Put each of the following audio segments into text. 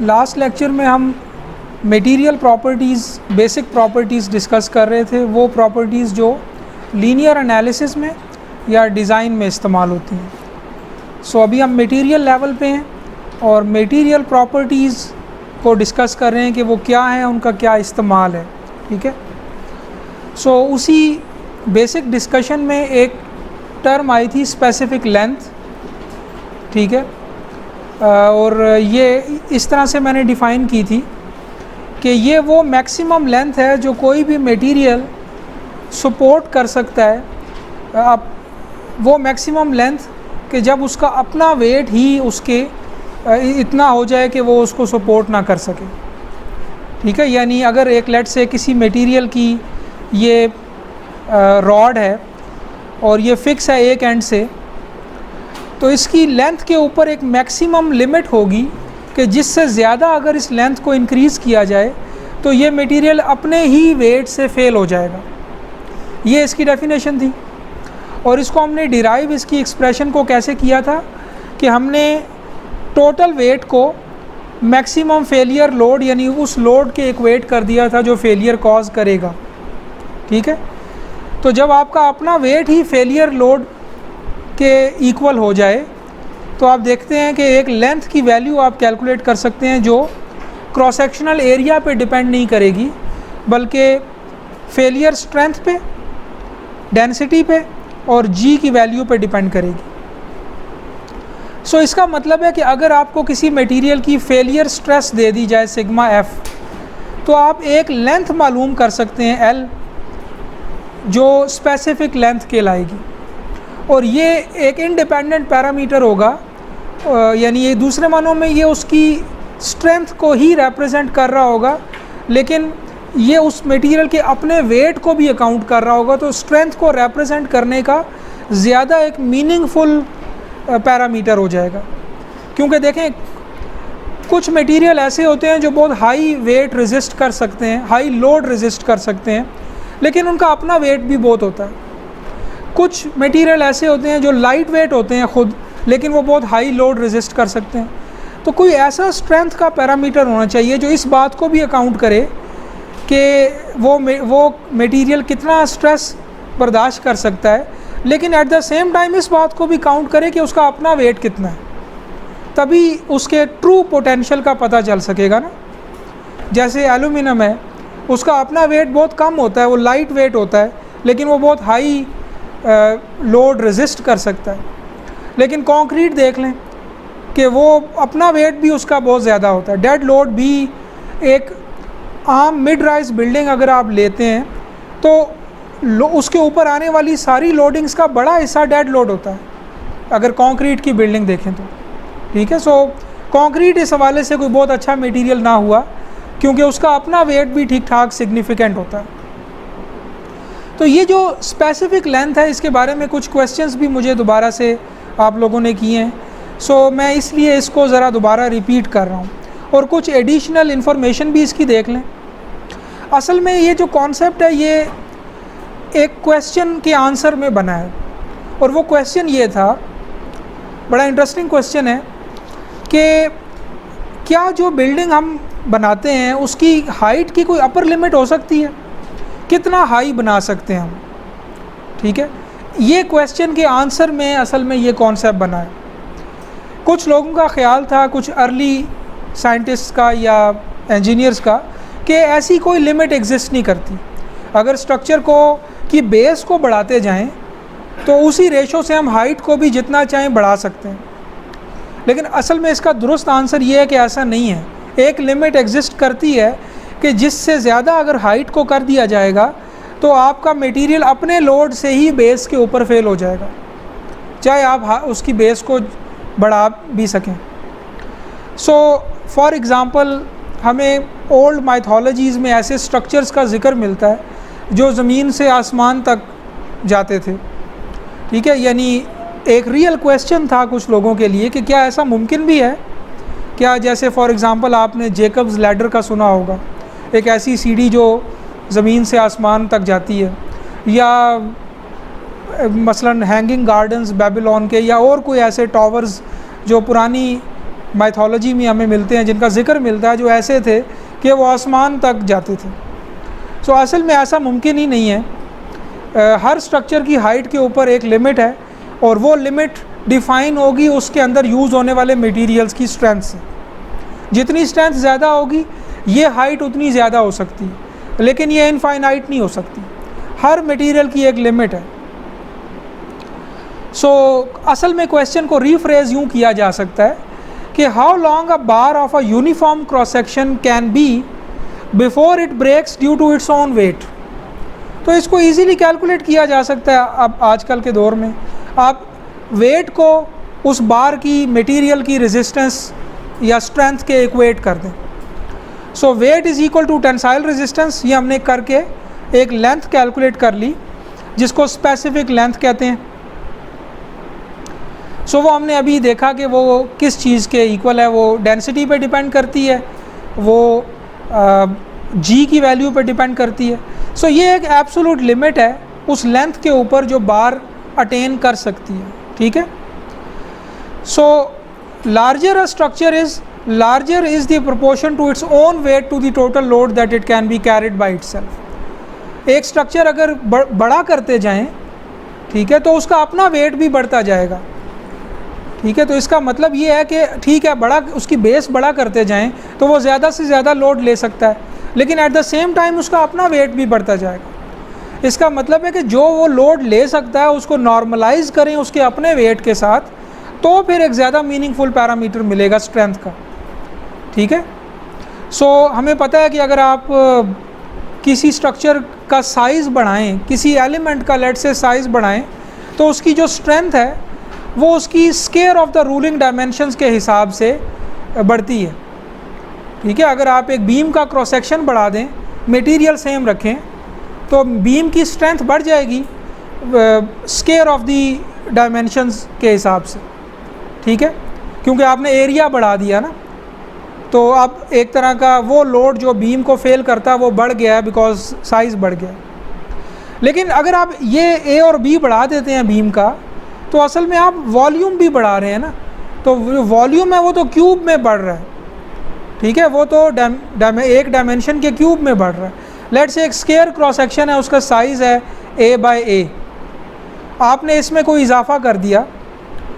Last lecture में हम material properties, basic properties discuss कर रहे थे, वो प्रॉपर्टीज़ जो लीनियर एनालिसिस में या डिज़ाइन में इस्तेमाल होती हैं। सो अभी हम मटेरियल लेवल पे हैं और मटेरियल प्रॉपर्टीज़ को डिस्कस कर रहे हैं कि वो क्या है, उनका क्या इस्तेमाल है। ठीक है। सो उसी बेसिक डिस्कशन में एक टर्म आई थी स्पेसिफिक लेंथ। ठीक है। और ये इस तरह से मैंने डिफ़ाइन की थी कि ये वो मैक्सिमम लेंथ है जो कोई भी मटेरियल सपोर्ट कर सकता है। अब वो मैक्सिमम लेंथ कि जब उसका अपना वेट ही उसके इतना हो जाए कि वो उसको सपोर्ट ना कर सके। ठीक है। यानी अगर एक लेट से किसी मटेरियल की ये रॉड है और ये फिक्स है एक एंड से, तो इसकी लेंथ के ऊपर एक मैक्सिमम लिमिट होगी कि जिससे ज़्यादा अगर इस लेंथ को इंक्रीज़ किया जाए तो ये मटेरियल अपने ही वेट से फेल हो जाएगा। ये इसकी डेफिनेशन थी। और इसको हमने डिराइव, इसकी एक्सप्रेशन को कैसे किया था कि हमने टोटल वेट को मैक्सिमम फेलियर लोड यानी उस लोड के इक्वेट कर दिया था जो फेलियर कॉज करेगा। ठीक है। तो जब आपका अपना वेट ही फेलियर लोड के इक्वल हो जाए तो आप देखते हैं कि एक लेंथ की वैल्यू आप कैलकुलेट कर सकते हैं जो क्रॉस सेक्शनल एरिया पे डिपेंड नहीं करेगी बल्कि फेलियर स्ट्रेंथ पे, डेंसिटी पे और जी की वैल्यू पे डिपेंड करेगी। सो इसका मतलब है कि अगर आपको किसी मटेरियल की फेलियर स्ट्रेस दे दी जाए सिग्मा एफ, तो आप एक लेंथ मालूम कर सकते हैं एल जो स्पेसिफिक लेंथ कहलाएगी। और ये एक इंडिपेंडेंट पैरामीटर होगा, यानी ये दूसरे मानों में ये उसकी स्ट्रेंथ को ही रिप्रेजेंट कर रहा होगा, लेकिन ये उस मटेरियल के अपने वेट को भी अकाउंट कर रहा होगा। तो स्ट्रेंथ को रिप्रेजेंट करने का ज़्यादा एक मीनिंगफुल पैरामीटर हो जाएगा। क्योंकि देखें कुछ मटेरियल ऐसे होते हैं जो बहुत हाई वेट रेजिस्ट कर सकते हैं, हाई लोड रेजिस्ट कर सकते हैं, लेकिन उनका अपना वेट भी बहुत होता है। कुछ मटेरियल ऐसे होते हैं जो लाइट वेट होते हैं खुद, लेकिन वो बहुत हाई लोड रेजिस्ट कर सकते हैं। तो कोई ऐसा स्ट्रेंथ का पैरामीटर होना चाहिए जो इस बात को भी अकाउंट करे कि वो मटेरियल कितना स्ट्रेस बर्दाश्त कर सकता है, लेकिन एट द सेम टाइम इस बात को भी काउंट करे कि उसका अपना वेट कितना है। तभी उसके ट्रू पोटेंशियल का पता चल सकेगा ना। जैसे एल्यूमिनियम है, उसका अपना वेट बहुत कम होता है, वो लाइट वेट होता है, लेकिन वो बहुत हाई लोड रेजिस्ट कर सकता है। लेकिन कंक्रीट देख लें कि वो अपना वेट भी उसका बहुत ज़्यादा होता है। डेड लोड भी, एक आम मिड राइज बिल्डिंग अगर आप लेते हैं तो उसके ऊपर आने वाली सारी लोडिंग्स का बड़ा हिस्सा डेड लोड होता है अगर कंक्रीट की बिल्डिंग देखें तो। ठीक है। सो कंक्रीट इस हवाले से कोई बहुत अच्छा मटेरियल ना हुआ क्योंकि उसका अपना वेट भी ठीक ठाक सिग्निफिकेंट होता है। तो ये जो स्पेसिफिक लेंथ है, इसके बारे में कुछ क्वेश्चंस भी मुझे दोबारा से आप लोगों ने किए हैं। सो मैं इसलिए इसको ज़रा दोबारा रिपीट कर रहा हूँ और कुछ एडिशनल इन्फॉर्मेशन भी इसकी देख लें। असल में ये जो कॉन्सेप्ट है ये एक क्वेश्चन के आंसर में बना है, और वो क्वेश्चन ये था, बड़ा इंटरेस्टिंग क्वेश्चन है कि क्या जो बिल्डिंग हम बनाते हैं उसकी हाइट की कोई अपर लिमिट हो सकती है, कितना हाई बना सकते हैं हम। ठीक है। ये क्वेश्चन के आंसर में असल में ये कॉन्सेप्ट बना है। कुछ लोगों का ख्याल था, कुछ अर्ली साइंटिस्ट का या इंजीनियर्स का, कि ऐसी कोई लिमिट एग्जिस्ट नहीं करती। अगर स्ट्रक्चर को की बेस को बढ़ाते जाएं तो उसी रेशो से हम हाइट को भी जितना चाहें बढ़ा सकते हैं। लेकिन असल में इसका दुरुस्त आंसर ये है कि ऐसा नहीं है। एक लिमिट एग्जिस्ट करती है कि जिससे ज़्यादा अगर हाइट को कर दिया जाएगा तो आपका मटेरियल अपने लोड से ही बेस के ऊपर फेल हो जाएगा, चाहे आप उसकी बेस को बढ़ा भी सकें। सो फॉर एग्ज़ाम्पल हमें ओल्ड माइथोलॉजीज़ में ऐसे स्ट्रक्चर्स का जिक्र मिलता है जो ज़मीन से आसमान तक जाते थे। ठीक है। यानी एक रियल क्वेश्चन था कुछ लोगों के लिए कि क्या ऐसा मुमकिन भी है क्या। जैसे फॉर एग्ज़ाम्पल आपने जेकब्स लैडर का सुना होगा, एक ऐसी सीढ़ी जो ज़मीन से आसमान तक जाती है, या मसलन हैंगिंग गार्डन्स बेबीलोन के, या और कोई ऐसे टावर्स जो पुरानी माइथोलॉजी में हमें मिलते हैं, जिनका जिक्र मिलता है, जो ऐसे थे कि वो आसमान तक जाते थे। सो असल में ऐसा मुमकिन ही नहीं है। हर स्ट्रक्चर की हाइट के ऊपर एक लिमिट है और वो लिमिट डिफ़ाइन होगी उसके अंदर यूज़ होने वाले मटेरियल्स की स्ट्रेंथ से। जितनी स्ट्रेंथ ज़्यादा होगी ये हाइट उतनी ज़्यादा हो सकती है, लेकिन ये इनफाइनाइट नहीं हो सकती। हर मटेरियल की एक लिमिट है। सो असल में क्वेश्चन को रीफ्रेज यूँ किया जा सकता है कि how long a bar of a uniform cross section can be before it breaks due to its own weight. तो इसको इजीली कैलकुलेट किया जा सकता है। अब आजकल के दौर में आप वेट को उस बार की मटेरियल की रेजिस्टेंस या स्ट्रेंथ के इक्वेट कर दें। So weight is equal to tensile resistance, ये हमने करके एक लेंथ कैलकुलेट कर ली जिसको स्पेसिफिक लेंथ कहते हैं। सो वो हमने अभी देखा कि वो किस चीज़ के इक्वल है, वो डेंसिटी पे डिपेंड करती है, वो जी की वैल्यू पे डिपेंड करती है। सो ये एक एब्सोल्यूट लिमिट है उस लेंथ के ऊपर जो बार अटेन कर सकती है। ठीक है। So larger a structure is, larger is the proportion to its own weight to the total load that it can be carried by itself. एक स्ट्रक्चर अगर बड़ा करते जाएं, ठीक है, तो उसका अपना वेट भी बढ़ता जाएगा। ठीक है। तो इसका मतलब ये है कि ठीक है, बड़ा उसकी बेस बड़ा करते जाएं तो वो ज़्यादा से ज़्यादा लोड ले सकता है, लेकिन एट द सेम टाइम उसका अपना वेट भी बढ़ता जाएगा। इसका मतलब है कि जो वो लोड ले सकता है उसको नॉर्मलाइज करें उसके अपने वेट के साथ, तो फिर एक ज़्यादा मीनिंगफुल पैरामीटर मिलेगा स्ट्रेंथ का। ठीक है। सो हमें पता है कि अगर आप किसी स्ट्रक्चर का साइज़ बढ़ाएं, किसी एलिमेंट का लेट से साइज़ बढ़ाएं, तो उसकी जो स्ट्रेंथ है वो उसकी square of the ruling dimensions के हिसाब से बढ़ती है। ठीक है। अगर आप एक बीम का क्रॉस सेक्शन बढ़ा दें, मटेरियल सेम रखें, तो बीम की स्ट्रेंथ बढ़ जाएगी स्क्वायर ऑफ द डायमेंशंस के हिसाब से। ठीक है। क्योंकि आपने एरिया बढ़ा दिया ना, तो अब एक तरह का वो लोड जो बीम को फेल करता है वो बढ़ गया है बिकॉज साइज़ बढ़ गया। लेकिन अगर आप ये ए और बी बढ़ा देते हैं बीम का, तो असल में आप वॉल्यूम भी बढ़ा रहे हैं ना। तो वॉल्यूम है वो तो क्यूब में बढ़ रहा है। ठीक है। वो तो एक डायमेंशन के क्यूब में बढ़ रहा है। लेट से एक स्क्वायर क्रॉस सेक्शन है, उसका साइज़ है ए बाय ए, आपने इसमें कोई इजाफा कर दिया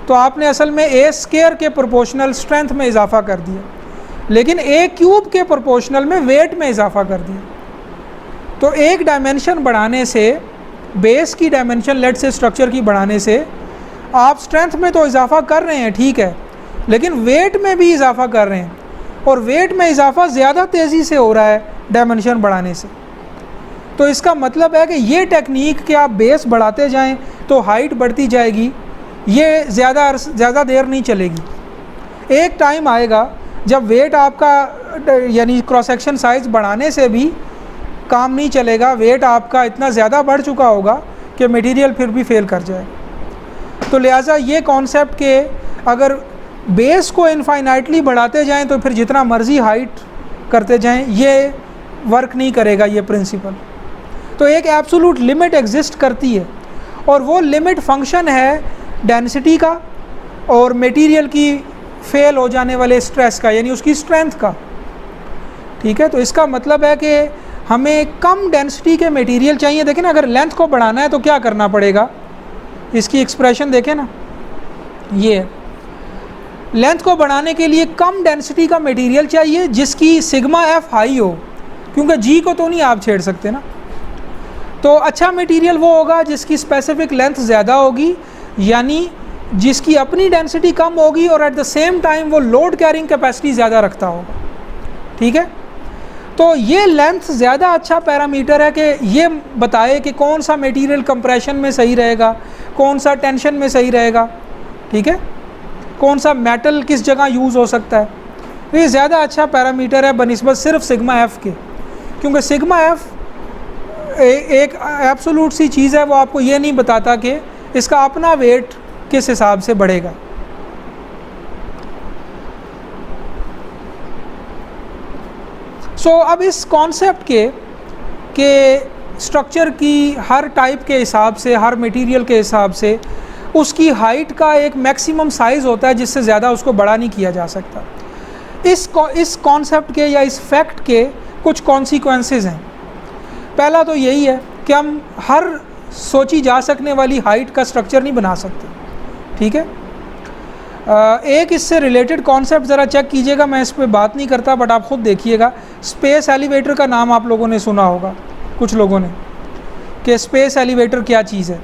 तो आपने असल में ए स्क्वायर के प्रोपोर्शनल स्ट्रेंथ में इजाफा कर दिया, लेकिन ए क्यूब के प्रोपोर्शनल में वेट में इजाफा कर दिया। तो एक डायमेंशन बढ़ाने से, बेस की डायमेंशन लेट से स्ट्रक्चर की बढ़ाने से आप स्ट्रेंथ में तो इजाफा कर रहे हैं, ठीक है, लेकिन वेट में भी इजाफा कर रहे हैं, और वेट में इजाफा ज़्यादा तेज़ी से हो रहा है डायमेंशन बढ़ाने से। तो इसका मतलब है कि ये टेक्निक कि आप बेस बढ़ाते जाएं तो हाइट बढ़ती जाएगी, ये ज़्यादा देर नहीं चलेगी। एक टाइम आएगा जब वेट आपका यानी क्रॉस सेक्शन साइज़ बढ़ाने से भी काम नहीं चलेगा, वेट आपका इतना ज़्यादा बढ़ चुका होगा कि मटेरियल फिर भी फेल कर जाएगा। तो लिहाजा ये कॉन्सेप्ट के अगर बेस को इनफाइनाइटली बढ़ाते जाएं तो फिर जितना मर्ज़ी हाइट करते जाएं, ये वर्क नहीं करेगा ये प्रिंसिपल। तो एक एब्सोल्यूट लिमिट एग्जिस्ट करती है, और वो लिमिट फंक्शन है डेंसिटी का और मटेरियल की फेल हो जाने वाले स्ट्रेस का, यानी उसकी स्ट्रेंथ का। ठीक है। तो इसका मतलब है कि हमें कम डेंसिटी के मटेरियल चाहिए। देखें ना, अगर लेंथ को बढ़ाना है तो क्या करना पड़ेगा, इसकी एक्सप्रेशन देखें ना, ये लेंथ को बढ़ाने के लिए कम डेंसिटी का मटेरियल चाहिए जिसकी सिग्मा एफ हाई हो, क्योंकि जी को तो नहीं आप छेड़ सकते ना। तो अच्छा मटेरियल वो होगा जिसकी स्पेसिफिक लेंथ ज़्यादा होगी, यानी जिसकी अपनी डेंसिटी कम होगी और एट द सेम टाइम वो लोड कैरिंग कैपेसिटी ज़्यादा रखता होगा। ठीक है। तो ये लेंथ ज़्यादा अच्छा पैरामीटर है कि ये बताए कि कौन सा मटेरियल कंप्रेशन में सही रहेगा, कौन सा टेंशन में सही रहेगा। ठीक है। कौन सा मेटल किस जगह यूज़ हो सकता है। तो ये ज़्यादा अच्छा पैरामीटर है बनिस्बत सिर्फ सिग्मा एफ़ के, क्योंकि सिग्मा एफ़ एक एब्सोल्यूट सी चीज़ है, वो आपको ये नहीं बताता कि इसका अपना वेट किस हिसाब से बढ़ेगा। सो अब इस कॉन्सेप्ट के स्ट्रक्चर की हर टाइप के हिसाब से, हर मटेरियल के हिसाब से उसकी हाइट का एक मैक्सिमम साइज़ होता है जिससे ज़्यादा उसको बड़ा नहीं किया जा सकता। इस कॉन्सेप्ट के या इस फैक्ट के कुछ कॉन्सिक्वेंसेस हैं। पहला तो यही है कि हम हर सोची जा सकने वाली हाइट का स्ट्रक्चर नहीं बना सकते, ठीक है। एक इससे रिलेटेड कॉन्सेप्ट ज़रा चेक कीजिएगा, मैं इस पर बात नहीं करता बट आप ख़ुद देखिएगा। स्पेस एलिवेटर का नाम आप लोगों ने सुना होगा, कुछ लोगों ने, कि स्पेस एलिवेटर क्या चीज़ है।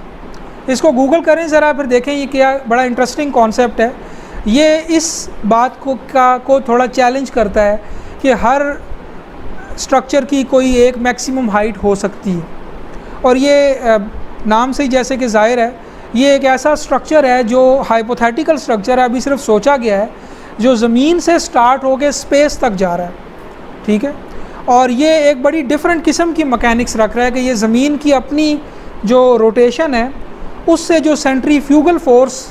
इसको गूगल करें ज़रा, फिर देखें ये क्या बड़ा इंटरेस्टिंग कॉन्सेप्ट है। ये इस बात को थोड़ा चैलेंज करता है कि हर स्ट्रक्चर की कोई एक मैक्सिमम हाइट हो सकती है, और ये नाम से ही जैसे कि ज़ाहिर है ये एक ऐसा स्ट्रक्चर है जो हाइपोथेटिकल स्ट्रक्चर है, अभी सिर्फ सोचा गया है, जो ज़मीन से स्टार्ट होकर स्पेस तक जा रहा है, ठीक है। और ये एक बड़ी डिफरेंट किस्म की मैकेनिक्स रख रहा है कि ये ज़मीन की अपनी जो रोटेशन है उससे जो सेंट्रीफ्यूगल फोर्स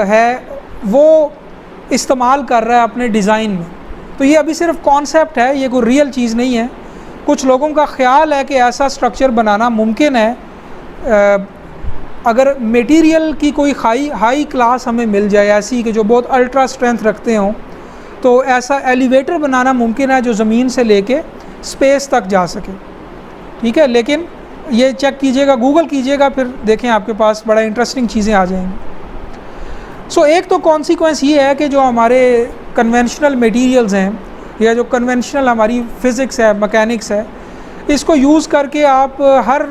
है वो इस्तेमाल कर रहा है अपने डिज़ाइन में। तो ये अभी सिर्फ कॉन्सेप्ट है, ये कोई रियल चीज़ नहीं है। कुछ लोगों का ख्याल है कि ऐसा स्ट्रक्चर बनाना मुमकिन है अगर मटेरियल की कोई हाई क्लास हमें मिल जाए ऐसी कि जो बहुत अल्ट्रा स्ट्रेंथ रखते हों, तो ऐसा एलिवेटर बनाना मुमकिन है जो ज़मीन से लेके स्पेस तक जा सके, ठीक है। लेकिन ये चेक कीजिएगा, गूगल कीजिएगा, फिर देखें आपके पास बड़ा इंटरेस्टिंग चीज़ें आ जाएंगी। सो एक तो कॉन्सिक्वेंस ये है कि जो हमारे कन्वेंशनल मटेरियल्स हैं या जो कन्वेंशनल हमारी फ़िज़िक्स है, मैकेनिक्स है, इसको यूज़ करके आप हर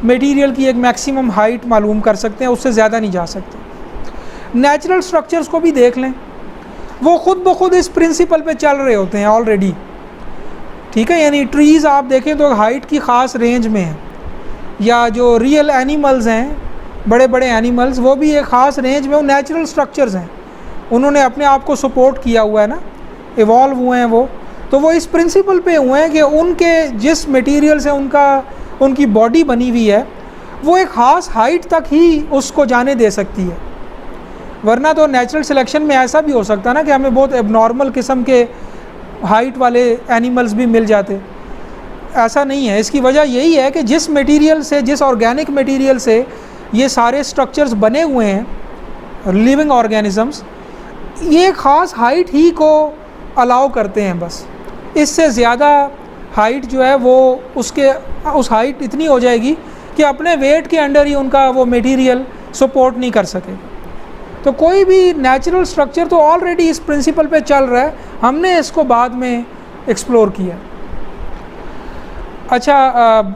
मटेरियल की एक मैक्सिमम हाइट मालूम कर सकते हैं, उससे ज़्यादा नहीं जा सकते। नेचुरल स्ट्रक्चर्स को भी देख लें, वो ख़ुद ब खुद इस प्रिंसिपल पे चल रहे होते हैं ऑलरेडी, ठीक है। यानी ट्रीज़ आप देखें तो हाइट की ख़ास रेंज में है, या जो रियल एनिमल्स हैं, बड़े बड़े एनिमल्स, वो भी एक ख़ास रेंज में, वो नेचुरल स्ट्रक्चर्स हैं, उन्होंने अपने आप को सपोर्ट किया हुआ है ना, इवॉल्व हुए हैं वो। तो वो इस प्रिंसिपल पे हुए हैं कि उनके जिस मटेरियल से उनकी बॉडी बनी हुई है वो एक ख़ास हाइट तक ही उसको जाने दे सकती है। वरना तो नेचुरल सिलेक्शन में ऐसा भी हो सकता है ना कि हमें बहुत एबनॉर्मल किस्म के हाइट वाले एनिमल्स भी मिल जाते। ऐसा नहीं है। इसकी वजह यही है कि जिस मटेरियल से, जिस ऑर्गेनिक मटेरियल से ये सारे स्ट्रक्चर्स बने हुए हैं, लिविंग ऑर्गेनिजम्स, ये ख़ास हाइट ही को अलाउ करते हैं। बस इससे ज़्यादा हाइट जो है वो उस हाइट इतनी हो जाएगी कि अपने वेट के अंडर ही उनका वो मटेरियल सपोर्ट नहीं कर सके। तो कोई भी नेचुरल स्ट्रक्चर तो ऑलरेडी इस प्रिंसिपल पे चल रहा है, हमने इसको बाद में एक्सप्लोर किया। अच्छा,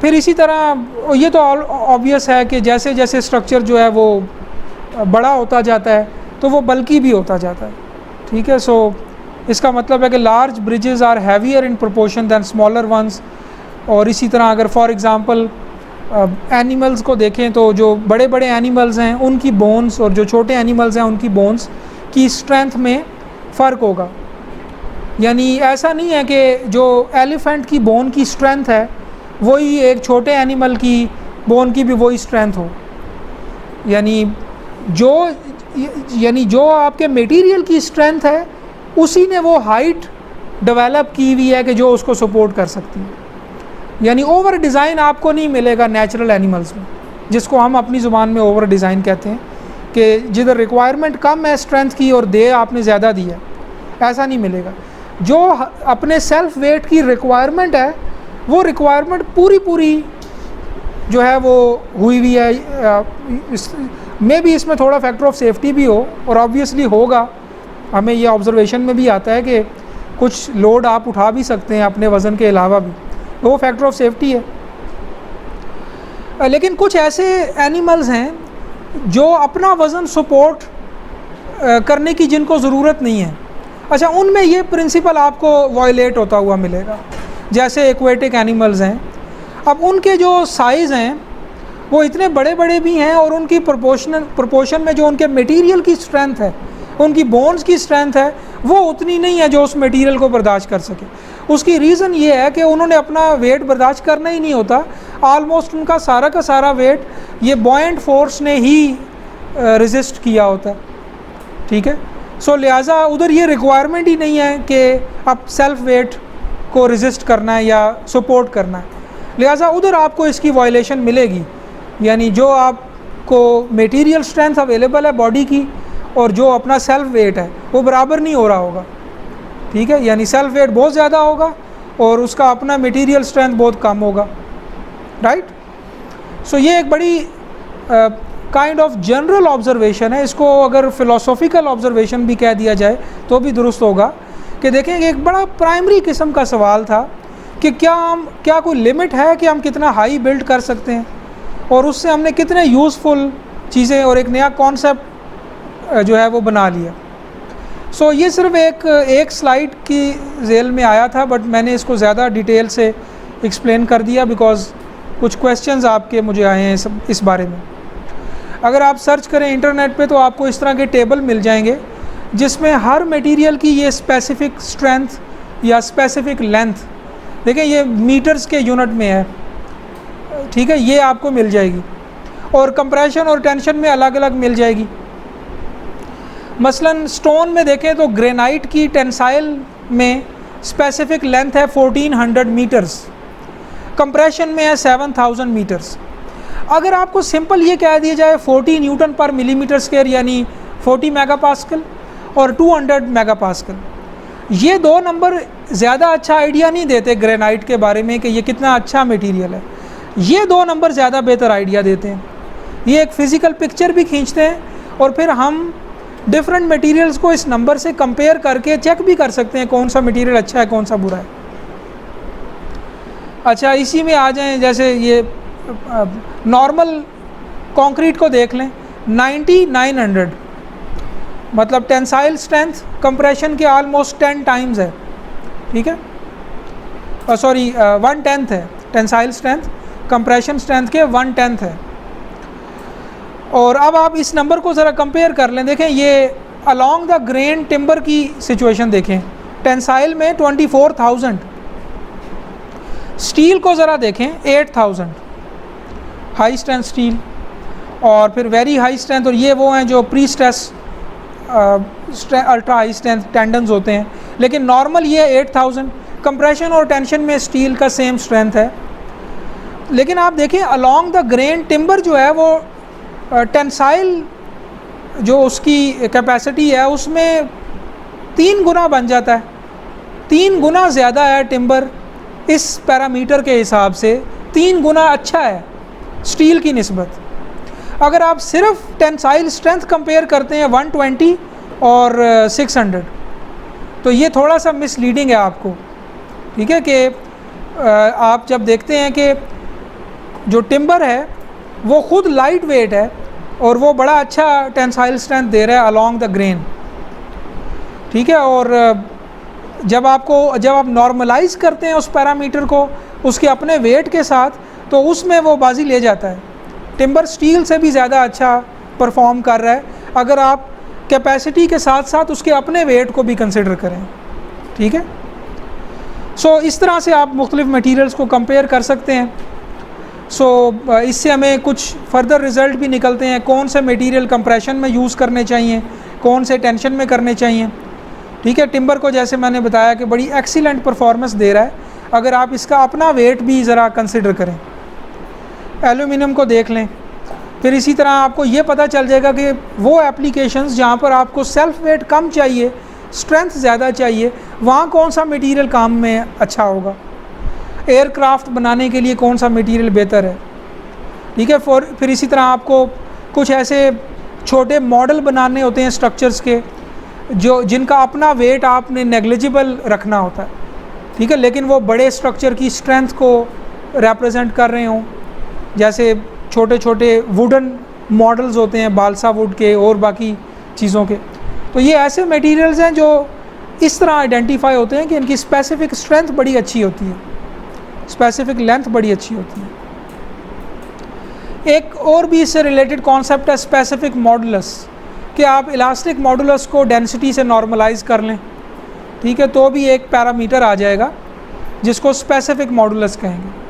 फिर इसी तरह ये तो ऑब्वियस है कि जैसे जैसे स्ट्रक्चर जो है वो बड़ा होता जाता है तो वो बल्कि भी होता जाता है, ठीक है। सो इसका मतलब है कि large bridges are heavier in proportion than smaller ones. और इसी तरह अगर फॉर एग्ज़ाम्पल एनिमल्स को देखें तो जो बड़े बड़े एनिमल्स हैं उनकी बोन्स और जो छोटे एनिमल्स हैं उनकी बोन्स की स्ट्रेंथ में फ़र्क होगा। यानी ऐसा नहीं है कि जो एलिफेंट की बोन की स्ट्रेंथ है वही एक छोटे एनिमल की बोन की भी वही स्ट्रेंथ हो। यानी जो आपके मटेरियल की स्ट्रेंथ है उसी ने वो हाइट डेवलप की हुई है कि जो उसको सपोर्ट कर सकती है। यानी ओवर डिज़ाइन आपको नहीं मिलेगा नेचुरल एनिमल्स में, जिसको हम अपनी ज़ुबान में ओवर डिज़ाइन कहते हैं, कि जिधर रिक्वायरमेंट कम है स्ट्रेंथ की और दे आपने ज़्यादा दी है, ऐसा नहीं मिलेगा। जो अपने सेल्फ वेट की रिक्वायरमेंट है वो रिक्वायरमेंट पूरी जो है वो हुई हुई है। मे भी इसमें थोड़ा फैक्टर ऑफ सेफ्टी भी हो, और ऑब्वियसली होगा। हमें ये ऑब्जर्वेशन में भी आता है कि कुछ लोड आप उठा भी सकते हैं अपने वज़न के अलावा भी, वो फैक्टर ऑफ सेफ्टी है। लेकिन कुछ ऐसे एनिमल्स हैं जो अपना वज़न सपोर्ट करने की जिनको ज़रूरत नहीं है। अच्छा, उनमें ये प्रिंसिपल आपको वायलेट होता हुआ मिलेगा। जैसे एक्वेटिक एनिमल्स हैं, अब उनके जो साइज़ हैं वो इतने बड़े बड़े भी हैं और उनकी प्रोपोर्शन में जो उनके मटेरियल की स्ट्रेंथ है, उनकी बोन्स की स्ट्रेंथ है, वो उतनी नहीं है जो उस मटेरियल को बर्दाश्त कर सके। उसकी रीज़न ये है कि उन्होंने अपना वेट बर्दाश्त करना ही नहीं होता। आलमोस्ट उनका सारा का सारा वेट ये बॉयंट फोर्स ने ही रेजिस्ट किया होता है, ठीक है। सो लिहाजा उधर ये रिक्वायरमेंट ही नहीं है कि अब सेल्फ वेट को रेजिस्ट करना है या सपोर्ट करना है, लिहाजा उधर आपको इसकी वायलेशन मिलेगी। यानी जो आप को मटेरियल स्ट्रेंथ अवेलेबल है बॉडी की और जो अपना सेल्फ वेट है वो बराबर नहीं हो रहा होगा, ठीक है, यानी सेल्फ वेट बहुत ज़्यादा होगा और उसका अपना मटेरियल स्ट्रेंथ बहुत कम होगा, राइट। सो ये एक बड़ी काइंड ऑफ जनरल ऑब्जर्वेशन है, इसको अगर फ़िलोसॉफिकल ऑब्जर्वेशन भी कह दिया जाए तो भी दुरुस्त होगा कि देखें एक बड़ा प्राइमरी किस्म का सवाल था कि क्या कोई लिमिट है कि हम कितना हाई बिल्ड कर सकते हैं और उससे हमने कितने यूज़फुल चीज़ें और एक नया कॉन्सेप्ट जो है वो बना लिया। सो ये सिर्फ एक स्लाइड की जेल में आया था, बट मैंने इसको ज़्यादा डिटेल से एक्सप्लेन कर दिया बिकॉज़ कुछ क्वेश्चंस आपके मुझे आए हैं इस बारे में। अगर आप सर्च करें इंटरनेट पे तो आपको इस तरह के टेबल मिल जाएंगे जिसमें हर मटेरियल की ये स्पेसिफ़िक स्ट्रेंथ या स्पेसिफ़िक लेंथ, देखिए ये मीटर्स के यूनिट में है, ठीक है, ये आपको मिल जाएगी और कंप्रेशन और टेंशन में अलग अलग मिल जाएगी। मसलन स्टोन में देखें तो ग्रेनाइट की टेंसाइल में स्पेसिफिक लेंथ है 1400 मीटर्स, कंप्रेशन में है 7000 मीटर्स। अगर आपको सिंपल ये कह दिया जाए 40 न्यूटन पर मिलीमीटर स्क्वायर यानी 40 मेगापास्कल और 200 मेगापास्कल, ये दो नंबर ज़्यादा अच्छा आइडिया नहीं देते ग्रेनाइट के बारे में कि ये कितना अच्छा मटेरियल है। ये दो नंबर ज़्यादा बेहतर आइडिया देते हैं। ये एक फ़िज़िकल पिक्चर भी खींचते हैं और फिर हम डिफरेंट मटेरियल्स को इस नंबर से कंपेयर करके चेक भी कर सकते हैं कौन सा मटेरियल अच्छा है कौन सा बुरा है। अच्छा, इसी में आ जाएं, जैसे ये नॉर्मल कंक्रीट को देख लें 9900, मतलब टेंसाइल स्ट्रेंथ कंप्रेशन के ऑलमोस्ट 10 टाइम्स है, ठीक है, सॉरी 1/10 है टेंसाइल स्ट्रेंथ, कंप्रेशन स्ट्रेंथ के 1/10 है। और अब आप इस नंबर को ज़रा कंपेयर कर लें, देखें ये अलोंग द ग्रेन टिम्बर की सिचुएशन देखें, टेंसाइल में 24,000, स्टील को ज़रा देखें 8000 हाई स्ट्रेंथ स्टील, और फिर वेरी हाई स्ट्रेंथ, और ये वो हैं जो pre stress ultra high strength tendons होते हैं, लेकिन नॉर्मल ये 8000। कंप्रेशन और टेंशन में स्टील का सेम स्ट्रेंथ है, लेकिन आप देखें अलोंग द ग्रेन टिम्बर जो है वो टेंसाइल जो उसकी कैपेसिटी है उसमें 3 गुना बन जाता है, 3 गुना ज़्यादा है टिम्बर इस पैरामीटर के हिसाब से, 3 गुना अच्छा है स्टील की निस्बत। अगर आप सिर्फ टेंसाइल स्ट्रेंथ कंपेयर करते हैं 120 और 600 तो ये थोड़ा सा मिसलीडिंग है आपको, ठीक है, कि आप जब देखते हैं कि जो टिम्बर है वो ख़ुद लाइट वेट है और वो बड़ा अच्छा टेंसाइल स्ट्रेंथ दे रहा है अलोंग द ग्रेन, ठीक है, और जब आप नॉर्मलाइज करते हैं उस पैरामीटर को उसके अपने वेट के साथ तो उसमें वो बाजी ले जाता है। टिम्बर स्टील से भी ज़्यादा अच्छा परफॉर्म कर रहा है अगर आप कैपेसिटी के साथ साथ उसके अपने वेट को भी कंसिडर करें, ठीक है। सो इस तरह से आप मुख्तलिफ मटीरियल्स को कंपेयर कर सकते हैं। सो इससे हमें कुछ फर्दर रिज़ल्ट भी निकलते हैं, कौन से मटेरियल कंप्रेशन में यूज़ करने चाहिए, कौन से टेंशन में करने चाहिए, ठीक है। टिम्बर को जैसे मैंने बताया कि बड़ी एक्सीलेंट परफॉर्मेंस दे रहा है अगर आप इसका अपना वेट भी ज़रा कंसिडर करें। एल्यूमिनियम को देख लें, फिर इसी तरह आपको ये पता चल जाएगा कि वो एप्लीकेशंस जहाँ पर आपको सेल्फ वेट कम चाहिए, स्ट्रेंथ ज़्यादा चाहिए, वहाँ कौन सा मटेरियल काम में अच्छा होगा। एयरक्राफ्ट बनाने के लिए कौन सा मटेरियल बेहतर है, ठीक है। फिर इसी तरह आपको कुछ ऐसे छोटे मॉडल बनाने होते हैं स्ट्रक्चर्स के जिनका अपना वेट आपने नेग्लिजिबल रखना होता है, ठीक है, लेकिन वो बड़े स्ट्रक्चर की स्ट्रेंथ को रिप्रेजेंट कर रहे हों, जैसे छोटे छोटे वुडन मॉडल्स होते हैं बालसा वुड के और बाकी चीज़ों के। तो ये ऐसे मटेरियल्स हैं जो इस तरह आइडेंटिफाई होते हैं कि इनकी स्पेसिफिक स्ट्रेंथ बड़ी अच्छी होती है, स्पेसिफिक लेंथ बड़ी अच्छी होती है। एक और भी इससे रिलेटेड कॉन्सेप्ट है स्पेसिफिक मॉडुलस, कि आप इलास्टिक मॉडुलस को डेंसिटी से नॉर्मलाइज कर लें, ठीक है, तो भी एक पैरामीटर आ जाएगा जिसको स्पेसिफिक मॉडुलस कहेंगे।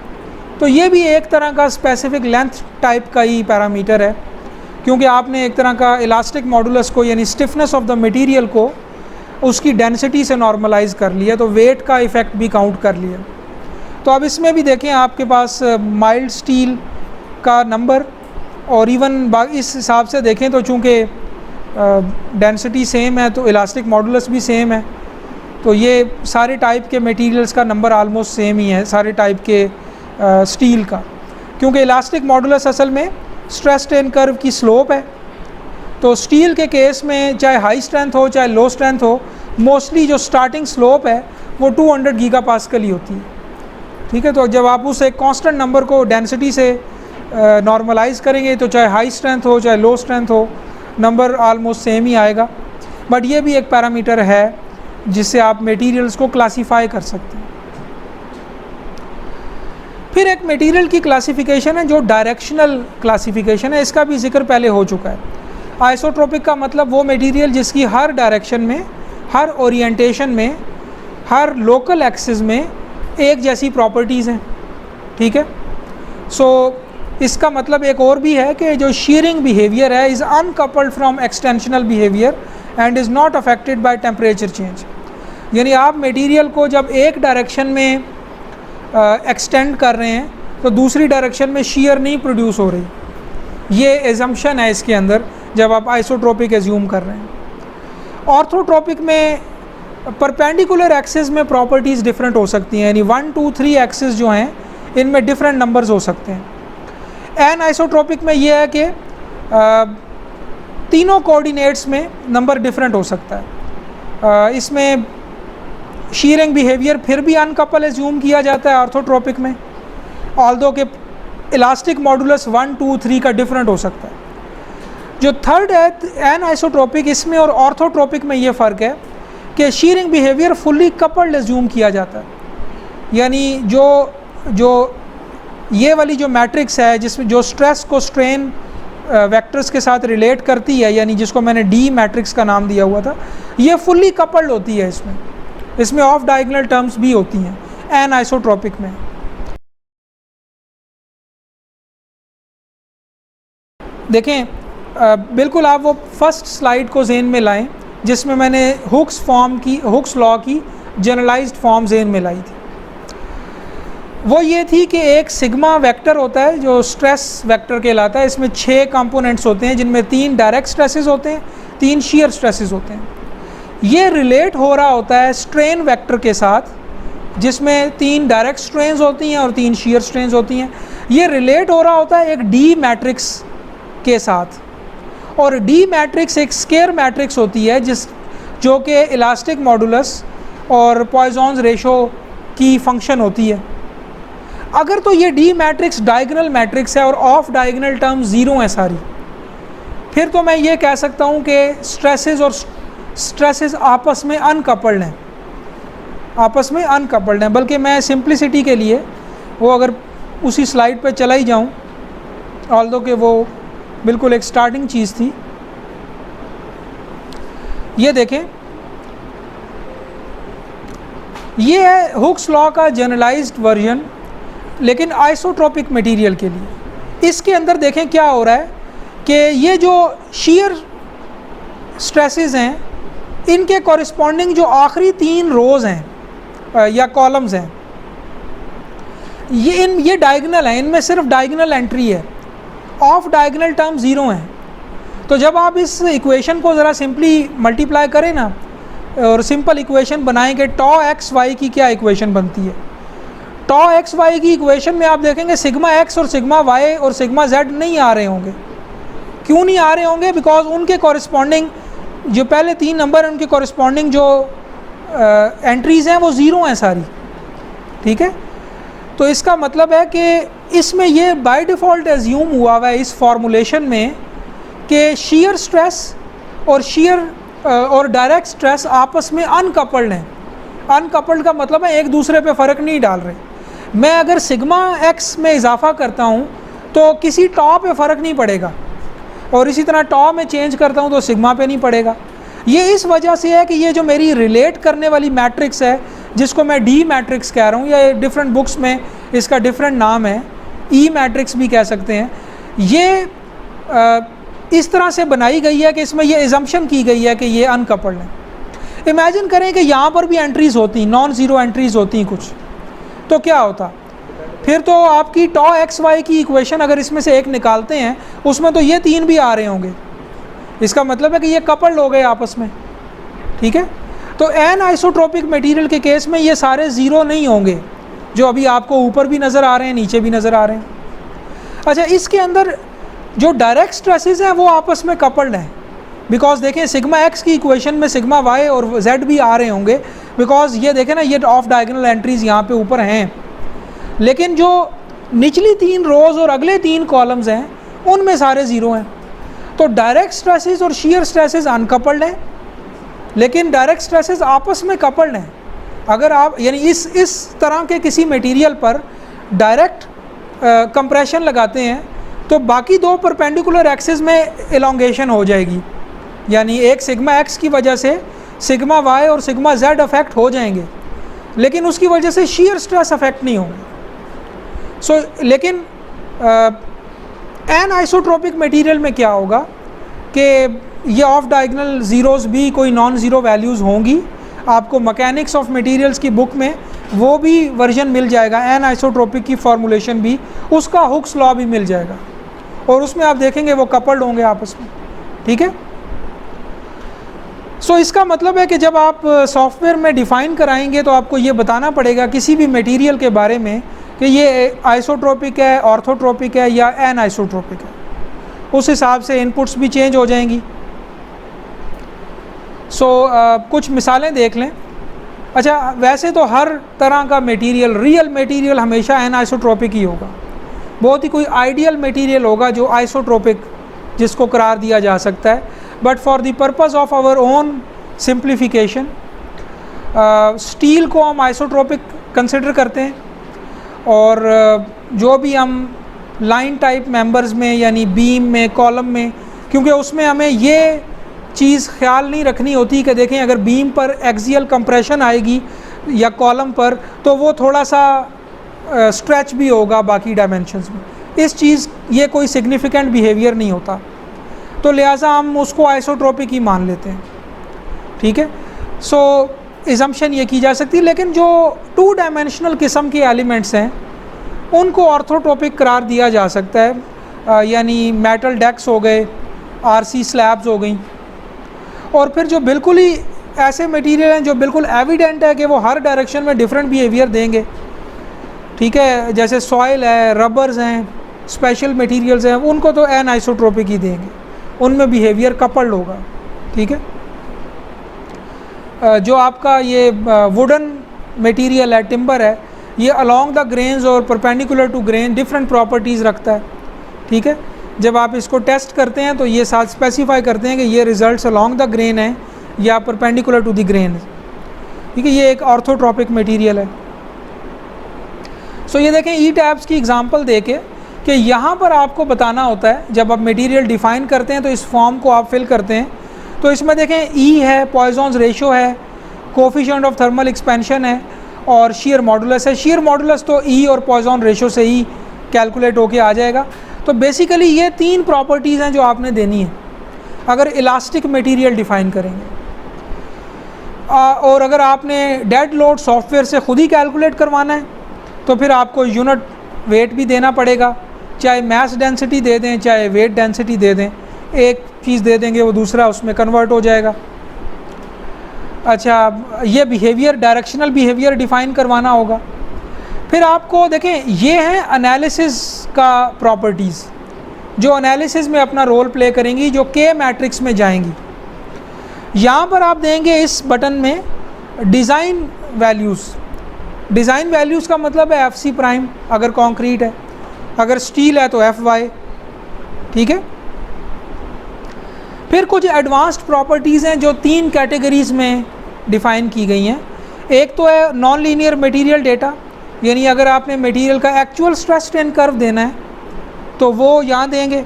तो ये भी एक तरह का स्पेसिफिक लेंथ टाइप का ही पैरामीटर है, क्योंकि आपने एक तरह का इलास्टिक मॉडुलस को यानी स्टिफनेस ऑफ द मटेरियल को उसकी डेंसिटी से नॉर्मलाइज कर लिया, तो वेट का इफ़ेक्ट भी काउंट कर लिया। तो अब इसमें भी देखें आपके पास माइल्ड स्टील का नंबर और इवन इस हिसाब से देखें तो चूँकि डेंसिटी सेम है तो इलास्टिक मॉडुलस भी सेम है, तो ये सारे टाइप के मटेरियल्स का नंबर आलमोस्ट सेम ही है सारे टाइप के स्टील का, क्योंकि इलास्टिक मॉडुलस असल में स्ट्रेस स्ट्रेन कर्व की स्लोप है। तो स्टील के केस में चाहे हाई स्ट्रेंथ हो चाहे लो स्ट्रेंथ हो, मोस्टली जो स्टार्टिंग स्लोप है वो 200 गीगापास्कल ही होती है। ठीक है, तो जब आप उस एक कांस्टेंट नंबर को डेंसिटी से नॉर्मलाइज करेंगे तो चाहे हाई स्ट्रेंथ हो चाहे लो स्ट्रेंथ हो, नंबर आलमोस्ट सेम ही आएगा। बट ये भी एक पैरामीटर है जिससे आप मटेरियल्स को क्लासीफाई कर सकते हैं। फिर एक मटेरियल की क्लासिफिकेशन है जो डायरेक्शनल क्लासिफिकेशन है, इसका भी जिक्र पहले हो चुका है। आइसोट्रोपिक का मतलब वो मटेरियल जिसकी हर डायरेक्शन में, हर ओरिएंटेशन में, हर लोकल एक्सिस में एक जैसी प्रॉपर्टीज़ हैं। ठीक है, सो इसका मतलब एक और भी है कि जो शीयरिंग बिहेवियर है is uncoupled from extensional behaviour and is not affected by temperature change. यानी आप मटेरियल को जब एक डायरेक्शन में एक्सटेंड कर रहे हैं तो दूसरी डायरेक्शन में शीयर नहीं प्रोड्यूस हो रही, ये एजम्पशन है इसके अंदर जब आप आइसोट्रोपिक एज्यूम कर रहे हैं। ऑर्थोट्रोपिक में परपेंडिकुलर एक्सिस में प्रॉपर्टीज़ डिफरेंट हो सकती हैं, यानी 1, 2, 3 एक्सिस जो हैं इनमें डिफरेंट नंबर्स हो सकते हैं। एन आइसोट्रोपिक में ये है कि तीनों कोऑर्डिनेट्स में नंबर डिफरेंट हो सकता है। इसमें शीयरिंग बिहेवियर फिर भी अनकपल एज्यूम किया जाता है ऑर्थोट्रोपिक में, ऑल्दो के इलास्टिक मॉडुलस 1, 2, 3 का डिफरेंट हो सकता है। जो थर्ड है एन आइसोट्रोपिक, इसमें और ऑर्थोट्रोपिक में ये फ़र्क है कि shearing behaviour fully coupled assume किया जाता है। यानी जो ये वाली जो मैट्रिक्स है जिसमें जो स्ट्रेस को स्ट्रेन वेक्टर्स के साथ रिलेट करती है, यानी जिसको मैंने डी मैट्रिक्स का नाम दिया हुआ था, ये फुल्ली कपल्ड होती है। इसमें ऑफ डायगोनल टर्म्स भी होती हैं एन आइसोट्रोपिक में। देखें, बिल्कुल आप वो फर्स्ट स्लाइड को ज़हन में लाएं जिसमें मैंने हुक्स लॉ की जनरलाइज्ड फॉर्म ज़हन में लाई थी। वो ये थी कि एक सिग्मा वेक्टर होता है जो स्ट्रेस वेक्टर कहलाता है। इसमें 6 कंपोनेंट्स होते हैं जिनमें 3 डायरेक्ट स्ट्रेसेस होते हैं, 3 शीयर स्ट्रेसेस होते हैं। ये रिलेट हो रहा होता है स्ट्रेन वेक्टर के साथ जिसमें 3 डायरेक्ट स्ट्रेन्स होती हैं और 3 शीयर स्ट्रेन्स होती हैं। ये रिलेट हो रहा होता है एक डी मैट्रिक्स के साथ, और डी मैट्रिक्स एक स्केयर मैट्रिक्स होती है जो कि इलास्टिक मॉडुलस और पॉइजन्स रेशो की फंक्शन होती है। अगर तो ये डी मैट्रिक्स डायगोनल मैट्रिक्स है और ऑफ डायगोनल टर्म ज़ीरो है सारी, फिर तो मैं ये कह सकता हूँ कि स्ट्रेसेस आपस में अनकपल्ड हैं, बल्कि मैं सिंप्लिसिटी के लिए वो अगर उसी स्लाइड पे चला ही जाऊँ, ऑल्दो कि वो बिल्कुल एक स्टार्टिंग चीज़ थी। ये देखें, ये है हुक्स लॉ का जनरलाइज्ड वर्जन लेकिन आइसोट्रोपिक मटेरियल के लिए। इसके अंदर देखें क्या हो रहा है कि ये जो शीयर स्ट्रेसेस हैं इनके कॉरिस्पॉन्डिंग जो आखिरी 3 रोज़ हैं या कॉलम्स हैं, ये डायगोनल हैं, इनमें सिर्फ डायगोनल एंट्री है, ऑफ डायगोनल टर्म ज़ीरो हैं। तो जब आप इस इक्वेशन को ज़रा सिंपली मल्टीप्लाई करें ना और सिंपल इक्वेशन बनाएंगे, टॉ एक्स वाई की क्या इक्वेशन बनती है? टॉ एक्स वाई की इक्वेशन में आप देखेंगे सिग्मा एक्स और सिग्मा वाई और सिग्मा जेड नहीं आ रहे होंगे। क्यों नहीं आ रहे होंगे? बिकॉज उनके कॉरिस्पॉन्डिंग जो पहले 3 नंबर हैं उनके कॉरिस्पॉन्डिंग जो एंट्रीज़ हैं वो ज़ीरो हैं सारी। ठीक है, तो इसका मतलब है कि इसमें ये बाय डिफ़ॉल्ट एज्यूम हुआ है इस फॉर्मूलेशन में कि शीयर स्ट्रेस और डायरेक्ट स्ट्रेस आपस में अनकपल्ड हैं। अनकपल्ड का मतलब है एक दूसरे पे फ़र्क नहीं डाल रहे। मैं अगर सिग्मा एक्स में इजाफा करता हूँ तो किसी टॉ पे फ़र्क नहीं पड़ेगा, और इसी तरह टॉ में चेंज करता हूँ तो सिग्मा पे नहीं पड़ेगा। ये इस वजह से है कि ये जो मेरी रिलेट करने वाली मैट्रिक्स है जिसको मैं डी मैट्रिक्स कह रहा हूँ, या डिफरेंट बुक्स में इसका डिफरेंट नाम है, ई मैट्रिक्स भी कह सकते हैं, ये इस तरह से बनाई गई है कि इसमें ये एजम्पशन की गई है कि ये अनकपल्ड है। इमेजिन करें कि यहाँ पर भी एंट्रीज़ होती, नॉन ज़ीरो एंट्रीज़ होती कुछ, तो क्या होता? फिर तो आपकी टॉ एक्स वाई की इक्वेशन अगर इसमें से एक निकालते हैं उसमें तो ये 3 भी आ रहे होंगे, इसका मतलब है कि ये कपल्ड हो गए आपस में, ठीक है। तो एन आइसोट्रोपिक मटेरियल के केस में ये सारे ज़ीरो नहीं होंगे, जो अभी आपको ऊपर भी नज़र आ रहे हैं, नीचे भी नज़र आ रहे हैं। अच्छा, इसके अंदर जो डायरेक्ट स्ट्रेसेस हैं वो आपस में कपल्ड हैं, बिकॉज देखें सिग्मा एक्स की इक्वेशन में सिग्मा वाई और जेड भी आ रहे होंगे, बिकॉज ये देखें ना, ये ऑफ डायगोनल एंट्रीज यहाँ पे ऊपर हैं, लेकिन जो निचली 3 रोज़ और अगले 3 कॉलम्स हैं उनमें सारे ज़ीरो हैं। तो डायरेक्ट स्ट्रेसेस और शीयर स्ट्रेसेस अनकपल्ड हैं, लेकिन डायरेक्ट स्ट्रेसेस आपस में कपल्ड हैं। अगर आप यानी इस तरह के किसी मटेरियल पर डायरेक्ट कंप्रेशन लगाते हैं तो बाकी 2 परपेंडिकुलर एक्सिस में एलोंगेशन हो जाएगी, यानी एक सिग्मा एक्स की वजह से सिग्मा वाई और सिग्मा जेड अफेक्ट हो जाएंगे, लेकिन उसकी वजह से शीयर स्ट्रेस अफेक्ट नहीं होंगे। लेकिन एन आइसोट्रोपिक मटेरियल में क्या होगा कि ये ऑफ डायगोनल ज़ीरोज़ भी कोई नॉन ज़ीरो वैल्यूज़ होंगी। आपको मैकेनिक्स ऑफ मटेरियल्स की बुक में वो भी वर्जन मिल जाएगा, एन आइसोट्रोपिक की फॉर्मूलेशन भी, उसका हुक्स लॉ भी मिल जाएगा, और उसमें आप देखेंगे वो कपल्ड होंगे आपस में, ठीक है। सो इसका मतलब है कि जब आप सॉफ्टवेयर में डिफ़ाइन कराएंगे तो आपको ये बताना पड़ेगा किसी भी मटेरियल के बारे में कि ये आइसोट्रोपिक है, ऑर्थोट्रोपिक है या एन आइसोट्रोपिक है। उस हिसाब से इनपुट्स भी चेंज हो जाएंगी। कुछ मिसालें देख लें। अच्छा, वैसे तो हर तरह का मटेरियल, रियल मटेरियल हमेशा एन आइसोट्रोपिक ही होगा, बहुत ही कोई आइडियल मटेरियल होगा जो आइसोट्रोपिक जिसको करार दिया जा सकता है, but for the purpose of our own simplification steel को हम आइसोट्रोपिक कंसिडर करते हैं, और जो भी हम लाइन टाइप मेंबर्स में यानी बीम में, कॉलम में, क्योंकि उसमें हमें ये चीज़ ख्याल नहीं रखनी होती कि देखें अगर बीम पर एक्सियल कंप्रेशन आएगी या कॉलम पर तो वो थोड़ा सा स्ट्रेच भी होगा बाकी डायमेंशंस में, इस चीज़ ये कोई सिग्निफिकेंट बिहेवियर नहीं होता, तो लिहाजा हम उसको आइसोट्रोपिक ही मान लेते हैं, ठीक है। इज़म्पशन ये की जा सकती है, लेकिन जो 2 डायमेंशनल किस्म के एलिमेंट्स हैं उनको ऑर्थोट्रोपिक करार दिया जा सकता है, यानी मेटल डेक्स हो गए, आरसी स्लैब्स हो गई, और फिर जो बिल्कुल ही ऐसे मटेरियल हैं जो बिल्कुल एविडेंट है कि वो हर डायरेक्शन में डिफरेंट बिहेवियर देंगे, ठीक है, जैसे सॉइल है, रबर्स हैं, स्पेशल मटेरियल्स हैं, उनको तो एन आइसोट्रोपिक ही देंगे, उनमें बिहेवियर कपल्ड होगा, ठीक है। जो आपका ये वुडन मटेरियल है, टिम्बर है, ये अलोंग द ग्रेन्स और perpendicular to grain different properties रखता है, ठीक है। जब आप इसको टेस्ट करते हैं तो ये साथ स्पेसिफाई करते हैं कि ये रिजल्ट्स अलोंग द ग्रेन है या परपेंडिकुलर टू द ग्रेन, ठीक है। ये एक ऑर्थोट्रोपिक मटेरियल है। ये देखें ई टैब्स की एग्जांपल देके कि यहाँ पर आपको बताना होता है, जब आप मटेरियल डिफ़ाइन करते हैं तो इस फॉर्म को आप फिल करते हैं, तो इसमें देखें ई है, पॉइजन्स रेशो है, कोफिशिएंट ऑफ थर्मल एक्सपेंशन है और शेयर मॉडुलस है। शेयर मॉडुलस तो ई और पॉइजन रेशो से ही कैलकुलेट होके आ जाएगा। तो बेसिकली ये 3 प्रॉपर्टीज़ हैं जो आपने देनी है अगर इलास्टिक मटेरियल डिफ़ाइन करेंगे। और अगर आपने डेड लोड सॉफ्टवेयर से ख़ुद ही कैलकुलेट करवाना है तो फिर आपको यूनिट वेट भी देना पड़ेगा, चाहे मास डेंसिटी दे दें चाहे वेट डेंसिटी दे दें, एक चीज़ दे देंगे वो दूसरा उसमें कन्वर्ट हो जाएगा। अच्छा, ये बिहेवियर, डायरेक्शनल बिहेवियर डिफ़ाइन करवाना होगा। फिर आपको देखें ये है एनालिसिस का प्रॉपर्टीज़, जो एनालिसिस में अपना रोल प्ले करेंगी, जो के मैट्रिक्स में जाएंगी। यहाँ पर आप देंगे इस बटन में डिज़ाइन वैल्यूज़। डिज़ाइन वैल्यूज़ का मतलब है एफ सी प्राइम अगर कंक्रीट है, अगर स्टील है तो एफ वाई, ठीक है। फिर कुछ एडवांस्ड प्रॉपर्टीज़ हैं जो 3 कैटेगरीज़ में डिफ़ाइन की गई हैं। एक तो है नॉन लीनियर मटेरियल डेटा, यानी अगर आपने मटेरियल का एक्चुअल स्ट्रेस स्ट्रेन कर्व देना है तो वो यहाँ देंगे।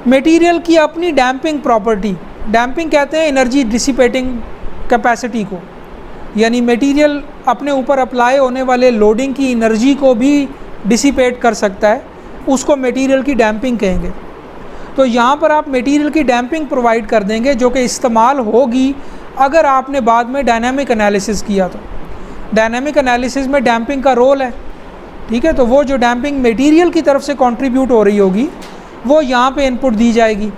मटेरियल की अपनी डैम्पिंग प्रॉपर्टी, डैम्पिंग कहते हैं एनर्जी डिसिपेटिंग कैपेसिटी को, यानी मटेरियल अपने ऊपर अप्लाई होने वाले लोडिंग की एनर्जी को भी डिसिपेट कर सकता है, उसको मटेरियल की डैम्पिंग कहेंगे। तो यहाँ पर आप मटेरियल की डैम्पिंग प्रोवाइड कर देंगे जो कि इस्तेमाल होगी अगर आपने बाद में डायनामिक एनालिसिस किया तो। डायनामिक एनालिसिस में डैम्पिंग का रोल है, ठीक है, तो वो जो डैम्पिंग मटेरियल की तरफ से कंट्रीब्यूट हो रही होगी वो यहाँ पे इनपुट दी जाएगी।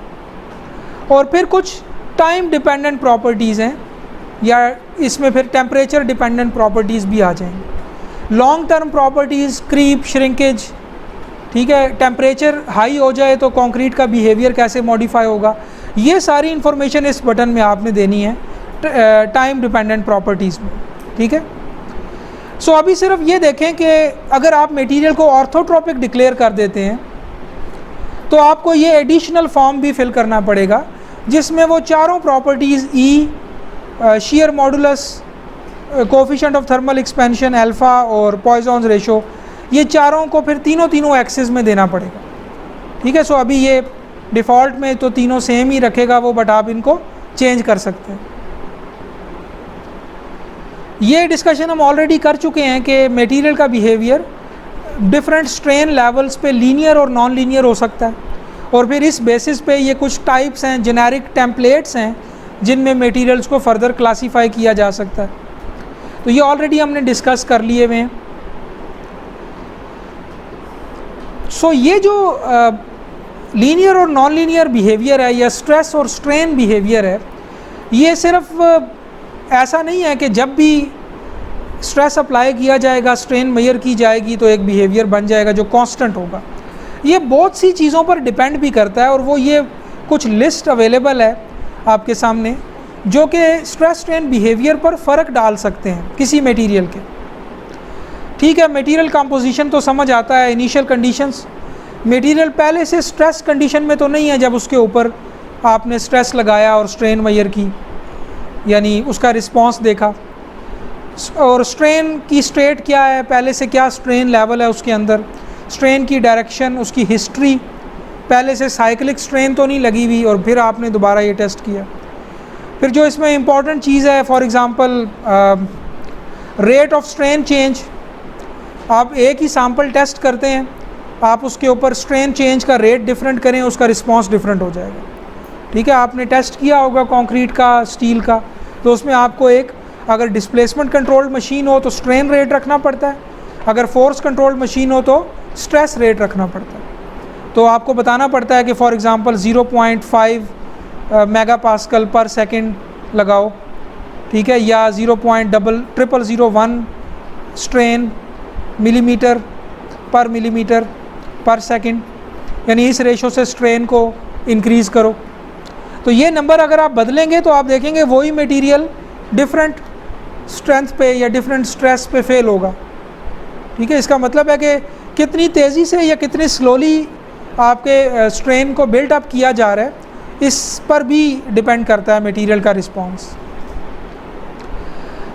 और फिर कुछ टाइम डिपेंडेंट प्रॉपर्टीज़ हैं, या इसमें फिर टेम्परेचर डिपेंडेंट प्रॉपर्टीज़ भी आ जाएंगी। Long term properties, creep, shrinkage, ठीक है, टेम्परेचर हाई हो जाए तो कंक्रीट का बिहेवियर कैसे मॉडिफाई होगा, ये सारी इन्फॉर्मेशन इस बटन में आपने देनी है टाइम डिपेंडेंट प्रॉपर्टीज़ में। ठीक है, सो अभी सिर्फ ये देखें कि अगर आप मटेरियल को ऑर्थोट्रोपिक डिक्लेयर कर देते हैं तो आपको ये एडिशनल फॉर्म भी फिल करना पड़ेगा जिसमें वो चारों properties E, shear modulus, coefficient of thermal expansion, alpha और पॉइजन्स रेशो, ये चारों को फिर तीनों एक्सिस में देना पड़ेगा। ठीक है, सो अभी ये डिफ़ॉल्ट में तो तीनों सेम ही रखेगा वो, बट आप इनको चेंज कर सकते हैं। ये डिस्कशन हम ऑलरेडी कर चुके हैं कि मटेरियल का बिहेवियर डिफरेंट स्ट्रेन लेवल्स पे लीनियर और नॉन लीनियर हो सकता है, और फिर इस बेसिस पे ये कुछ टाइप्स हैं, जेनेरिक टेम्पलेट्स हैं जिनमें मटेरियल्स को फर्दर क्लासीफाई किया जा सकता है। तो ये ऑलरेडी हमने डिस्कस कर लिए हुए हैं। सो ये जो लीनियर और नॉन लीनियर बिहेवियर है या स्ट्रेस और स्ट्रेन बिहेवियर है, ये सिर्फ ऐसा नहीं है कि जब भी स्ट्रेस अप्लाई किया जाएगा, स्ट्रेन मेजर की जाएगी तो एक बिहेवियर बन जाएगा जो कांस्टेंट होगा। ये बहुत सी चीज़ों पर डिपेंड भी करता है, और वो ये कुछ लिस्ट अवेलेबल है आपके सामने जो कि स्ट्रेस स्ट्रेन बिहेवियर पर फ़र्क डाल सकते हैं किसी मटेरियल के। ठीक है, मटेरियल कंपोजिशन तो समझ आता है, इनिशियल कंडीशंस, मटेरियल पहले से स्ट्रेस कंडीशन में तो नहीं है जब उसके ऊपर आपने स्ट्रेस लगाया और स्ट्रेन मेजर की, यानी उसका रिस्पांस देखा। और स्ट्रेन की स्टेट क्या है, पहले से क्या स्ट्रेन लेवल है उसके अंदर, स्ट्रेन की डायरेक्शन, उसकी हिस्ट्री, पहले से साइक्लिक स्ट्रेन तो नहीं लगी हुई और फिर आपने दोबारा ये टेस्ट किया। फिर जो इसमें इम्पॉर्टेंट चीज़ है, for example rate of strain change, आप एक ही सैम्पल टेस्ट करते हैं, आप उसके ऊपर स्ट्रेन चेंज का रेट डिफरेंट करें, उसका रिस्पांस डिफरेंट हो जाएगा। ठीक है, आपने टेस्ट किया होगा कंक्रीट का, स्टील का, तो उसमें आपको एक, अगर डिस्प्लेसमेंट कंट्रोल्ड मशीन हो तो स्ट्रेन रेट रखना पड़ता है, अगर फोर्स कंट्रोल्ड मशीन हो तो स्ट्रेस रेट रखना पड़ता है। तो आपको बताना पड़ता है कि फॉर एग्ज़ाम्पल 0.5 मेगा पास्कल पर सेकेंड लगाओ, ठीक है, या 0.0001 स्ट्रेन मिलीमीटर पर सेकेंड, यानी इस रेशो से स्ट्रेन को इंक्रीज़ करो। तो ये नंबर अगर आप बदलेंगे तो आप देखेंगे वही मटेरियल डिफरेंट स्ट्रेंथ पे या डिफरेंट स्ट्रेस पे फेल होगा। ठीक है, इसका मतलब है कि कितनी तेज़ी से या कितनी स्लोली आपके स्ट्रेन को बिल्टअप किया जा रहा है, इस पर भी डिपेंड करता है मटेरियल का रिस्पांस।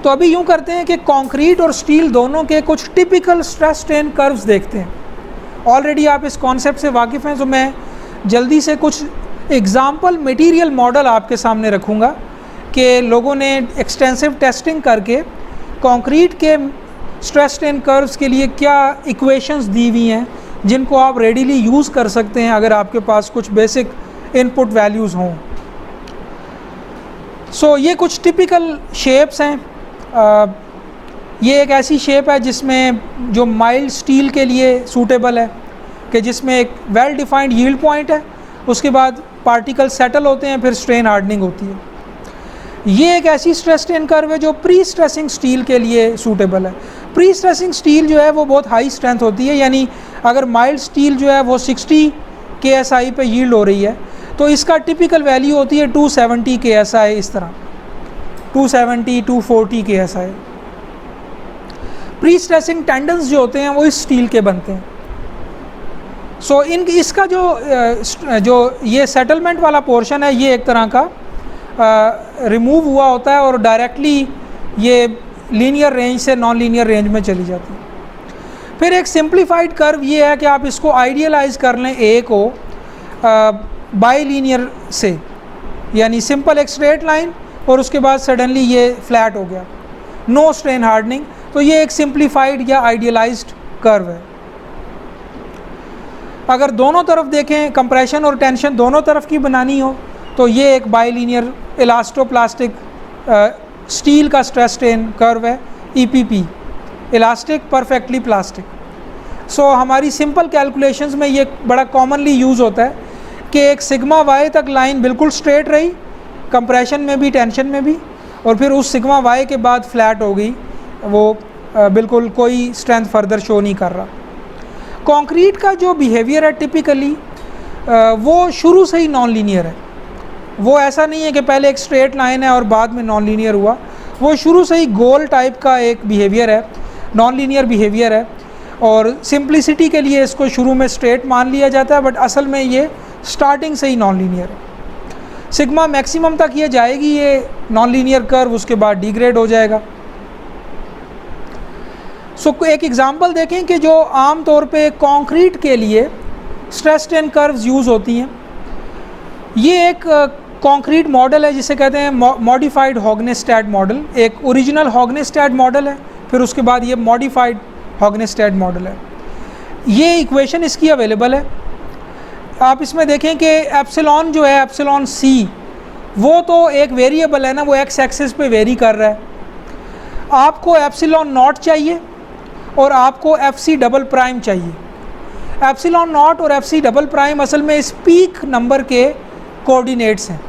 तो अभी यूँ करते हैं कि कंक्रीट और स्टील दोनों के कुछ टिपिकल स्ट्रेस स्ट्रेन कर्व्स देखते हैं। ऑलरेडी आप इस कॉन्सेप्ट से वाकिफ़ हैं, तो मैं जल्दी से कुछ एग्जाम्पल मटेरियल मॉडल आपके सामने रखूँगा कि लोगों ने एक्सटेंसिव टेस्टिंग करके कंक्रीट के स्ट्रेस स्ट्रेन कर्व्स के लिए क्या इक्वेशंस दी हुई हैं जिनको आप रेडीली यूज़ कर सकते हैं अगर आपके पास कुछ बेसिक इनपुट वैल्यूज़ हों। सो ये कुछ टिपिकल शेप्स हैं। ये एक ऐसी शेप है जिसमें जो माइल्ड स्टील के लिए सूटेबल है, कि जिसमें एक वेल डिफाइंड यील्ड पॉइंट है, उसके बाद पार्टिकल सेटल होते हैं, फिर स्ट्रेन हार्डनिंग होती है। ये एक ऐसी स्ट्रेस स्ट्रेन कर्व है जो प्री स्ट्रेसिंग स्टील के लिए सूटेबल है। प्री स्ट्रेसिंग स्टील जो है वो बहुत हाई स्ट्रेंथ होती है, यानी अगर माइल्ड स्टील जो है वो 60 KSI पे यील्ड हो रही है तो इसका टिपिकल वैल्यू होती है 270 KSI, इस तरह 270 240 KSI। प्री स्ट्रेसिंग टेंडन्स जो होते हैं वो इस स्टील के बनते हैं। सो इसका जो ये सेटलमेंट वाला पोर्शन है, ये एक तरह का रिमूव हुआ होता है और डायरेक्टली ये लीनियर रेंज से नॉन लीनियर रेंज में चली जाती है। फिर एक सिंप्लीफाइड कर्व ये है कि आप इसको आइडियलाइज कर लें ए को बाई लीनियर से, यानी सिंपल एक स्ट्रेट लाइन और उसके बाद सडनली ये फ्लैट हो गया, नो स्ट्रेन हार्डनिंग। तो ये एक सिंप्लीफाइड या आइडियलाइज्ड कर्व है। अगर दोनों तरफ देखें, कंप्रेशन और टेंशन दोनों तरफ की बनानी हो तो ये एक बाईलीनियर इलास्टोप्लास्टिक स्टील का स्ट्रेस स्ट्रेन कर्व है, EPP, इलास्टिक परफेक्टली प्लास्टिक। सो हमारी सिंपल कैलकुलेशंस में ये बड़ा कॉमनली यूज़ होता है कि एक सिग्मा वाई तक लाइन बिल्कुल स्ट्रेट रही, कंप्रेशन में भी टेंशन में भी, और फिर उस सिग्मा वाई के बाद फ्लैट हो गई, वो बिल्कुल कोई स्ट्रेंथ फर्दर शो नहीं कर रहा। कंक्रीट का जो बिहेवियर है टिपिकली वो शुरू से ही नॉन लीनियर है। वो ऐसा नहीं है कि पहले एक स्ट्रेट लाइन है और बाद में नॉन लीनियर हुआ, वो शुरू से ही गोल टाइप का एक बिहेवियर है, नॉन लीनियर बिहेवियर है। और सिंप्लिसिटी के लिए इसको शुरू में स्ट्रेट मान लिया जाता है, बट असल में ये स्टार्टिंग से ही नॉन लीनियर है। सिग्मा मैक्सिमम तक ये जाएगी ये नॉन लीनियर कर्व, उसके बाद डिग्रेड हो जाएगा। सो एक एग्जांपल देखें कि जो आम तौर पे कंक्रीट के लिए स्ट्रेस स्ट्रेन कर्व्स यूज़ होती हैं। ये एक कंक्रीट मॉडल है जिसे कहते हैं मॉडिफाइड हॉग्नेस्टैड मॉडल। एक ओरिजिनल हॉग्नेस्टैड मॉडल है, फिर उसके बाद ये मॉडिफाइड हॉग्नेस्टैड मॉडल है। ये इक्वेशन इसकी अवेलेबल है। आप इसमें देखें कि एप्सिलॉन जो है, एप्सिलॉन सी, वो तो एक वेरिएबल है ना, वो एक्स एक्सिस पे वेरी कर रहा है। आपको एप्सिलॉन नॉट चाहिए और आपको एफ सी डबल प्राइम चाहिए। एप्सिलॉन नॉट और एफ सी डबल प्राइम असल में इस पीक नंबर के कोऑर्डिनेट्स हैं।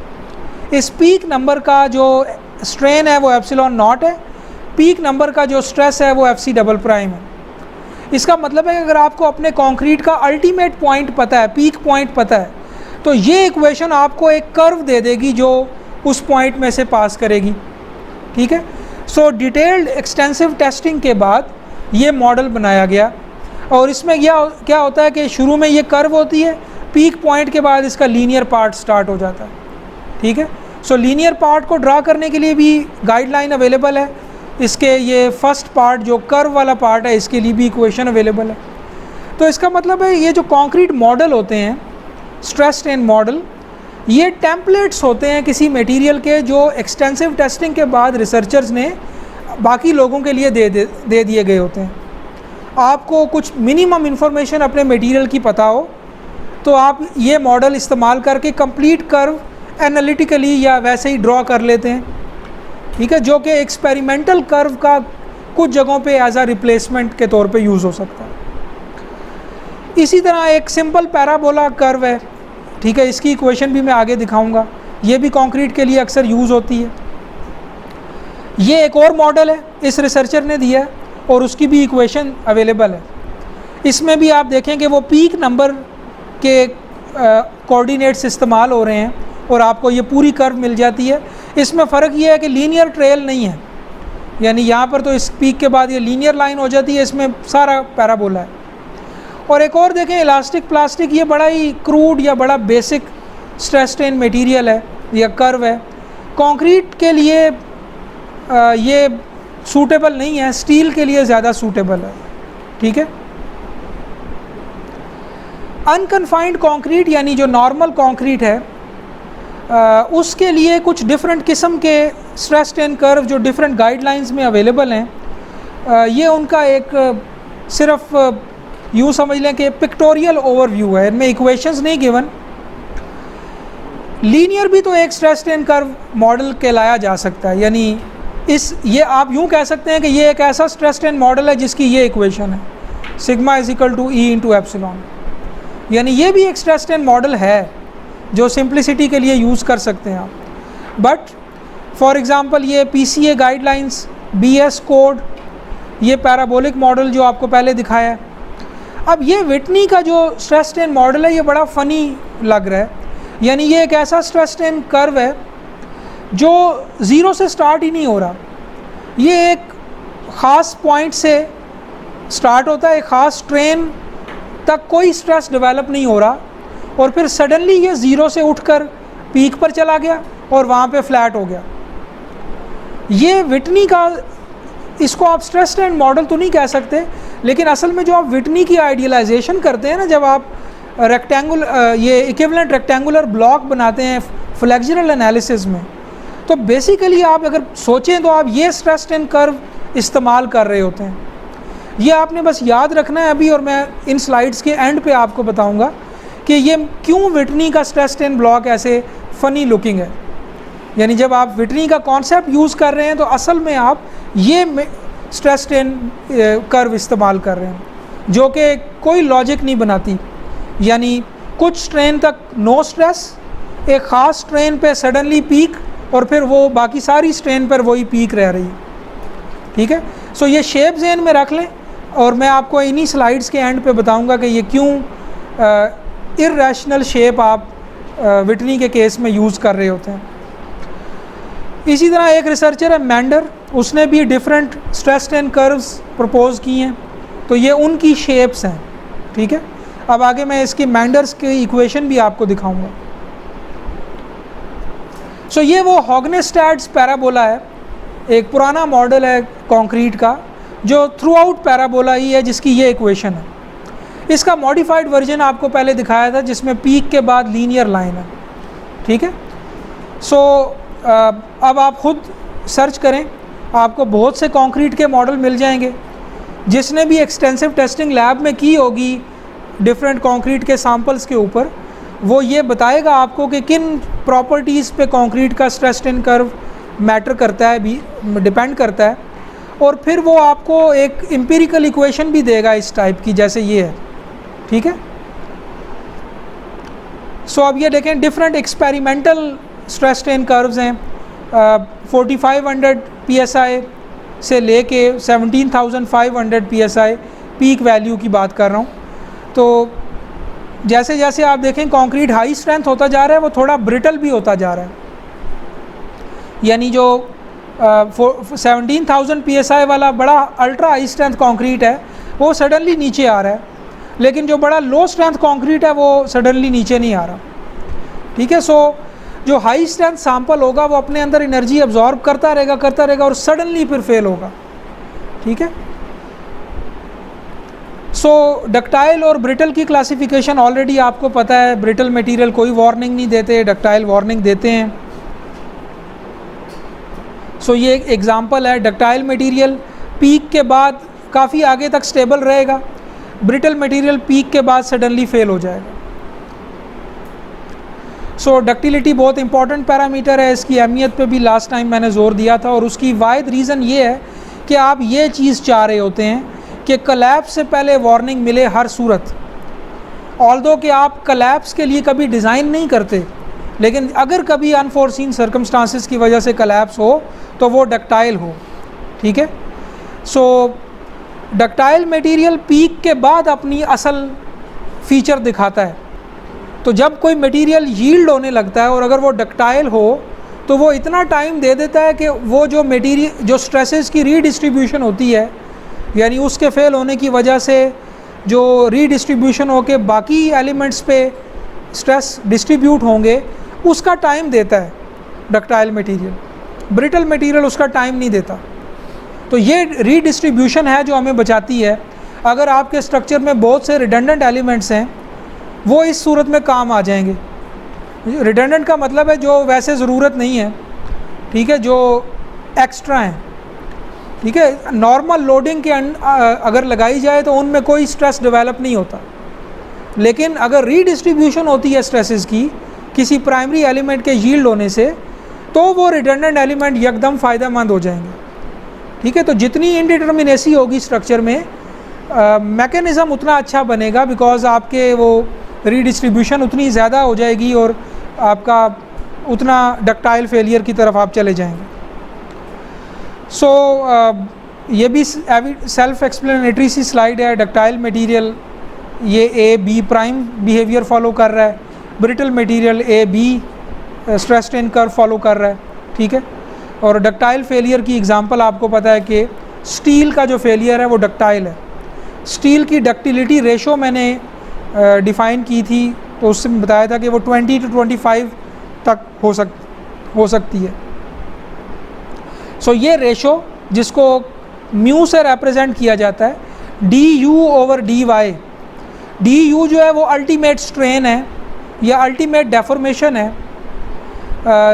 इस पीक नंबर का जो स्ट्रेन है वो एप्सिलॉन नॉट है, पीक नंबर का जो स्ट्रेस है वो एफ सी डबल प्राइम है। इसका मतलब है कि अगर आपको अपने कंक्रीट का अल्टीमेट पॉइंट पता है, पीक पॉइंट पता है, तो ये इक्वेशन आपको एक कर्व दे देगी जो उस पॉइंट में से पास करेगी। ठीक है। सो डिटेल्ड एक्सटेंसिव टेस्टिंग के बाद ये मॉडल बनाया गया, और इसमें क्या होता है कि शुरू में ये कर्व होती है, पीक पॉइंट के बाद इसका लीनियर पार्ट स्टार्ट हो जाता है। ठीक है। सो लीनियर पार्ट को ड्रा करने के लिए भी गाइडलाइन अवेलेबल है। इसके ये फर्स्ट पार्ट जो कर्व वाला पार्ट है, इसके लिए भी इक्वेशन अवेलेबल है। तो इसका मतलब है ये जो कंक्रीट मॉडल होते हैं, स्ट्रेस स्ट्रेन मॉडल, ये टेम्पलेट्स होते हैं किसी मटेरियल के जो एक्सटेंसिव टेस्टिंग के बाद रिसर्चर्स ने बाकी लोगों के लिए दे दिए गए होते हैं। आपको कुछ मिनिमम इन्फॉर्मेशन अपने मटेरियल की पता हो तो आप ये मॉडल इस्तेमाल करके कंप्लीट कर्व एनालिटिकली या वैसे ही ड्रॉ कर लेते हैं। ठीक है, जो कि एक्सपेरिमेंटल कर्व का कुछ जगहों पे एज आ रिप्लेसमेंट के तौर पे यूज़ हो सकता है। इसी तरह एक सिंपल पैराबोला कर्व है। ठीक है, इसकी इक्वेशन भी मैं आगे दिखाऊंगा। ये भी कंक्रीट के लिए अक्सर यूज़ होती है। ये एक और मॉडल है, इस रिसर्चर ने दिया है और उसकी भी इक्वेशन अवेलेबल है। इसमें भी आप देखें कि वो पीक नंबर के कोऑर्डिनेट्स इस्तेमाल हो रहे हैं और आपको ये पूरी कर्व मिल जाती है। इसमें फ़र्क ये है कि लीनियर ट्रेल नहीं है, यानी यहाँ पर तो इस पीक के बाद ये लीनियर लाइन हो जाती है, इसमें सारा पैराबोला है। और एक और देखें इलास्टिक प्लास्टिक, ये बड़ा ही क्रूड या बड़ा बेसिक स्ट्रेस स्ट्रेन मटेरियल है या कर्व है। कंक्रीट के लिए ये सूटेबल नहीं है, स्टील के लिए ज़्यादा सूटेबल है। ठीक है। अनकन्फाइंड कंक्रीट यानी जो नॉर्मल कंक्रीट है, उसके लिए कुछ डिफरेंट किस्म के स्ट्रेस स्ट्रेन कर्व जो डिफरेंट गाइडलाइंस में अवेलेबल हैं। ये उनका एक सिर्फ यूँ समझ लें कि पिक्टोरियल ओवरव्यू है, इनमें इक्वेशंस नहीं गिवन। लीनियर भी तो एक स्ट्रेस स्ट्रेन कर्व मॉडल कहलाया जा सकता है, यानी ये आप यूँ कह सकते हैं कि ये एक ऐसा स्ट्रेस स्ट्रेन मॉडल है जिसकी ये इक्वेशन है, sigma is equal to E into epsilon. यानी ये भी एक स्ट्रेस स्ट्रेन मॉडल है जो सिंप्लिसिटी के लिए यूज़ कर सकते हैं आप। बट फॉर एग्ज़ाम्पल ये PCA गाइडलाइंस, BS कोड, ये पैराबोलिक मॉडल जो आपको पहले दिखाया है। अब ये विटनी का जो स्ट्रेस स्ट्रेन मॉडल है ये बड़ा फ़नी लग रहा है, यानी ये एक ऐसा स्ट्रेस स्ट्रेन कर्व है जो ज़ीरो से स्टार्ट ही नहीं हो रहा। ये एक ख़ास पॉइंट से स्टार्ट होता है, एक ख़ास स्ट्रेन तक कोई स्ट्रेस डेवलप नहीं हो रहा और फिर सडनली ये ज़ीरो से उठकर पीक पर चला गया और वहाँ पे फ्लैट हो गया। ये विटनी का, इसको आप स्ट्रेस स्ट्रेन मॉडल तो नहीं कह सकते, लेकिन असल में जो आप विटनी की आइडियलाइजेशन करते हैं ना, जब आप ये इक्विवेलेंट रेक्टेंगुलर ब्लॉक बनाते हैं फ्लेक्सुरल एनालिसिस में, तो बेसिकली आप अगर सोचें तो आप ये स्ट्रेस स्ट्रेन कर्व इस्तेमाल कर रहे होते हैं। ये आपने बस याद रखना है अभी, और मैं इन स्लाइड्स के एंड पे आपको बताऊंगा कि ये क्यों विटनी का स्ट्रेस स्ट्रेन ब्लॉक ऐसे फ़नी लुकिंग है। यानी जब आप विटनी का कॉन्सेप्ट यूज़ कर रहे हैं तो असल में आप ये स्ट्रेस स्ट्रेन कर्व इस्तेमाल कर रहे हैं। जो कि कोई लॉजिक नहीं बनाती, यानी कुछ स्ट्रेन तक नो स्ट्रेस, एक ख़ास स्ट्रेन पे सडनली पीक और फिर वो बाकी सारी स्ट्रेन पर वही पीक रह रही है। ठीक है, सो ये शेप ज़हन में रख लें और मैं आपको इन्हीं स्लाइड्स के एंड पे बताऊंगा कि ये क्यों इर्रेशनल शेप आप विटनी के केस में यूज़ कर रहे होते हैं। इसी तरह एक रिसर्चर है मैंडर, उसने भी different stress strain curves propose किए हैं, तो ये उनकी शेप्स हैं। ठीक है, अब आगे मैं इसकी मैंडर्स की इक्वेशन भी आपको दिखाऊंगा। सो ये वो हॉग्नेस्टैड्स पैराबोला है, एक पुराना मॉडल है कंक्रीट का जो थ्रू आउट पैराबोला ही है, जिसकी ये इक्वेशन है। इसका मॉडिफाइड वर्जन आपको पहले दिखाया था जिसमें पीक के बाद लीनियर लाइन है। ठीक है, सो अब आप खुद सर्च करें, आपको बहुत से कंक्रीट के मॉडल मिल जाएंगे। जिसने भी एक्सटेंसिव टेस्टिंग लैब में की होगी डिफरेंट कंक्रीट के सैंपल्स के ऊपर, वो ये बताएगा आपको कि किन प्रॉपर्टीज़ पे कंक्रीट का स्ट्रेस स्ट्रेन कर्व मैटर करता है, भी डिपेंड करता है, और फिर वो आपको एक एम्पिरिकल इक्वेशन भी देगा इस टाइप की, जैसे ये है। ठीक है, सो अब ये देखें, different experimental stress strain curves हैं, 4500 PSI से लेके 17,500 PSI पीक वैल्यू की बात कर रहा हूँ। तो जैसे जैसे आप देखें कंक्रीट हाई स्ट्रेंथ होता जा रहा है, वो थोड़ा ब्रिटल भी होता जा रहा है, यानी जो 17,000 PSI वाला बड़ा अल्ट्रा हाई स्ट्रेंथ कंक्रीट है वो सडनली नीचे आ रहा है, लेकिन जो बड़ा लो स्ट्रेंथ कंक्रीट है वो सडनली नीचे नहीं आ रहा। ठीक है, सो जो हाई स्ट्रेंथ सैंपल होगा वो अपने अंदर एनर्जी अब्जॉर्ब करता रहेगा और सडनली फिर फेल होगा। ठीक है, सो डक्टाइल और ब्रिटल की क्लासिफिकेशन ऑलरेडी आपको पता है। ब्रिटल मटेरियल कोई वार्निंग नहीं देते, डक्टाइल वार्निंग देते हैं। सो ये एक एग्जांपल है, डक्टाइल मटेरियल पीक के बाद काफ़ी आगे तक स्टेबल रहेगा, ब्रिटल मटेरियल पीक के बाद सडनली फेल हो जाएगा। सो डक्टिलिटी बहुत इंपॉर्टेंट पैरामीटर है, इसकी अहमियत पे भी लास्ट टाइम मैंने ज़ोर दिया था, और उसकी वाहिद रीज़न ये है कि आप ये चीज़ चाह रहे होते हैं कि कोलैप्स से पहले वार्निंग मिले हर सूरत। ऑल्दो कि आप कोलैप्स के लिए कभी डिज़ाइन नहीं करते, लेकिन अगर कभी अनफोर्सीन सर्कमस्टांसिस की वजह से कोलैप्स हो तो वो डक्टाइल हो। ठीक है, सो डक्टाइल मटेरियल पीक के बाद अपनी असल फीचर दिखाता है। तो जब कोई मटेरियल यील्ड होने लगता है और अगर वो डक्टाइल हो तो वो इतना टाइम दे देता है कि वो जो मटेरियल जो स्ट्रेसेस की रीडिस्ट्रीब्यूशन होती है, यानी उसके फेल होने की वजह से जो रीडिस्ट्रीब्यूशन होके बाकी एलिमेंट्स पे स्ट्रेस डिस्ट्रीब्यूट होंगे, उसका टाइम देता है डक्टाइल मटेरियल। ब्रिटल मटेरियल उसका टाइम नहीं देता। तो ये रीडिस्ट्रीब्यूशन है जो हमें बचाती है। अगर आपके स्ट्रक्चर में बहुत से रिडंडेंट एलिमेंट्स हैं, वो इस सूरत में काम आ जाएंगे। रिडंडेंट का मतलब है जो वैसे ज़रूरत नहीं है, ठीक है, जो एक्स्ट्रा हैं। ठीक है, नॉर्मल लोडिंग के अगर लगाई जाए तो उनमें कोई स्ट्रेस डेवलप नहीं होता, लेकिन अगर रीडिस्ट्रीब्यूशन होती है स्ट्रेसेस की किसी प्राइमरी एलिमेंट के यील्ड होने से, तो वो रिडंडेंट एलिमेंट एकदम फ़ायदेमंद हो जाएंगे। ठीक है, तो जितनी इनडिटर्मिनेसी होगी स्ट्रक्चर में, मैकेनिज़्म उतना अच्छा बनेगा, बिकॉज आपके वो रीडिस्ट्रीब्यूशन उतनी ज़्यादा हो जाएगी और आपका उतना डक्टाइल फेलियर की तरफ आप चले जाएंगे। सो ये भी सेल्फ एक्सप्लेनेटरी सी स्लाइड है। डक्टाइल मटेरियल ये A B prime behaviour follow कर रहा है, brittle material A B stress strain curve follow कर रहा है। ठीक है, और डक्टाइल फेलियर की एग्जांपल आपको पता है कि स्टील का जो फेलियर है वो डक्टाइल है। स्टील की डक्टिलिटी रेशो मैंने डिफ़ाइन की थी, तो उससे बताया था कि वो 20 to 25 तक हो सकती है। सो ये रेशो जिसको म्यू से रिप्रेजेंट किया जाता है D U over D Y. D U जो है वो अल्टीमेट स्ट्रेन है या अल्टीमेट डेफॉर्मेशन है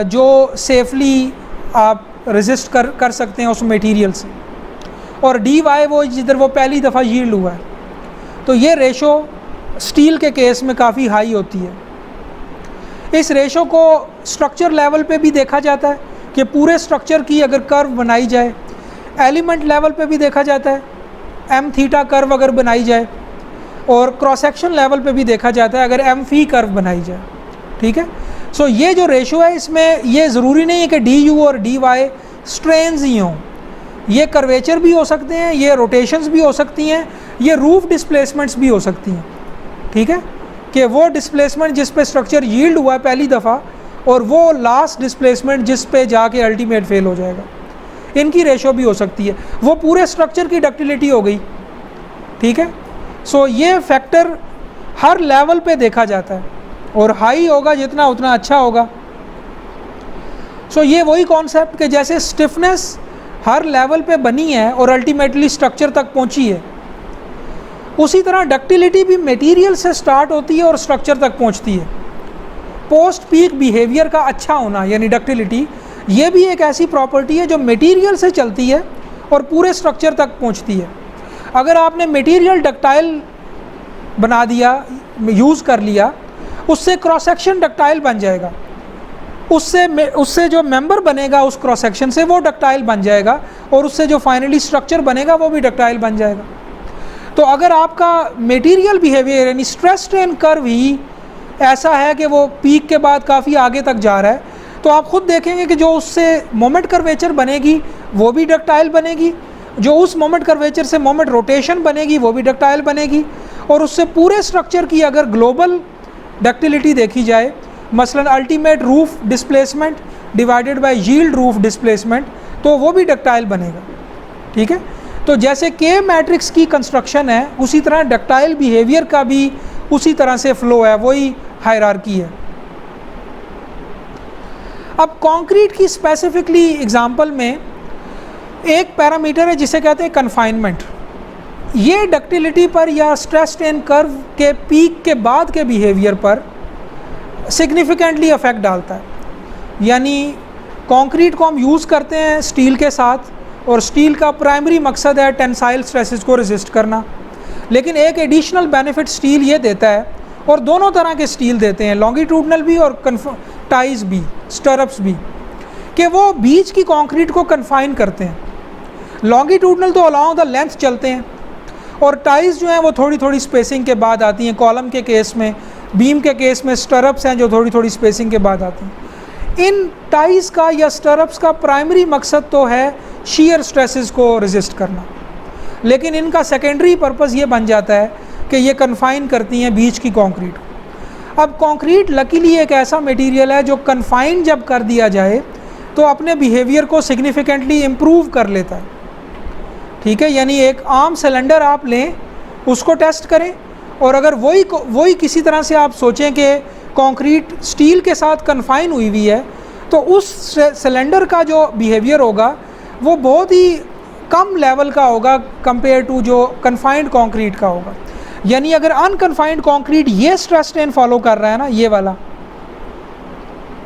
जो सेफली आप रेजिस्ट कर सकते हैं उस मटेरियल से, और डी वाई वो जिधर वो पहली दफ़ा यील्ड हुआ है। तो ये रेशो स्टील के केस में काफ़ी हाई होती है। इस रेशो को स्ट्रक्चर लेवल पे भी देखा जाता है कि पूरे स्ट्रक्चर की अगर कर्व बनाई जाए, एलिमेंट लेवल पे भी देखा जाता है एम थीटा कर्व अगर बनाई जाए, और क्रॉस सेक्शन लेवल पे भी देखा जाता है अगर एम फी कर्व बनाई जाए, ठीक है। सो ये जो रेशो है इसमें ये ज़रूरी नहीं है कि डी यू और डी वाई स्ट्रेन्स ही हों, ये कर्वेचर भी हो सकते हैं, ये रोटेशंस भी हो सकती हैं, ये रूफ डिस्प्लेसमेंट्स भी हो सकती हैं, ठीक है, कि वो डिस्प्लेसमेंट जिस पे स्ट्रक्चर यील्ड हुआ है पहली दफ़ा और वो लास्ट डिस्प्लेसमेंट जिस पे जाके अल्टीमेट फेल हो जाएगा, इनकी रेशो भी हो सकती है, वो पूरे स्ट्रक्चर की डक्टिलिटी हो गई, ठीक है। सो ये फैक्टर हर लेवल पे देखा जाता है और हाई होगा जितना उतना अच्छा होगा। सो ये वही कॉन्सेप्ट कि जैसे स्टिफनेस हर लेवल पे बनी है और अल्टीमेटली स्ट्रक्चर तक पहुंची है, उसी तरह डक्टिलिटी भी मटेरियल से स्टार्ट होती है और स्ट्रक्चर तक पहुंचती है। पोस्ट पीक बिहेवियर का अच्छा होना यानी डक्टिलिटी, ये भी एक ऐसी प्रॉपर्टी है जो मटेरियल से चलती है और पूरे स्ट्रक्चर तक पहुंचती है। अगर आपने मटेरियल डक्टाइल बना दिया, यूज़ कर लिया, उससे क्रॉस सेक्शन डक्टाइल बन जाएगा, उससे जो मेंबर बनेगा उस क्रॉस सेक्शन से वो डक्टाइल बन जाएगा और उससे जो फाइनली स्ट्रक्चर बनेगा वो भी डक्टाइल बन जाएगा। तो अगर आपका मटेरियल बिहेवियर यानी स्ट्रेस स्ट्रेन कर्व ही ऐसा है कि वो पीक के बाद काफ़ी आगे तक जा रहा है, तो आप खुद देखेंगे कि जो उससे मोमेंट कर्वेचर बनेगी वो भी डक्टाइल बनेगी, जो उस मोमेंट कर्वेचर से मोमेंट रोटेशन बनेगी वो भी डक्टाइल बनेगी, और उससे पूरे स्ट्रक्चर की अगर ग्लोबल डक्टिलिटी देखी जाए, मसलन ultimate roof displacement divided by yield roof displacement, तो वो भी डक्टाइल बनेगा, ठीक है। तो जैसे के मैट्रिक्स की कंस्ट्रक्शन है उसी तरह डक्टाइल बिहेवियर का भी उसी तरह से फ्लो है, वही हायरार्की है। अब कंक्रीट की स्पेसिफिकली एग्जांपल में एक पैरामीटर है जिसे कहते हैं कन्फाइनमेंट। ये डक्टिलिटी पर या स्ट्रेस स्ट्रेन कर्व के पीक के बाद के बिहेवियर पर सिग्निफिकेंटली अफेक्ट डालता है। यानी कंक्रीट को हम यूज़ करते हैं स्टील के साथ, और स्टील का प्राइमरी मकसद है टेंसाइल स्ट्रेसेस को रेजिस्ट करना, लेकिन एक एडिशनल बेनिफिट स्टील ये देता है, और दोनों तरह के स्टील देते हैं, लॉन्गिट्यूडनल भी और टाइज भी, स्टरअप्स भी, कि वो बीच की कंक्रीट को कन्फाइन करते हैं। लॉन्गिट्यूडनल तो अलोंग द लेंथ चलते हैं, और टाइज जो हैं वो थोड़ी थोड़ी स्पेसिंग के बाद आती हैं। कॉलम के केस में, बीम के केस में स्टरअप्स हैं जो थोड़ी थोड़ी स्पेसिंग के बाद आती हैं। इन टाइज का या स्टरअप्स का प्राइमरी मकसद तो है शीयर स्ट्रेसेस को रेजिस्ट करना, लेकिन इनका सेकेंडरी पर्पस ये बन जाता है कि ये कन्फाइन करती हैं बीच की कंक्रीट। अब कंक्रीट लकीली एक ऐसा मटेरियल है जो कन्फाइन जब कर दिया जाए तो अपने बिहेवियर को सिग्निफिकेंटली इम्प्रूव कर लेता है, ठीक है। यानी एक आम सिलेंडर आप लें, उसको टेस्ट करें, और अगर वही किसी तरह से आप सोचें कि कंक्रीट स्टील के साथ कन्फाइन हुई है, तो उस सिलेंडर का जो बिहेवियर होगा वो बहुत ही कम लेवल का होगा कंपेयर टू जो कन्फाइंड कंक्रीट का होगा। यानी अगर अनकन्फाइंड कंक्रीट ये स्ट्रेस स्ट्रेन फॉलो कर रहा है ना, ये वाला,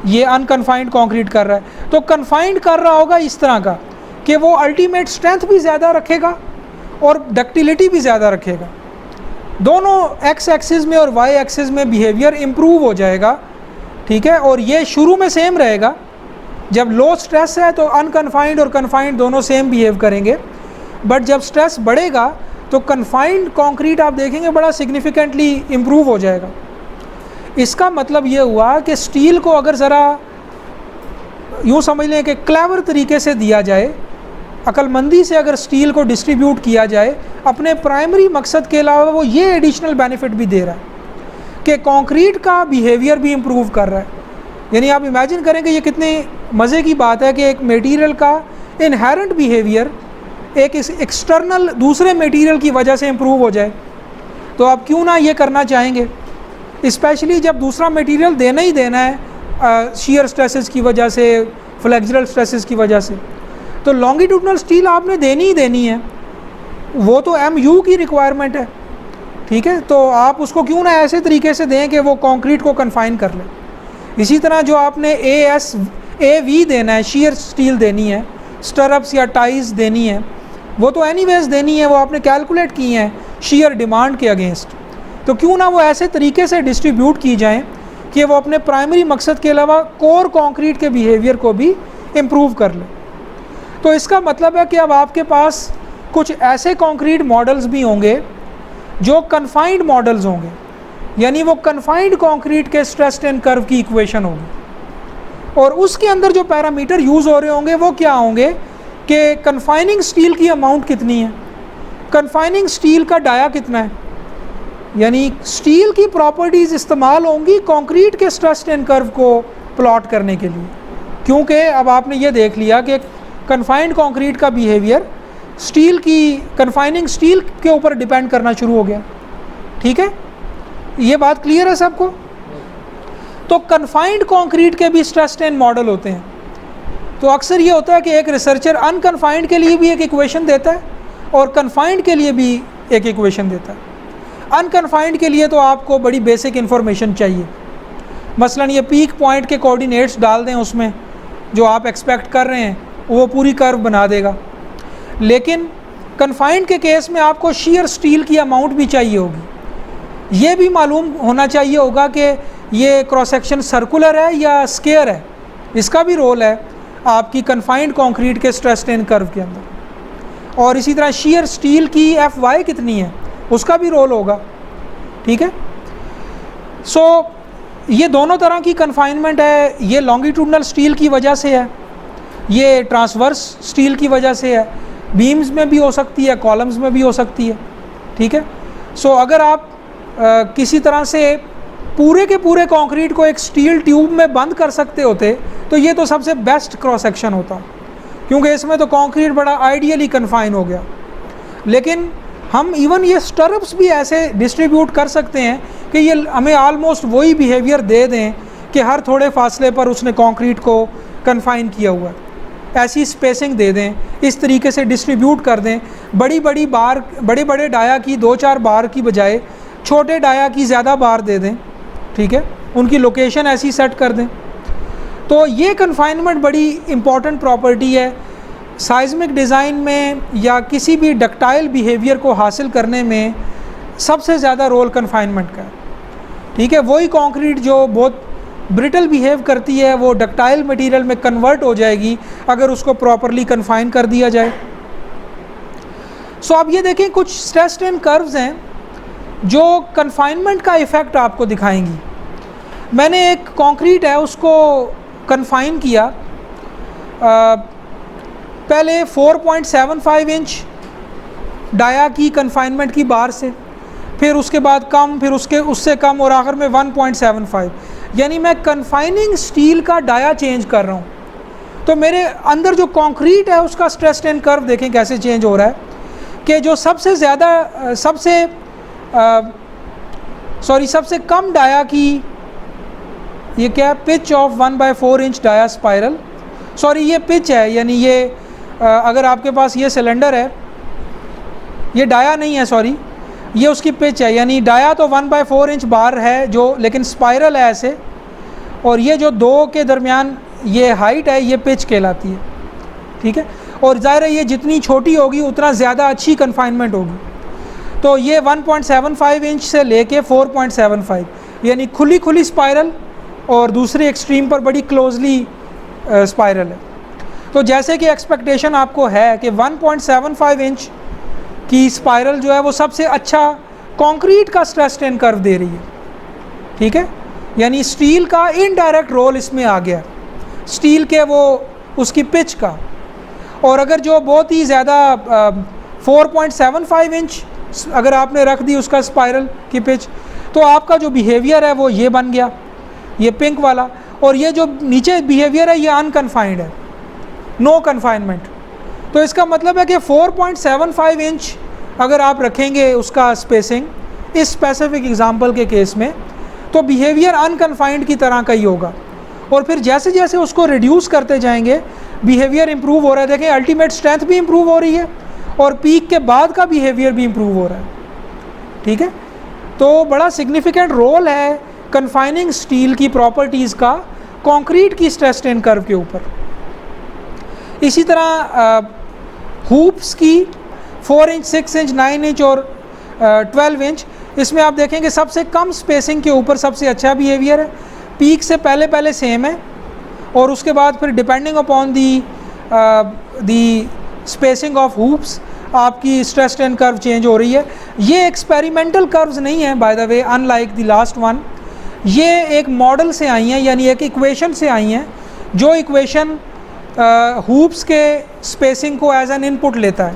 ये अनकन्फाइंड कंक्रीट कर रहा है, तो कन्फाइंड कर रहा होगा इस तरह का कि वो अल्टीमेट स्ट्रेंथ भी ज़्यादा रखेगा और डक्टिलिटी भी ज़्यादा रखेगा। दोनों एक्स एक्सिस में और वाई एक्सिस में बिहेवियर इम्प्रूव हो जाएगा, ठीक है। और ये शुरू में सेम रहेगा, जब लो स्ट्रेस है तो अनकन्फाइंड और कन्फाइंड दोनों सेम बिहेव करेंगे, बट जब स्ट्रेस बढ़ेगा तो कन्फाइंड कंक्रीट आप देखेंगे बड़ा सिग्निफिकेंटली इम्प्रूव हो जाएगा। इसका मतलब ये हुआ कि स्टील को अगर ज़रा यूँ समझ लें कि क्लेवर तरीके से दिया जाए, अक्लमंदी से अगर स्टील को डिस्ट्रीब्यूट किया जाए, अपने प्राइमरी मकसद के अलावा वो ये एडिशनल बेनिफिट भी दे रहा है कि कंक्रीट का बिहेवियर भी इम्प्रूव कर रहा है। यानी आप इमेजिन करें कि ये कितनी मज़े की बात है कि एक मटेरियल का इनहेरेंट बिहेवियर एक एक्सटर्नल दूसरे मटेरियल की वजह से इम्प्रूव हो जाए, तो आप क्यों ना ये करना चाहेंगे, स्पेशली जब दूसरा मटेरियल देना ही देना है शीयर स्ट्रेसेस की वजह से, फ्लेक्सुरल स्ट्रेसेस की वजह से, तो लॉन्गिट्यूडनल स्टील आपने देनी ही देनी है, वो तो MU की रिक्वायरमेंट है, ठीक है। तो आप उसको क्यों ना ऐसे तरीके से दें कि वो कंक्रीट को कन्फाइन कर ले। इसी तरह जो आपने AV देना है, शीयर स्टील देनी है, स्टरअप्स या टाइज देनी है, वो तो एनीवेज देनी है, वो आपने कैलकुलेट की हैं शीयर डिमांड के अगेंस्ट, तो क्यों ना वो ऐसे तरीके से डिस्ट्रीब्यूट की जाएं कि वो अपने प्राइमरी मकसद के अलावा कोर कंक्रीट के बिहेवियर को भी इम्प्रूव कर ले। तो इसका मतलब है कि अब आपके पास कुछ ऐसे कंक्रीट मॉडल्स भी होंगे जो कन्फाइंड मॉडल्स होंगे, यानी वो कन्फाइंड कंक्रीट के स्ट्रेस स्ट्रेन कर्व की इक्वेशन होगी, और उसके अंदर जो पैरामीटर यूज़ हो रहे होंगे वो क्या होंगे कि कन्फाइनिंग स्टील की अमाउंट कितनी है, कन्फाइनिंग स्टील का डाया कितना है, यानी स्टील की प्रॉपर्टीज़ इस्तेमाल होंगी कंक्रीट के स्ट्रेस स्ट्रेन कर्व को प्लॉट करने के लिए। क्योंकि अब आपने ये देख लिया कि कन्फाइंड कंक्रीट का बिहेवियर स्टील की कन्फाइनिंग स्टील के ऊपर डिपेंड करना शुरू हो गया। ठीक है, ये बात क्लियर है सबको? तो कन्फाइंड कंक्रीट के भी स्ट्रेस स्ट्रेन मॉडल होते हैं। तो अक्सर ये होता है कि एक रिसर्चर अनकन्फाइंड के लिए भी एक इक्वेशन देता है और कन्फाइंड के लिए भी एक इक्वेशन देता है। अनकन्फाइंड के लिए तो आपको बड़ी बेसिक इन्फॉर्मेशन चाहिए, मसलन ये पीक पॉइंट के कोऑर्डिनेट्स डाल दें, उसमें जो आप एक्सपेक्ट कर रहे हैं वो पूरी कर्व बना देगा। लेकिन कन्फाइंड के केस में आपको shear स्टील की अमाउंट भी चाहिए होगी, ये भी मालूम होना चाहिए होगा कि ये क्रॉस सेक्शन सर्कुलर है या स्क्वायर है, इसका भी रोल है आपकी कन्फाइंड कंक्रीट के स्ट्रेस स्ट्रेन कर्व के अंदर। और इसी तरह shear स्टील की Fy कितनी है, उसका भी रोल होगा। ठीक है, सो ये दोनों तरह की कन्फाइनमेंट है, ये लॉन्गिट्यूडनल स्टील की वजह से है, ये ट्रांसवर्स स्टील की वजह से है, बीम्स में भी हो सकती है, कॉलम्स में भी हो सकती है। ठीक है, सो अगर आप किसी तरह से पूरे के पूरे कंक्रीट को एक स्टील ट्यूब में बंद कर सकते होते तो ये तो सबसे बेस्ट क्रॉस सेक्शन होता, क्योंकि इसमें तो कंक्रीट बड़ा आइडियली कन्फाइन हो गया। लेकिन हम इवन ये स्टर्प्स भी ऐसे डिस्ट्रीब्यूट कर सकते हैं कि ये हमें आलमोस्ट वही बिहेवियर दे दें कि हर थोड़े फासले पर उसने कंक्रीट को कन्फाइन किया हुआ है, ऐसी स्पेसिंग दे दें, इस तरीके से डिस्ट्रीब्यूट कर दें। बड़ी बड़ी बार, बड़े बड़े डाया की 2-4 बार की बजाय छोटे डाया की ज़्यादा बार दे दें। ठीक है, उनकी लोकेशन ऐसी सेट कर दें। तो ये कन्फाइनमेंट बड़ी इम्पॉर्टेंट प्रॉपर्टी है साइज़मिक डिज़ाइन में या किसी भी डक्टाइल बिहेवियर को हासिल करने में सबसे ज़्यादा रोल कन्फाइनमेंट का है। ठीक है, वही कंक्रीट जो बहुत ब्रिटल बिहेव करती है वो डक्टाइल मटेरियल में कन्वर्ट हो जाएगी अगर उसको प्रॉपरली कन्फाइन कर दिया जाए। सो अब ये देखें, कुछ स्ट्रेस स्ट्रेन कर्व्स हैं जो कन्फाइनमेंट का इफ़ेक्ट आपको दिखाएंगी। मैंने एक कंक्रीट है उसको कन्फाइन किया, पहले 4.75 इंच डाया की कन्फाइनमेंट की बार से, फिर उसके बाद कम, फिर उससे कम और आखिर में 1.75, यानी मैं कन्फाइनिंग स्टील का डाया चेंज कर रहा हूँ। तो मेरे अंदर जो कंक्रीट है उसका स्ट्रेस स्ट्रेन कर्व देखें कैसे चेंज हो रहा है कि जो सबसे ज़्यादा सबसे कम डाया की, ये क्या है, pitch of 1/4 inch dia spiral, ये पिच है, यानी ये अगर आपके पास ये सिलेंडर है, ये डाया नहीं है, ये उसकी पिच है, यानी डाया तो 1/4 इंच बार है जो, लेकिन स्पाइरल है ऐसे, और ये जो दो के दरमियान ये हाइट है ये पिच कहलाती है। ठीक है, और ज़ाहिर है ये जितनी छोटी होगी उतना ज़्यादा अच्छी कन्फाइनमेंट होगी। तो ये 1.75 इंच से लेके 4.75, यानी खुली स्पाइरल और दूसरे एक्सट्रीम पर बड़ी क्लोजली स्पाइरल है। तो जैसे कि एक्सपेक्टेशन आपको है कि 1.75 इंच की स्पाइरल जो है वो सबसे अच्छा कंक्रीट का स्ट्रेस स्ट्रेन कर्व दे रही है। ठीक है, यानी स्टील का इनडायरेक्ट रोल इसमें आ गया, स्टील के वो उसकी पिच का। और अगर जो बहुत ही ज़्यादा 4.75 इंच अगर आपने रख दी उसका स्पाइरल की पिच, तो आपका जो बिहेवियर है वो ये बन गया, ये पिंक वाला, और ये जो नीचे बिहेवियर है ये अनकन्फाइंड है, नो कन्फाइनमेंट। तो इसका मतलब है कि 4.75 इंच अगर आप रखेंगे उसका स्पेसिंग इस स्पेसिफिक एग्जांपल के केस में, तो बिहेवियर अनकन्फाइंड की तरह का ही होगा। और फिर जैसे जैसे उसको रिड्यूस करते जाएंगे बिहेवियर इंप्रूव हो रहा है। देखें, अल्टीमेट स्ट्रेंथ भी इंप्रूव हो रही है और पीक के बाद का बिहेवियर भी इंप्रूव हो रहा है। ठीक है, तो बड़ा सिग्निफिकेंट रोल है कन्फाइनिंग स्टील की प्रॉपर्टीज़ का कंक्रीट की स्ट्रेस स्ट्रेन कर्व के ऊपर। इसी तरह हुप्स की 4 इंच, 6 इंच, 9 इंच और 12 इंच, इसमें आप देखेंगे सबसे कम स्पेसिंग के ऊपर सबसे अच्छा बिहेवियर है, पीक से पहले सेम है, और उसके बाद फिर depending upon the spacing of hoops आपकी स्ट्रेस स्ट्रेन कर्व चेंज हो रही है। ये एक्सपेरिमेंटल कर्व्स नहीं है by the way, unlike the last one. ये एक मॉडल से आई हैं, यानी एक इक्वेशन से आई हैं, जो इक्वेशन हूप्स के स्पेसिंग को एज एन इनपुट लेता है।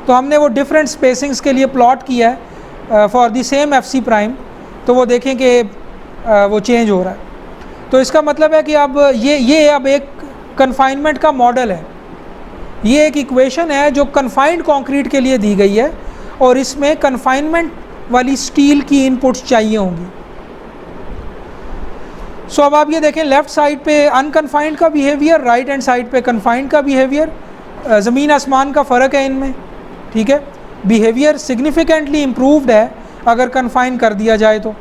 तो हमने वो डिफरेंट स्पेसिंग्स के लिए प्लॉट किया है for the same F C prime, तो वो देखें कि वो चेंज हो रहा है। तो इसका मतलब है कि अब ये अब एक कन्फाइनमेंट का मॉडल है, ये एक इक्वेशन है जो कन्फाइंड कंक्रीट के लिए दी गई है, और इसमें कन्फाइनमेंट वाली स्टील की इनपुट्स चाहिए होंगी। सो अब आप ये देखें, लेफ़्ट साइड पे अनकन्फाइंड का बिहेवियर, राइट हैंड साइड पे कन्फाइंड का बिहेवियर, ज़मीन आसमान का फ़र्क है इनमें, ठीक है। बिहेवियर सिग्निफिकेंटली इम्प्रूव्ड है अगर कन्फाइन कर दिया जाए तो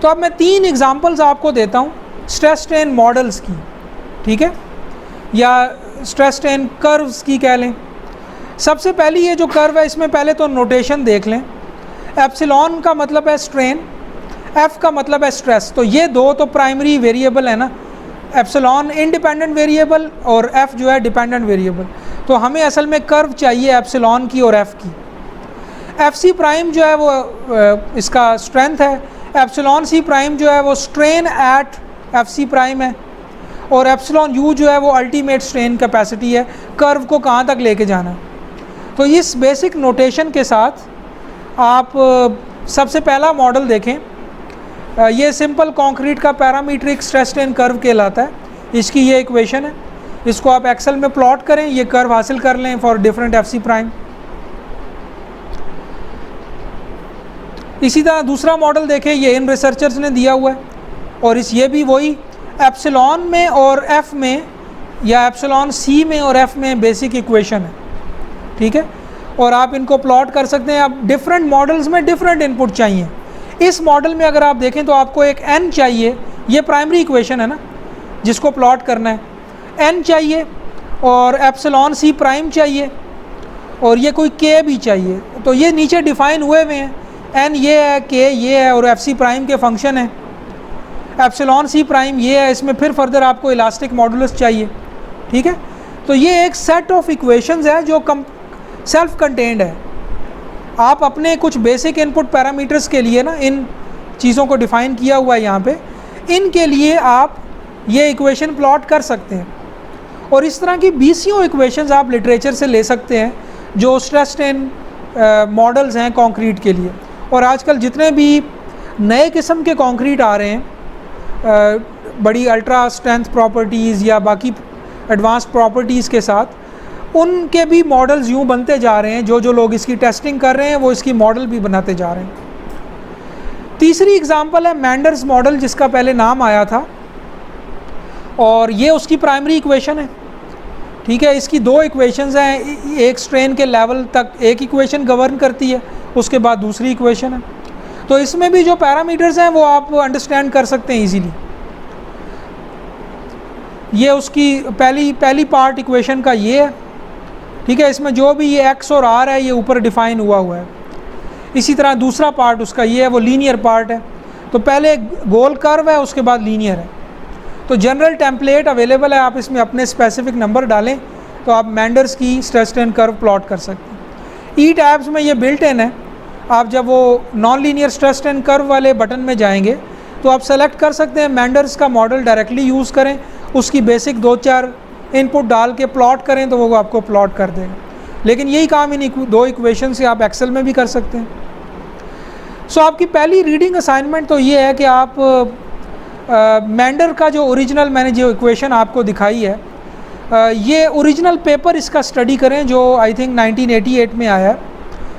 अब मैं 3 एग्जांपल्स आपको देता हूँ स्ट्रेस स्ट्रेन मॉडल्स की, ठीक है, या स्ट्रेस स्ट्रेन कर्व्स की कह लें। सबसे पहली ये जो कर्व है, इसमें पहले तो नोटेशन देख लें। एप्सिलॉन का मतलब है स्ट्रेन, एफ का मतलब है स्ट्रेस। तो ये दो तो प्राइमरी वेरिएबल है ना, एप्सिलॉन इंडिपेंडेंट वेरिएबल और एफ जो है डिपेंडेंट वेरिएबल। तो हमें असल में कर्व चाहिए एप्सिलॉन की और एफ की। एफ सी प्राइम जो है वो इसका स्ट्रेंथ है, एप्सिलॉन सी प्राइम जो है वो strain at F C prime है, और एप्सिलॉन यू जो है वो अल्टीमेट स्ट्रेन कैपेसिटी है, कर्व को कहाँ तक लेके जाना है। तो इस बेसिक नोटेशन के साथ आप सबसे पहला मॉडल देखें। ये सिंपल कंक्रीट का पैरामीट्रिक स्ट्रेस स्ट्रेन कर्व कहलाता है। इसकी ये इक्वेशन है, इसको आप एक्सेल में प्लॉट करें, ये कर्व हासिल कर लें for different F C prime. इसी तरह दूसरा मॉडल देखें, ये इन रिसर्चर्स ने दिया हुआ है, और ये भी वही एप्सिलॉन में और एफ में, या एप्सिलॉन सी में और एफ में बेसिक इक्वेशन है, ठीक है। और आप इनको प्लॉट कर सकते हैं। अब डिफरेंट मॉडल्स में डिफरेंट इनपुट चाहिए। इस मॉडल में अगर आप देखें तो आपको एक एन चाहिए, ये प्राइमरी इक्वेशन है ना जिसको प्लॉट करना है, एन चाहिए और एप्सिलॉन सी प्राइम चाहिए, और ये कोई के भी चाहिए। तो ये नीचे डिफाइन हुए हुए हैं, एन ये है, के ये है, और एफ सी प्राइम के फंक्शन है, एप्सिलॉन सी प्राइम ये है। इसमें फिर फर्दर आपको इलास्टिक मॉडुलस चाहिए, ठीक है। तो ये एक सेट ऑफ इक्वेशंस है जो सेल्फ कंटेंड है। आप अपने कुछ बेसिक इनपुट पैरामीटर्स के लिए ना इन चीज़ों को डिफ़ाइन किया हुआ है यहाँ पे, इनके लिए आप ये इक्वेशन प्लॉट कर सकते हैं। और इस तरह की बीसियों इक्वेशंस आप लिटरेचर से ले सकते हैं जो स्ट्रेस स्ट्रेन मॉडल्स हैं कंक्रीट के लिए। और आजकल जितने भी नए किस्म के कंक्रीट आ रहे हैं, बड़ी अल्ट्रा स्ट्रेंथ प्रॉपर्टीज़ या बाकी एडवांस्ड प्रॉपर्टीज़ के साथ, उनके भी मॉडल्स यूँ बनते जा रहे हैं। जो लोग इसकी टेस्टिंग कर रहे हैं वो इसकी मॉडल भी बनाते जा रहे हैं। तीसरी एग्जांपल है मैंडर्स मॉडल, जिसका पहले नाम आया था, और ये उसकी प्राइमरी इक्वेशन है, ठीक है। इसकी 2 इक्वेशंस हैं, एक स्ट्रेन के लेवल तक एक इक्वेशन गवर्न करती है, उसके बाद दूसरी इक्वेशन है। तो इसमें भी जो पैरामीटर्स हैं वो आप अंडरस्टैंड कर सकते हैं इजीली। ये उसकी पहली पार्ट इक्वेशन का ये है, ठीक है। इसमें जो भी ये एक्स और आर है ये ऊपर डिफाइन हुआ है। इसी तरह दूसरा पार्ट उसका ये है, वो लीनियर पार्ट है। तो पहले गोल कर्व है, उसके बाद लीनियर है। तो जनरल टेम्पलेट अवेलेबल है, आप इसमें अपने स्पेसिफिक नंबर डालें तो आप मैंडर्स की स्ट्रेस स्ट्रेन कर्व प्लॉट कर सकते हैं। ई टैब्स में ये बिल्ट इन है। आप जब वो non linear stress strain curve वाले बटन में जाएंगे तो आप सेलेक्ट कर सकते हैं मैंडर्स का मॉडल डायरेक्टली यूज़ करें, उसकी बेसिक 2-4 इनपुट डाल के प्लॉट करें तो वो आपको प्लॉट कर देगा। लेकिन यही काम इन 2 इक्वेशन से आप एक्सेल में भी कर सकते हैं। सो आपकी पहली रीडिंग असाइनमेंट तो ये है कि आप मैंडर का जो ओरिजिनल मैंने जो इक्वेशन आपको दिखाई है, ये ओरिजिनल पेपर इसका स्टडी करें जो आई थिंक 1988 में आया है।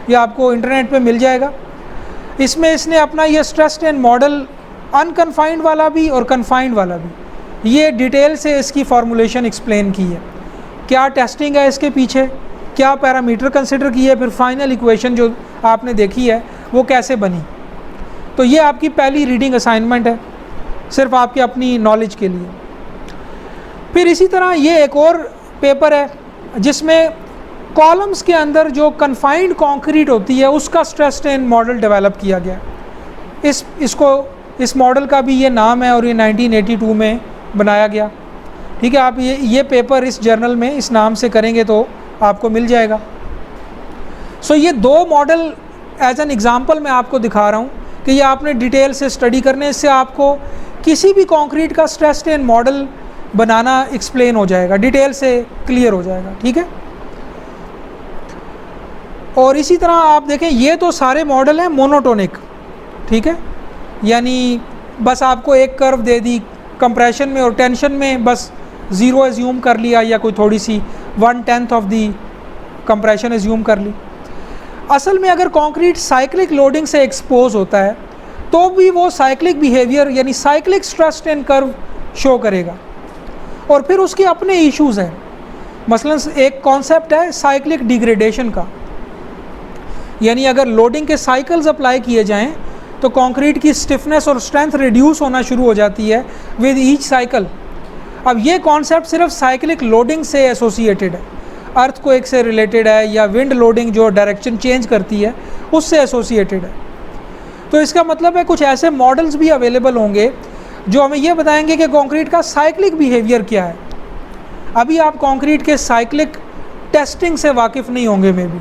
ये आपको इंटरनेट पे मिल जाएगा। इसमें इसने अपना ये स्ट्रेस स्ट्रेन मॉडल अनकन्फाइंड वाला भी और कन्फाइंड वाला भी ये डिटेल से इसकी फार्मूलेशन एक्सप्लेन की है, क्या टेस्टिंग है इसके पीछे, क्या पैरामीटर कंसिडर किए, फिर फाइनल इक्वेशन जो आपने देखी है वो कैसे बनी। तो ये आपकी पहली रीडिंग असाइनमेंट है, सिर्फ आपके अपनी नॉलेज के लिए। फिर इसी तरह ये एक और पेपर है जिसमें कॉलम्स के अंदर जो कन्फाइंड कंक्रीट होती है उसका स्ट्रेस स्ट्रेन मॉडल डेवलप किया गया। इस मॉडल का भी ये नाम है और ये 1982 में बनाया गया, ठीक है। आप ये पेपर इस जर्नल में इस नाम से करेंगे तो आपको मिल जाएगा। सो ये दो मॉडल एज एन एग्जांपल मैं आपको दिखा रहा हूँ कि ये आपने डिटेल से स्टडी करने, इससे आपको किसी भी कंक्रीट का स्ट्रेस स्ट्रेन मॉडल बनाना एक्सप्लेन हो जाएगा, डिटेल से क्लियर हो जाएगा, ठीक है। और इसी तरह आप देखें ये तो सारे मॉडल हैं मोनोटोनिक, ठीक है, यानी बस आपको एक कर्व दे दी, कंप्रेशन में और टेंशन में बस ज़ीरो एज्यूम कर लिया या कोई थोड़ी सी 1/10 ऑफ दी कंप्रेशन एज्यूम कर ली। असल में अगर कंक्रीट साइक्लिक लोडिंग से एक्सपोज होता है तो भी वो साइक्लिक बिहेवियर यानी cyclic stress strain curve show करेगा, और फिर उसके अपने इश्यूज़ हैं। मसलन एक कॉन्सेप्ट है साइक्लिक डिग्रेडेशन का, यानी अगर लोडिंग के साइकिल्स अप्लाई किए जाएं तो कंक्रीट की स्टिफनेस और स्ट्रेंथ रिड्यूस होना शुरू हो जाती है विद ईच साइकिल। अब ये कॉन्सेप्ट सिर्फ साइक्लिक लोडिंग से एसोसिएटेड है, अर्थक्वेक से रिलेटेड है या विंड लोडिंग जो डायरेक्शन चेंज करती है उससे एसोसिएटेड है। तो इसका मतलब है कुछ ऐसे मॉडल्स भी अवेलेबल होंगे जो हमें ये बताएंगे कि कंक्रीट का साइक्लिक बिहेवियर क्या है। अभी आप कंक्रीट के साइक्लिक टेस्टिंग से वाकिफ़ नहीं होंगे मे बी,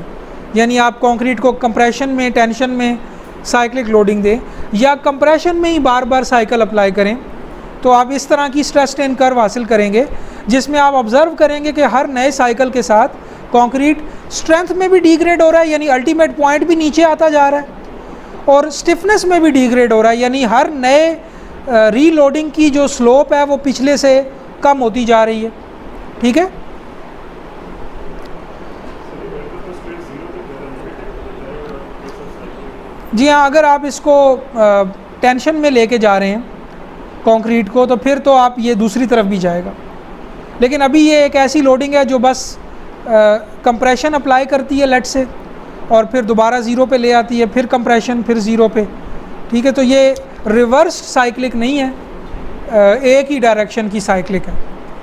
यानी आप कंक्रीट को कंप्रेशन में टेंशन में साइक्लिक लोडिंग दें या कंप्रेशन में ही बार बार साइकिल अप्लाई करें, तो आप इस तरह की स्ट्रेस स्ट्रेन कर्व हासिल करेंगे जिसमें आप ऑब्जर्व करेंगे कि हर नए साइकिल के साथ कंक्रीट स्ट्रेंथ में भी डिग्रेड हो रहा है, यानी अल्टीमेट पॉइंट भी नीचे आता जा रहा है, और स्टिफनेस में भी डिग्रेड हो रहा है, यानी हर नए रीलोडिंग की जो स्लोप है वो पिछले से कम होती जा रही है, ठीक है। जी हाँ, अगर आप इसको टेंशन में लेके जा रहे हैं कंक्रीट को तो फिर तो आप ये दूसरी तरफ भी जाएगा, लेकिन अभी ये एक ऐसी लोडिंग है जो बस कंप्रेशन अप्लाई करती है लेट से, और फिर दोबारा ज़ीरो पे ले आती है, फिर कंप्रेशन, फिर ज़ीरो पे, ठीक है। तो ये रिवर्स साइक्लिक नहीं है, एक ही डायरेक्शन की साइक्लिक है।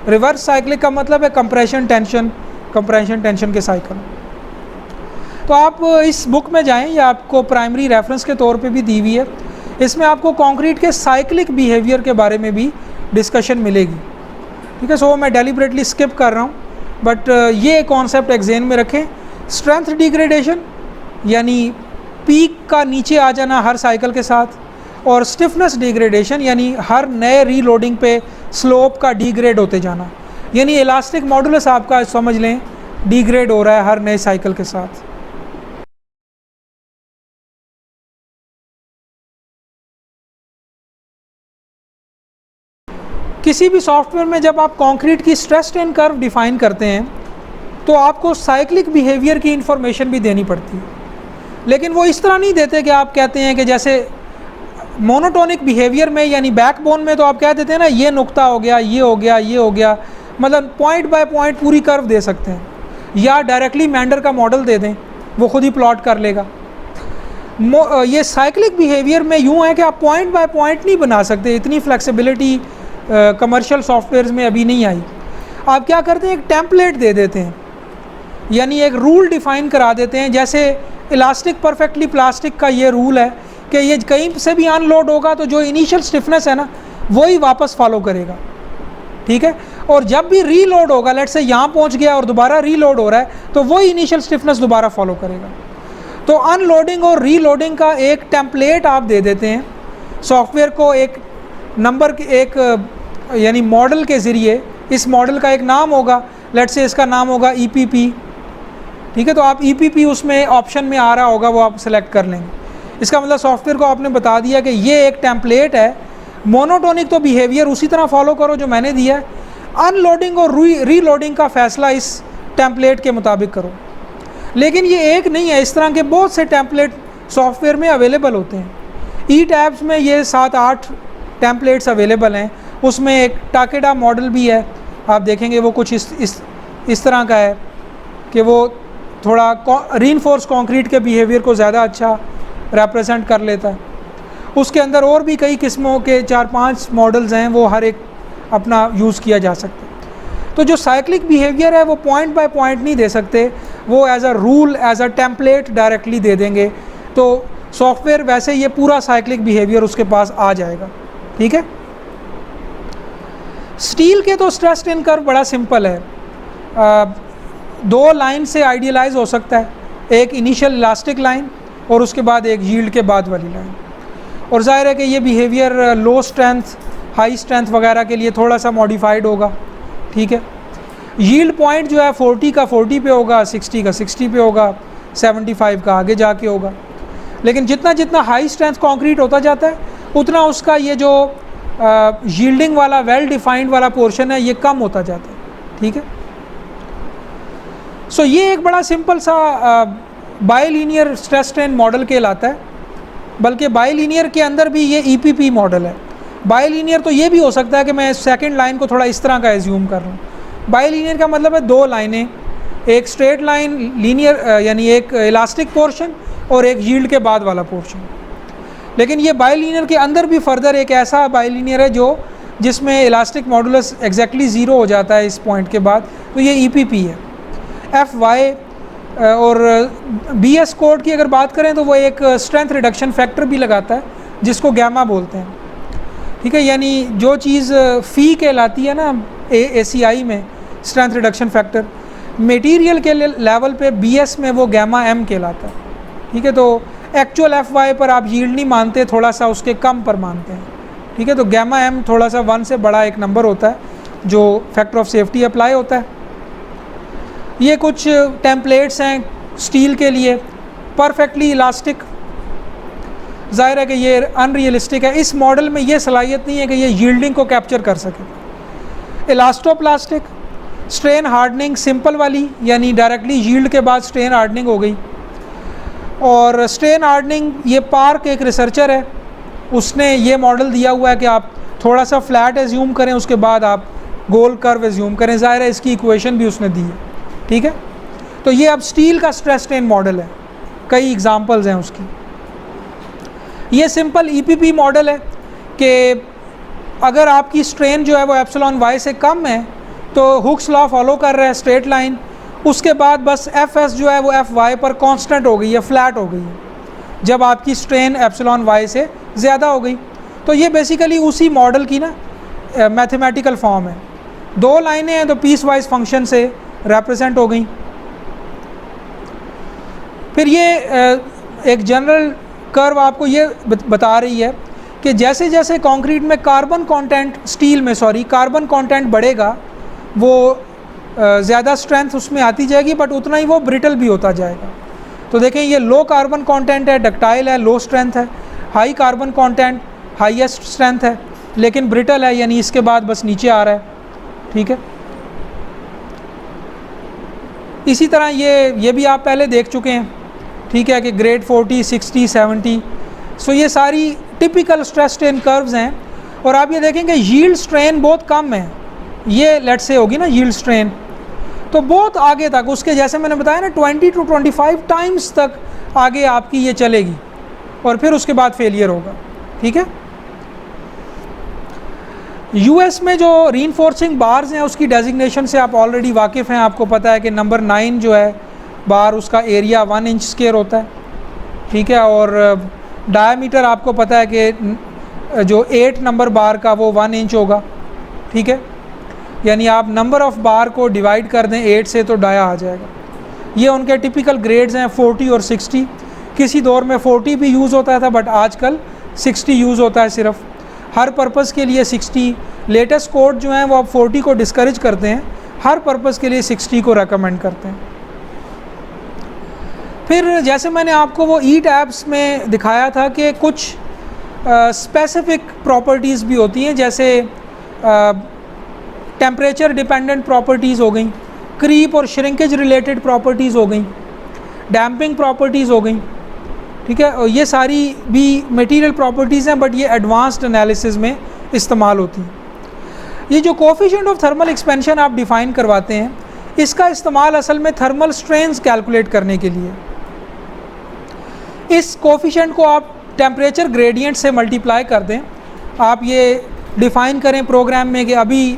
रिवर्स साइक्लिक का मतलब है कंप्रेशन टेंशन के साइकिल। तो आप इस बुक में जाएं, या आपको प्राइमरी रेफरेंस के तौर पे भी दी हुई है, इसमें आपको कंक्रीट के साइक्लिक बिहेवियर के बारे में भी डिस्कशन मिलेगी, ठीक है। सो मैं डेलिबरेटली स्किप कर रहा हूँ, बट ये कॉन्सेप्ट एग्जेन में रखें। स्ट्रेंथ डिग्रेडेशन यानी पीक का नीचे आ जाना हर साइकिल के साथ, और स्टिफनेस डिग्रेडेशन यानी हर नए रीलोडिंग पे स्लोप का डिग्रेड होते जाना, यानी इलास्टिक मॉडुलस आपका समझ लें डिग्रेड हो रहा है हर नए साइकिल के साथ। किसी भी सॉफ्टवेयर में जब आप कंक्रीट की स्ट्रेस स्ट्रेन कर्व डिफाइन करते हैं तो आपको साइक्लिक बिहेवियर की इंफॉर्मेशन भी देनी पड़ती है, लेकिन वो इस तरह नहीं देते कि आप कहते हैं कि जैसे मोनोटोनिक बिहेवियर में यानी बैकबोन में तो आप कह देते हैं ना ये नुक्ता हो गया, ये हो गया, ये हो गया, मतलब पॉइंट बाय पॉइंट पूरी कर्व दे सकते हैं, या डायरेक्टली मैंडर का मॉडल दे दें, वो खुद ही प्लॉट कर लेगा। ये साइक्लिक बिहेवियर में यूँ है कि आप पॉइंट बाय पॉइंट नहीं बना सकते, इतनी फ्लेक्सिबिलिटी कमर्शियल सॉफ्टवेयर्स में अभी नहीं आई। आप क्या करते हैं, एक टेम्पलेट दे देते हैं, यानी एक रूल डिफ़ाइन करा देते हैं। जैसे इलास्टिक परफेक्टली प्लास्टिक का ये रूल है कि ये कहीं से भी अनलोड होगा तो जो इनिशियल स्टिफनेस है ना वही वापस फॉलो करेगा, ठीक है। और जब भी रीलोड होगा, लेट्स से यहाँ पहुँच गया और दोबारा रीलोड हो रहा है, तो वही इनिशियल स्टिफनेस दोबारा फॉलो करेगा। तो अनलोडिंग और रीलोडिंग का एक टेम्पलेट आप दे देते हैं सॉफ्टवेयर को, एक नंबर के एक यानी मॉडल के ज़रिए। इस मॉडल का एक नाम होगा, लेट्स से इसका नाम होगा EPP, ठीक है। तो आप EPP उसमें ऑप्शन में आ रहा होगा, वो आप सेलेक्ट कर लेंगे। इसका मतलब सॉफ्टवेयर को आपने बता दिया कि ये एक टेम्पलेट है, मोनोटोनिक तो बिहेवियर उसी तरह फॉलो करो जो मैंने दिया है, अनलोडिंग और रीलोडिंग का फ़ैसला इस टेम्पलेट के मुताबिक करो। लेकिन ये एक नहीं है, इस तरह के बहुत से टेम्पलेट सॉफ्टवेयर में अवेलेबल होते हैं। E-टैब्स में ये 7-8 टेम्पलेट्स अवेलेबल हैं, उसमें एक टाकेडा मॉडल भी है, आप देखेंगे वो कुछ इस तरह का है कि वो थोड़ा रीइंफोर्स कंक्रीट के बिहेवियर को ज़्यादा अच्छा रिप्रेजेंट कर लेता है। उसके अंदर और भी कई किस्मों के 4-5 मॉडल्स हैं, वो हर एक अपना यूज़ किया जा सकता है। तो जो साइक्लिक बिहेवियर है वो पॉइंट बाय पॉइंट नहीं दे सकते, वो as a rule, as a template directly दे देंगे, तो सॉफ्टवेयर वैसे ये पूरा साइक्लिक बिहेवियर उसके पास आ जाएगा, ठीक है। स्टील के तो स्ट्रेस स्ट्रेन कर्व बड़ा सिंपल है। दो लाइन से आइडियलाइज हो सकता है, एक इनिशियल इलास्टिक लाइन और उसके बाद एक यील्ड के बाद वाली लाइन। और जाहिर है कि ये बिहेवियर लो स्ट्रेंथ, हाई स्ट्रेंथ वगैरह के लिए थोड़ा सा मॉडिफाइड होगा, ठीक है। यील्ड पॉइंट जो है 40 का 40 पे होगा, 60 का 60 पे होगा, 75 का आगे जाके होगा। लेकिन जितना जितना हाई स्ट्रेंथ कंक्रीट होता जाता है उतना उसका ये जो यील्डिंग वाला वेल डिफाइंड वाला पोर्शन है ये कम होता जाता है, ठीक है। सो ये एक बड़ा सिंपल सा बाइलिनियर स्ट्रेस स्ट्रेन मॉडल कहलाता है, बल्कि बाइलिनियर के अंदर भी ये ईपीपी मॉडल है। बाइलिनियर तो ये भी हो सकता है कि मैं सेकंड लाइन को थोड़ा इस तरह का एज्यूम कर रहा हूँ। बाइलिनियर का मतलब है दो लाइनें, एक स्ट्रेट लाइन लीनियर यानी एक इलास्टिक पोर्शन और एक यील्ड के बाद वाला पोर्शन। लेकिन ये बाइलिनियर के अंदर भी फर्दर एक ऐसा बाइलिनियर है जो जिसमें इलास्टिक मॉडुलस एग्जैक्टली ज़ीरो हो जाता है इस पॉइंट के बाद, तो ये ईपीपी है। एफ वाई और बीएस कोड की अगर बात करें तो वो एक स्ट्रेंथ रिडक्शन फैक्टर भी लगाता है जिसको गैमा बोलते हैं, ठीक है। यानी जो चीज़ फ़ी कहलाती है ना एसीआई में स्ट्रेंथ रिडक्शन फैक्टर, मटेरियल के लेवल पे बीएस में वो गैमा एम कहलाता है, ठीक है। तो एक्चुअल एफ वाई पर आप यील्ड नहीं मानते, थोड़ा सा उसके कम पर मानते हैं, ठीक है। तो गैमा एम थोड़ा सा 1 से बड़ा एक नंबर होता है जो फैक्टर ऑफ सेफ्टी अप्लाई होता है। ये कुछ टेम्पलेट्स हैं स्टील के लिए, परफेक्टली इलास्टिक। जाहिर है कि ये अनरियलिस्टिक है, इस मॉडल में ये सलाहियत नहीं है कि ये यील्डिंग को कैप्चर कर सके। इलास्टोप्लास्टिक, स्ट्रेन हार्डनिंग सिंपल वाली, यानी डायरेक्टली यील्ड के बाद स्ट्रेन हार्डनिंग हो गई। और स्ट्रेन हार्डनिंग ये पार्क एक रिसर्चर है, उसने ये मॉडल दिया हुआ है कि आप थोड़ा सा फ्लैट एज्यूम करें, उसके बाद आप गोल कर्व एज्यूम करें। ज़ाहिर है इसकी इक्वेशन भी उसने दी है, ठीक है। तो ये अब स्टील का स्ट्रेस स्ट्रेन मॉडल है, कई एग्जांपल्स हैं उसकी। ये सिंपल ईपीपी मॉडल है कि अगर आपकी स्ट्रेन जो है वो एप्सिलॉन वाई से कम है तो हुक्स लॉ फॉलो कर रहा है स्ट्रेट लाइन, उसके बाद बस एफ एस जो है वो एफ वाई पर कांस्टेंट हो गई है, फ्लैट हो गई है जब आपकी स्ट्रेन एप्सिलॉन वाई से ज़्यादा हो गई। तो ये बेसिकली उसी मॉडल की ना मैथमेटिकल फॉर्म है। दो लाइनें हैं तो पीस वाइज फंक्शन से रिप्रेजेंट हो गई। फिर ये एक जनरल कर्व आपको ये बता रही है कि जैसे जैसे कंक्रीट में कार्बन कंटेंट, स्टील में सॉरी, कार्बन कंटेंट बढ़ेगा वो ज़्यादा स्ट्रेंथ उसमें आती जाएगी, बट उतना ही वो ब्रिटल भी होता जाएगा। तो देखें ये लो कार्बन कंटेंट है, डक्टाइल है, लो स्ट्रेंथ है। High carbon content highest strength है लेकिन ब्रिटल है, यानी इसके बाद बस नीचे आ रहा है, ठीक है। इसी तरह ये भी आप पहले देख चुके हैं, ठीक है, कि ग्रेड 40, 60, 70। सो ये सारी टिपिकल स्ट्रेस स्ट्रेन कर्व्स हैं। और आप ये देखेंगे यील्ड स्ट्रेन बहुत कम है, ये लेट्स से होगी ना यील्ड स्ट्रेन, तो बहुत आगे तक उसके, जैसे मैंने बताया ना 20 to 25 टाइम्स तक आगे आपकी ये चलेगी और फिर उसके बाद फेलियर होगा, ठीक है। यूएस में जो रीइंफोर्सिंग बार्स हैं उसकी डेजिग्नेशन से आप ऑलरेडी वाकिफ़ हैं। आपको पता है कि नंबर 9 जो है बार, उसका एरिया 1 इंच स्क्वायर होता है, ठीक है। और डायमीटर आपको पता है कि जो 8 नंबर बार का वो 1 इंच होगा, ठीक है। यानी आप नंबर ऑफ़ बार को डिवाइड कर दें 8 से तो डाया आ जाएगा। ये उनके टिपिकल ग्रेड्स हैं 40 और 60। किसी दौर में 40 भी यूज़ होता था बट आजकल 60 यूज़ होता है सिर्फ, हर पर्पज़ के लिए 60। लेटेस्ट कोड जो हैं वो अब 40 को डिस्करेज करते हैं, हर पर्पज़ के लिए 60 को रेकमेंड करते हैं। फिर जैसे मैंने आपको वो ई टैब्स में दिखाया था कि कुछ स्पेसिफिक प्रॉपर्टीज़ भी होती हैं, जैसे टेम्परेचर डिपेंडेंट प्रॉपर्टीज़ हो गई, क्रीप और श्रिंकेज रिलेटेड प्रॉपर्टीज़ हो गई, डैम्पिंग प्रॉपर्टीज़ हो गई, ठीक है। और ये सारी भी मटेरियल प्रॉपर्टीज़ हैं बट ये एडवांस्ड एनालिसिस में इस्तेमाल होती हैं। ये जो कोफिशिएंट ऑफ थर्मल एक्सपेंशन आप डिफ़ाइन करवाते हैं, इसका इस्तेमाल असल में थर्मल स्ट्रेंस कैलकुलेट करने के लिए। इस कोफिशिएंट को आप टेम्परेचर ग्रेडियंट से मल्टीप्लाई कर दें। आप ये डिफ़ाइन करें प्रोग्राम में कि अभी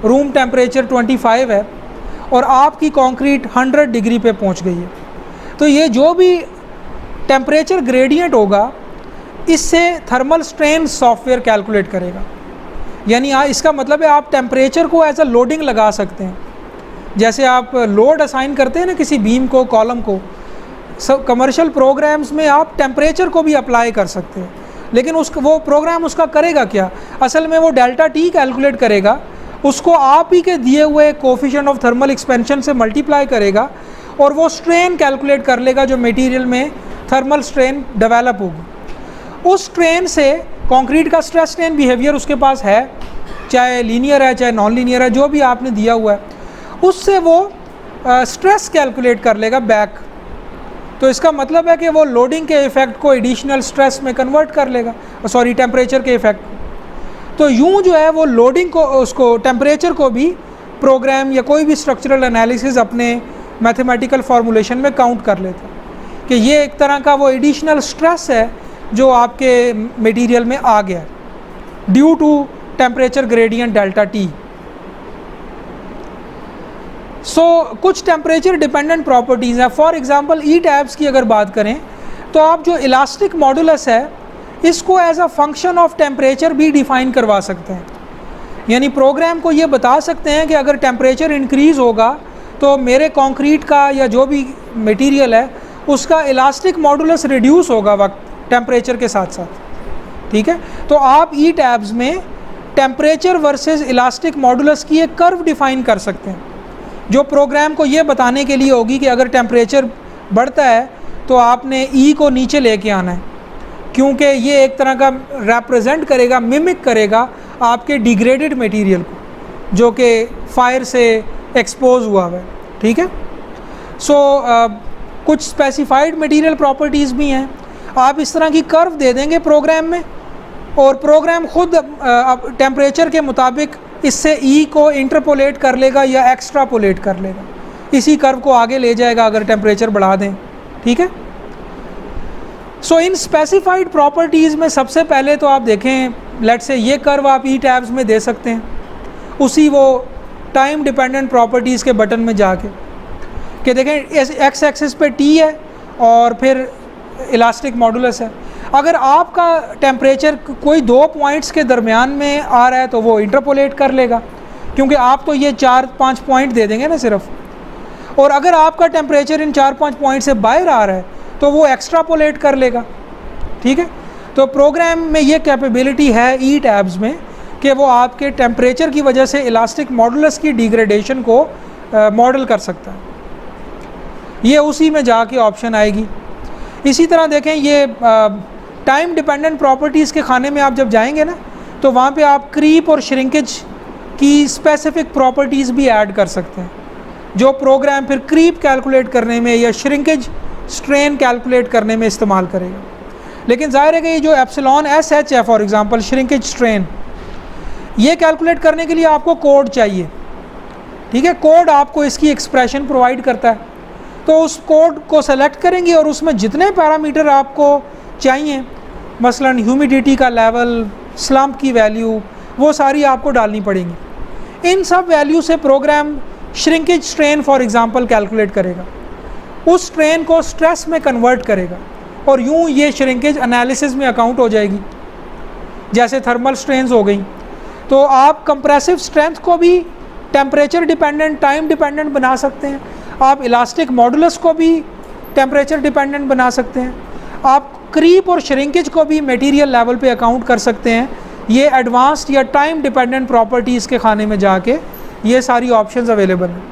रूम टेम्परेचर 25 है और आपकी कंक्रीट 100 डिग्री पे पहुंच गई है, तो ये जो भी टेम्परेचर ग्रेडियंट होगा इससे थर्मल स्ट्रेन सॉफ्टवेयर कैलकुलेट करेगा। यानी इसका मतलब है आप टेम्परेचर को एज अ लोडिंग लगा सकते हैं। जैसे आप लोड असाइन करते हैं ना किसी बीम को, कॉलम को, सब कमर्शियल प्रोग्राम्स में आप टेम्परेचर को भी अप्लाई कर सकते हैं, लेकिन वो प्रोग्राम उसका करेगा क्या, असल में वो डेल्टा टी कैलकुलेट करेगा, उसको आप ही के दिए हुए कोफिशिएंट ऑफ थर्मल एक्सपेंशन से मल्टीप्लाई करेगा और वो स्ट्रेन कैलकुलेट कर लेगा जो मटेरियल में थर्मल स्ट्रेन डेवलप होगी। उस स्ट्रेन से कंक्रीट का स्ट्रेस स्ट्रेन बिहेवियर उसके पास है, चाहे लीनियर है चाहे नॉन लीनियर है, जो भी आपने दिया हुआ है, उससे वो स्ट्रेस कैलकुलेट कर लेगा बैक। तो इसका मतलब है कि वो लोडिंग के इफ़ेक्ट को एडिशनल स्ट्रेस में कन्वर्ट कर लेगा, सॉरी टेम्परेचर के इफ़ेक्ट को। तो यूँ जो है वो लोडिंग को, उसको टेम्परेचर को भी प्रोग्राम या कोई भी स्ट्रक्चरल एनालिसिस अपने मैथमेटिकल फार्मूलेशन में काउंट कर लेता है कि ये एक तरह का वो एडिशनल स्ट्रेस है जो आपके मटेरियल में आ गया due to temperature gradient delta T. कुछ टेम्परेचर डिपेंडेंट प्रॉपर्टीज़ हैं। फॉर एग्जांपल ई टैब्स की अगर बात करें तो आप जो इलास्टिक मॉडुलस है इसको as a function of temperature भी डिफ़ाइन करवा सकते हैं, यानी प्रोग्राम को ये बता सकते हैं कि अगर टेम्परेचर इंक्रीज़ होगा तो मेरे कंक्रीट का या जो भी मटेरियल है उसका इलास्टिक मॉडुलस रिड्यूस होगा वक्त टेम्परेचर के साथ साथ। ठीक है, तो आप ई टैब्स में टेम्परेचर वर्सेस इलास्टिक मॉडुलस की एक कर्व डिफ़ाइन कर सकते हैं जो प्रोग्राम को ये बताने के लिए होगी कि अगर टेम्परेचर बढ़ता है तो आपने ई को नीचे लेके आना है, क्योंकि ये एक तरह का रिप्रेजेंट करेगा, मिमिक करेगा आपके डिग्रेडेड मटेरियल को जो कि फायर से एक्सपोज हुआ है। ठीक है, कुछ स्पेसिफाइड मटेरियल प्रॉपर्टीज़ भी हैं। आप इस तरह की कर्व दे देंगे प्रोग्राम में और प्रोग्राम खुद टेम्परेचर के मुताबिक इससे ई को इंटरपोलेट कर लेगा या एक्स्ट्रापोलेट कर लेगा, इसी कर्व को आगे ले जाएगा अगर टेम्परेचर बढ़ा दें। ठीक है, इन स्पेसिफाइड प्रॉपर्टीज़ में सबसे पहले तो आप देखें, लेट से ये कर्व आप ई टैब्स में दे सकते हैं, उसी वो टाइम डिपेंडेंट प्रॉपर्टीज़ के बटन में जाके कि देखें एक्स एक्सिस पे टी है और फिर इलास्टिक मॉडुलस है। अगर आपका टेम्परेचर कोई 2 पॉइंट्स के दरमियान में आ रहा है तो वो इंटरपोलेट कर लेगा, क्योंकि आप तो ये 4-5 पॉइंट दे देंगे ना सिर्फ, और अगर आपका टेम्परेचर इन 4-5 पॉइंट से बाहर आ रहा है तो वो एक्स्ट्रापोलेट कर लेगा। ठीक है, तो प्रोग्राम में ये कैपेबिलिटी है ई टैब्स में कि वो आपके टेम्परेचर की वजह से इलास्टिक मॉडुलस की डिग्रेडेशन को मॉडल कर सकता है, ये उसी में जाके ऑप्शन आएगी। इसी तरह देखें ये टाइम डिपेंडेंट प्रॉपर्टीज़ के खाने में आप जब जाएंगे ना तो वहाँ पे आप क्रीप और श्रिंकेज की स्पेसिफिक प्रॉपर्टीज़ भी ऐड कर सकते हैं, जो प्रोग्राम फिर क्रीप कैलकुलेट करने में या श्रिंकेज स्ट्रेन कैलकुलेट करने में इस्तेमाल करेगा। लेकिन ज़ाहिर है कि ये जो एप्सिलॉन एस एच है फॉर एग्ज़ाम्पल श्रिंकेज स्ट्रेन, ये कैलकुलेट करने के लिए आपको कोड चाहिए। ठीक है, कोड आपको इसकी एक्सप्रेशन प्रोवाइड करता है, तो उस कोड को सेलेक्ट करेंगे और उसमें जितने पैरामीटर आपको चाहिए, मसलन ह्यूमिडिटी का लेवल, स्लम्प की वैल्यू, वो सारी आपको डालनी पड़ेंगी। इन सब वैल्यू से program shrinkage strain for example calculate करेगा, उस स्ट्रेन को स्ट्रेस में कन्वर्ट करेगा और यूँ ये श्रिंकेज एनालिसिस में अकाउंट हो जाएगी, जैसे थर्मल स्ट्रेन्स हो गई। तो आप कंप्रेसिव स्ट्रेंथ को भी टेम्परेचर डिपेंडेंट, टाइम डिपेंडेंट बना सकते हैं, आप इलास्टिक मॉडुलस को भी टेम्परेचर डिपेंडेंट बना सकते हैं, आप क्रीप और श्रिंकेज को भी मटेरियल लेवल पे अकाउंट कर सकते हैं। ये एडवांस्ड या टाइम डिपेंडेंट प्रॉपर्टीज़ के खाने में जाके ये सारी ऑप्शंस अवेलेबल हैं।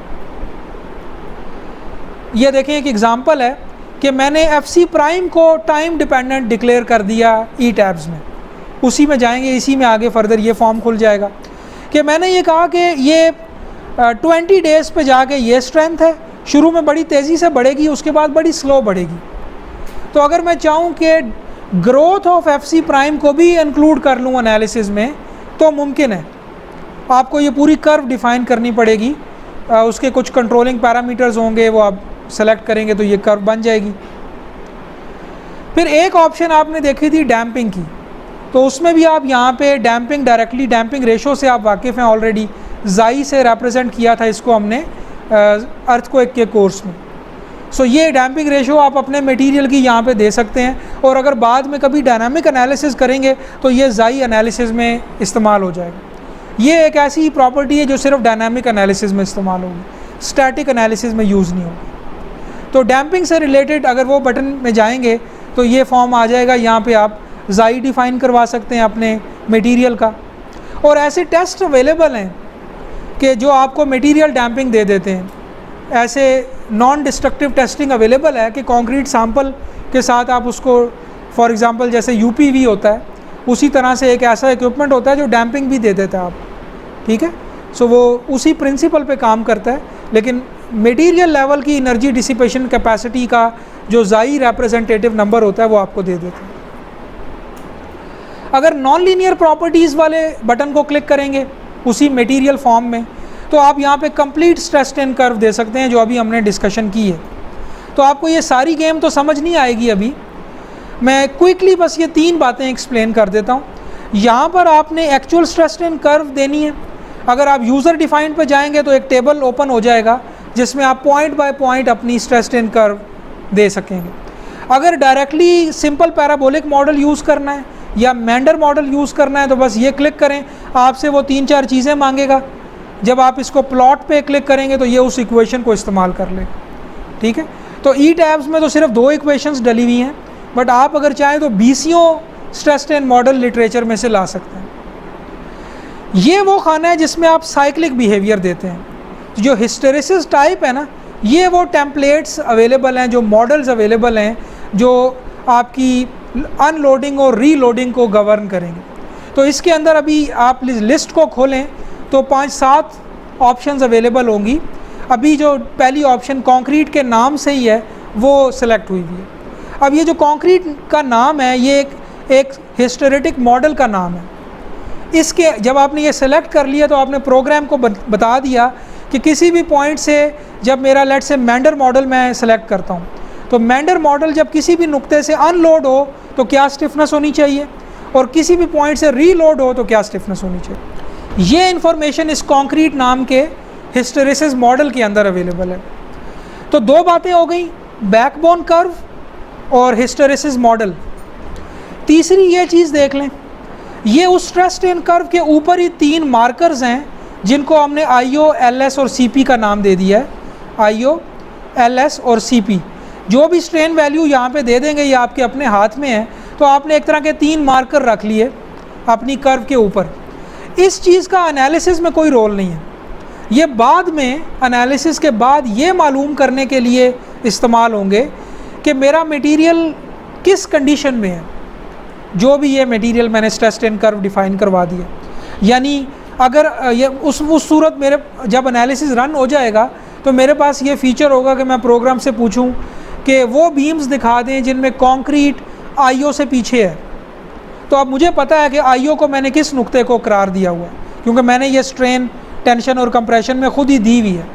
ये देखें एक एग्जांपल है कि मैंने एफसी प्राइम को टाइम डिपेंडेंट डिक्लेयर कर दिया ई टैब्स में, उसी में जाएंगे, इसी में आगे फर्दर ये फॉर्म खुल जाएगा कि मैंने ये कहा कि ये 20 डेज़ पे जाके ये स्ट्रेंथ है, शुरू में बड़ी तेज़ी से बढ़ेगी, उसके बाद बड़ी स्लो बढ़ेगी। तो अगर मैं चाहूँ कि ग्रोथ ऑफ एफसी प्राइम को भी इंक्लूड कर लूँ एनालिसिस में तो मुमकिन है। आपको ये पूरी कर्व डिफ़ाइन करनी पड़ेगी, उसके कुछ कंट्रोलिंग पैरामीटर्स होंगे, वो आप सेलेक्ट करेंगे तो ये कर्व बन जाएगी। फिर एक ऑप्शन आपने देखी थी डैम्पिंग की, तो उसमें भी आप यहाँ पे डैम्पिंग डायरेक्टली, डैम्पिंग रेशो से आप वाकिफ़ हैं ऑलरेडी, जाई से रिप्रेजेंट किया था इसको हमने अर्थक्वेक के कोर्स में। ये डैम्पिंग रेशो आप अपने मटेरियल की यहाँ पे दे सकते हैं, और अगर बाद में कभी डायनामिक एनालिसिस करेंगे तो ये जाई एनालिसिस में इस्तेमाल हो जाएगा। ये एक ऐसी प्रॉपर्टी है जो सिर्फ डायनामिक एनालिसिस में इस्तेमाल होगी, स्टैटिक एनालिसिस में यूज़ नहीं होगी। तो डैम्पिंग से रिलेटेड अगर वो बटन में जाएंगे तो ये फॉर्म आ जाएगा, यहाँ पे आप ज़ाई डिफ़ाइन करवा सकते हैं अपने मटेरियल का। और ऐसे टेस्ट अवेलेबल हैं कि जो आपको मटेरियल डैम्पिंग दे देते हैं। ऐसे नॉन डिस्ट्रक्टिव टेस्टिंग अवेलेबल है कि कंक्रीट सैंपल के साथ आप उसको, फॉर एग्जांपल जैसे यूपीवी होता है, उसी तरह से एक ऐसा इक्विपमेंट होता है जो डैम्पिंग भी दे देता है आप, ठीक है। सो वो उसी प्रिंसिपल पे काम करता है, लेकिन मटेरियल लेवल की एनर्जी डिसिपेशन कैपेसिटी का जो ज़ाई रिप्रेजेंटेटिव नंबर होता है वो आपको दे देता है। अगर नॉन लीनियर प्रॉपर्टीज़ वाले बटन को क्लिक करेंगे उसी मटेरियल फॉर्म में, तो आप यहाँ पे कंप्लीट स्ट्रेस स्ट्रेन कर्व दे सकते हैं, जो अभी हमने डिस्कशन की है। तो आपको ये सारी गेम तो समझ नहीं आएगी अभी, मैं क्विकली बस ये 3 बातें एक्सप्लेन कर देता हूँ। यहाँ पर आपने एक्चुअल स्ट्रेस स्ट्रेन कर्व देनी है। अगर आप यूज़र डिफाइंड पे जाएंगे तो एक टेबल ओपन हो जाएगा जिसमें आप पॉइंट बाय पॉइंट अपनी स्ट्रेस स्ट्रेन कर्व दे सकेंगे। अगर directly simple parabolic model use करना है या मेंडर मॉडल यूज़ करना है तो बस ये क्लिक करें, आपसे वो 3-4 चीज़ें मांगेगा। जब आप इसको प्लॉट पे क्लिक करेंगे तो ये उस इक्वेशन को इस्तेमाल कर लेगा, ठीक है। तो ई टैब्स में तो सिर्फ 2 इक्वेशंस डली हुई हैं, बट आप अगर चाहें तो बीसियों स्ट्रेस स्ट्रेन मॉडल लिटरेचर में से ला सकते हैं। ये वो खाना है जिसमें आप साइक्लिक बिहेवियर देते हैं। जो हिस्टेरेसिस टाइप है ना, ये वो टेम्पलेट्स अवेलेबल हैं, जो मॉडल्स अवेलेबल हैं जो आपकी अनलोडिंग और रीलोडिंग को गवर्न करेंगे। तो इसके अंदर अभी आप लिस्ट को खोलें तो 5-7 ऑप्शंस अवेलेबल होंगी। अभी जो पहली ऑप्शन कंक्रीट के नाम से ही है वो सिलेक्ट हुई हुई है। अब ये जो कंक्रीट का नाम है ये एक हिस्टेरेटिक मॉडल का नाम है। इसके जब आपने ये सेलेक्ट कर लिया तो आपने प्रोग्राम को बता दिया कि किसी भी पॉइंट से जब मेरा लेट से मेंडर मॉडल मैं सेलेक्ट करता हूँ तो मेंडर मॉडल जब किसी भी नुक्ते से अनलोड हो तो क्या स्टिफनेस होनी चाहिए, और किसी भी पॉइंट से रीलोड हो तो क्या स्टिफनेस होनी चाहिए। ये इन्फॉर्मेशन इस कंक्रीट नाम के हिस्टेरेसिस मॉडल के अंदर अवेलेबल है। तो 2 बातें हो गई, बैकबोन कर्व और हिस्टेरेसिस मॉडल। तीसरी ये चीज़ देख लें, ये उस स्ट्रेस स्ट्रेन कर्व के ऊपर ही 3 मार्कर्स हैं जिनको हमने IO, LS और CP का नाम दे दिया है। IO, LS और CP जो भी स्ट्रेन वैल्यू यहाँ पे दे देंगे ये आपके अपने हाथ में है। तो आपने एक तरह के 3 मार्कर रख लिए अपनी कर्व के ऊपर। इस चीज़ का एनालिसिस में कोई रोल नहीं है, ये बाद में एनालिसिस के बाद ये मालूम करने के लिए इस्तेमाल होंगे कि मेरा मटेरियल किस कंडीशन में है। जो भी ये मटेरियल मैंने स्ट्रेस स्ट्रेन कर्व डिफाइन करवा दिया, यानी अगर ये उस सूरत मेरे जब एनालिसिस रन हो जाएगा तो मेरे पास ये फीचर होगा कि मैं प्रोग्राम से पूछूं कि वो बीम्स दिखा दें जिनमें कंक्रीट IO से पीछे है। तो अब मुझे पता है कि IO को मैंने किस नुक्ते को करार दिया हुआ है, क्योंकि मैंने ये स्ट्रेन, टेंशन और कंप्रेशन में खुद ही दी हुई है,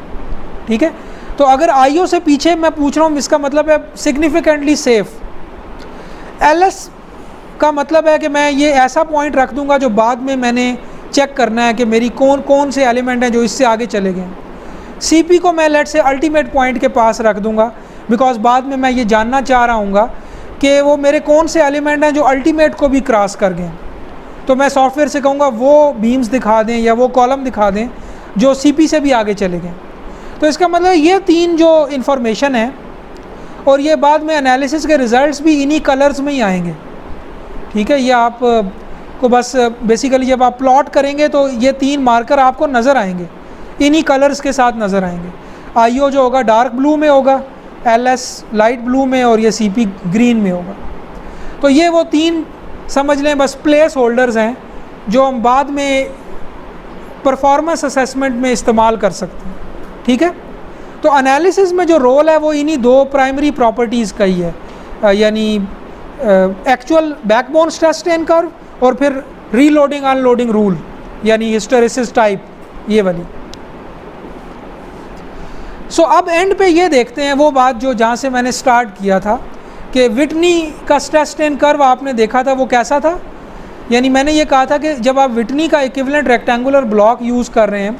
ठीक है। तो अगर IO से पीछे मैं पूछ रहा हूँ, इसका मतलब है सिग्निफिकेंटली सेफ। LS का मतलब है कि मैं ये ऐसा पॉइंट रख दूंगा जो बाद में मैंने चेक करना है कि मेरी कौन कौन से एलिमेंट हैं जो इससे आगे चले गए। CP को मैं लेट से अल्टीमेट पॉइंट के पास रख दूंगा, बिकॉज बाद में मैं ये जानना चाह रहा हूँगा कि वो मेरे कौन से एलिमेंट हैं जो अल्टीमेट को भी क्रॉस कर गए। तो मैं सॉफ्टवेयर से कहूँगा वो बीम्स दिखा दें या वो कॉलम दिखा दें जो CP से भी आगे चले गए। तो इसका मतलब ये 3 जो इन्फॉर्मेशन है, और ये बाद में एनालिसिस के रिजल्ट्स भी इन्हीं कलर्स में ही आएंगे, ठीक है। ये आप को बस बेसिकली जब आप प्लॉट करेंगे तो ये 3 मार्कर आपको नज़र आएंगे, इन्हीं कलर्स के साथ नज़र आएंगे। IO जो होगा डार्क ब्लू में होगा, LS लाइट ब्लू में, और ये CP ग्रीन में होगा। तो ये वो 3 समझ लें बस प्लेस होल्डर्स हैं जो हम बाद में परफॉर्मेंस असेसमेंट में इस्तेमाल कर सकते हैं, ठीक है। तो एनालिसिस में जो रोल है वो इन्हीं 2 प्राइमरी प्रॉपर्टीज़ का ही है, यानी actual backbone stress strain curve और फिर रीलोडिंग अनलोडिंग रूल, यानी हिस्टेरेसिस टाइप, ये वाली। सो अब एंड पे ये देखते हैं वो बात जो जहाँ से मैंने स्टार्ट किया था कि विटनी का स्ट्रेस स्ट्रेन कर्व आपने देखा था वो कैसा था। यानी मैंने ये कहा था कि जब आप विटनी का इक्विवेलेंट रेक्टेंगुलर ब्लॉक यूज़ कर रहे हैं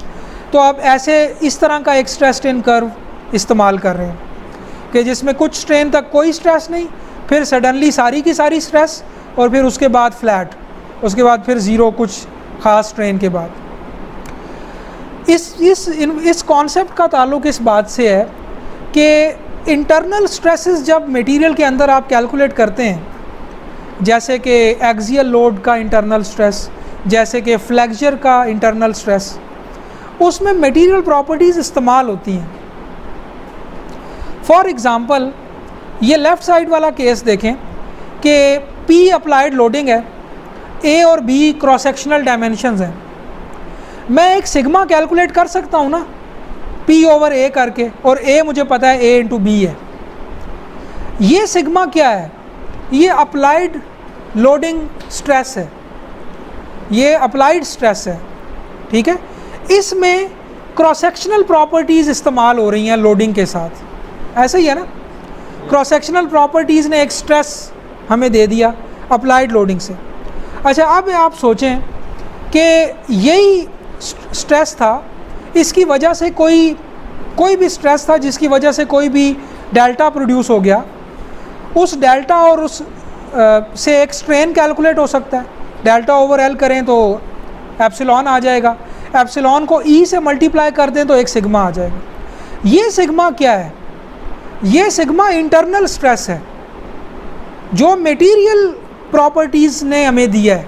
तो आप ऐसे इस तरह का एक स्ट्रेस स्ट्रेन कर्व इस्तेमाल कर रहे हैं कि जिसमें कुछ स्ट्रेन तक कोई स्ट्रेस नहीं, फिर सडनली सारी की सारी स्ट्रेस, और फिर उसके बाद फ्लैट, उसके बाद फिर ज़ीरो कुछ ख़ास स्ट्रेन के बाद। इस कॉन्सेप्ट का ताल्लुक इस बात से है कि इंटरनल स्ट्रेसेस जब मटेरियल के अंदर आप कैलकुलेट करते हैं, जैसे कि एक्सियल लोड का इंटरनल स्ट्रेस, जैसे कि फ्लेक्सर का इंटरनल स्ट्रेस, उसमें मटेरियल प्रॉपर्टीज़ इस्तेमाल होती हैं। फॉर एग्ज़ाम्पल ये लेफ़्ट साइड वाला केस देखें कि P अप्लाइड लोडिंग है, A और B क्रॉस सेक्शनल डायमेंशंस हैं। मैं एक सिग्मा कैलकुलेट कर सकता हूँ ना P ओवर A करके, और A मुझे पता है A इंटू B है। ये सिग्मा क्या है? ये अप्लाइड लोडिंग स्ट्रेस है, ये अप्लाइड स्ट्रेस है, ठीक है। इसमें क्रॉस सेक्शनल प्रॉपर्टीज़ इस्तेमाल हो रही हैं लोडिंग के साथ, ऐसा ही है ना। क्रॉस सेक्शनल प्रॉपर्टीज़ ने एक स्ट्रेस हमें दे दिया अप्लाइड लोडिंग से। अच्छा, अब आप सोचें कि यही स्ट्रेस था, इसकी वजह से कोई भी स्ट्रेस था जिसकी वजह से कोई भी डेल्टा प्रोड्यूस हो गया, उस डेल्टा और उस से एक स्ट्रेन कैलकुलेट हो सकता है। डेल्टा ओवर एल करें तो एप्सिलॉन आ जाएगा, एप्सिलॉन को ई से मल्टीप्लाई कर दें तो एक सिग्मा आ जाएगा। ये सिग्मा क्या है? ये सिग्मा इंटरनल स्ट्रेस है जो मटेरियल प्रॉपर्टीज़ ने हमें दिया है।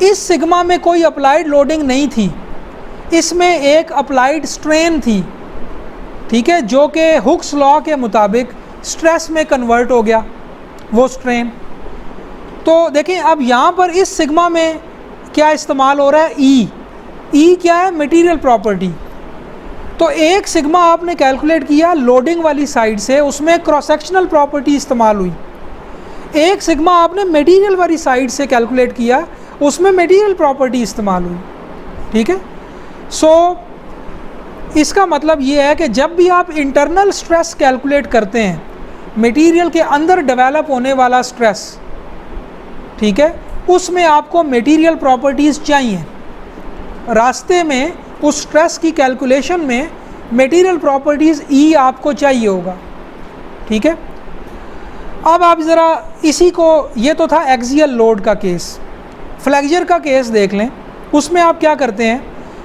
इस सिग्मा में कोई अप्लाइड लोडिंग नहीं थी, इसमें एक अप्लाइड स्ट्रेन थी, ठीक है, जो कि हुक्स लॉ के मुताबिक स्ट्रेस में कन्वर्ट हो गया वो स्ट्रेन। तो देखें अब यहाँ पर इस सिग्मा में क्या इस्तेमाल हो रहा है? ई क्या है? Material property. तो एक सिग्मा आपने कैलकुलेट किया लोडिंग वाली साइड से, उसमें क्रॉस सेक्शनल प्रॉपर्टी इस्तेमाल हुई। एक सिग्मा आपने मटेरियल वाली साइड से कैलकुलेट किया, उसमें मटेरियल प्रॉपर्टी इस्तेमाल हुई, ठीक है। सो इसका मतलब ये है कि जब भी आप इंटरनल स्ट्रेस कैलकुलेट करते हैं, मटेरियल के अंदर डेवलप होने वाला स्ट्रेस, ठीक है, उसमें आपको मटेरियल प्रॉपर्टीज़ चाहिए। रास्ते में उस स्ट्रेस की कैलकुलेशन में मटेरियल प्रॉपर्टीज़ ई आपको चाहिए होगा, ठीक है। अब आप ज़रा इसी को, ये तो था एक्सियल लोड का केस। फ्लेक्सर का केस देख लें, उसमें आप क्या करते हैं?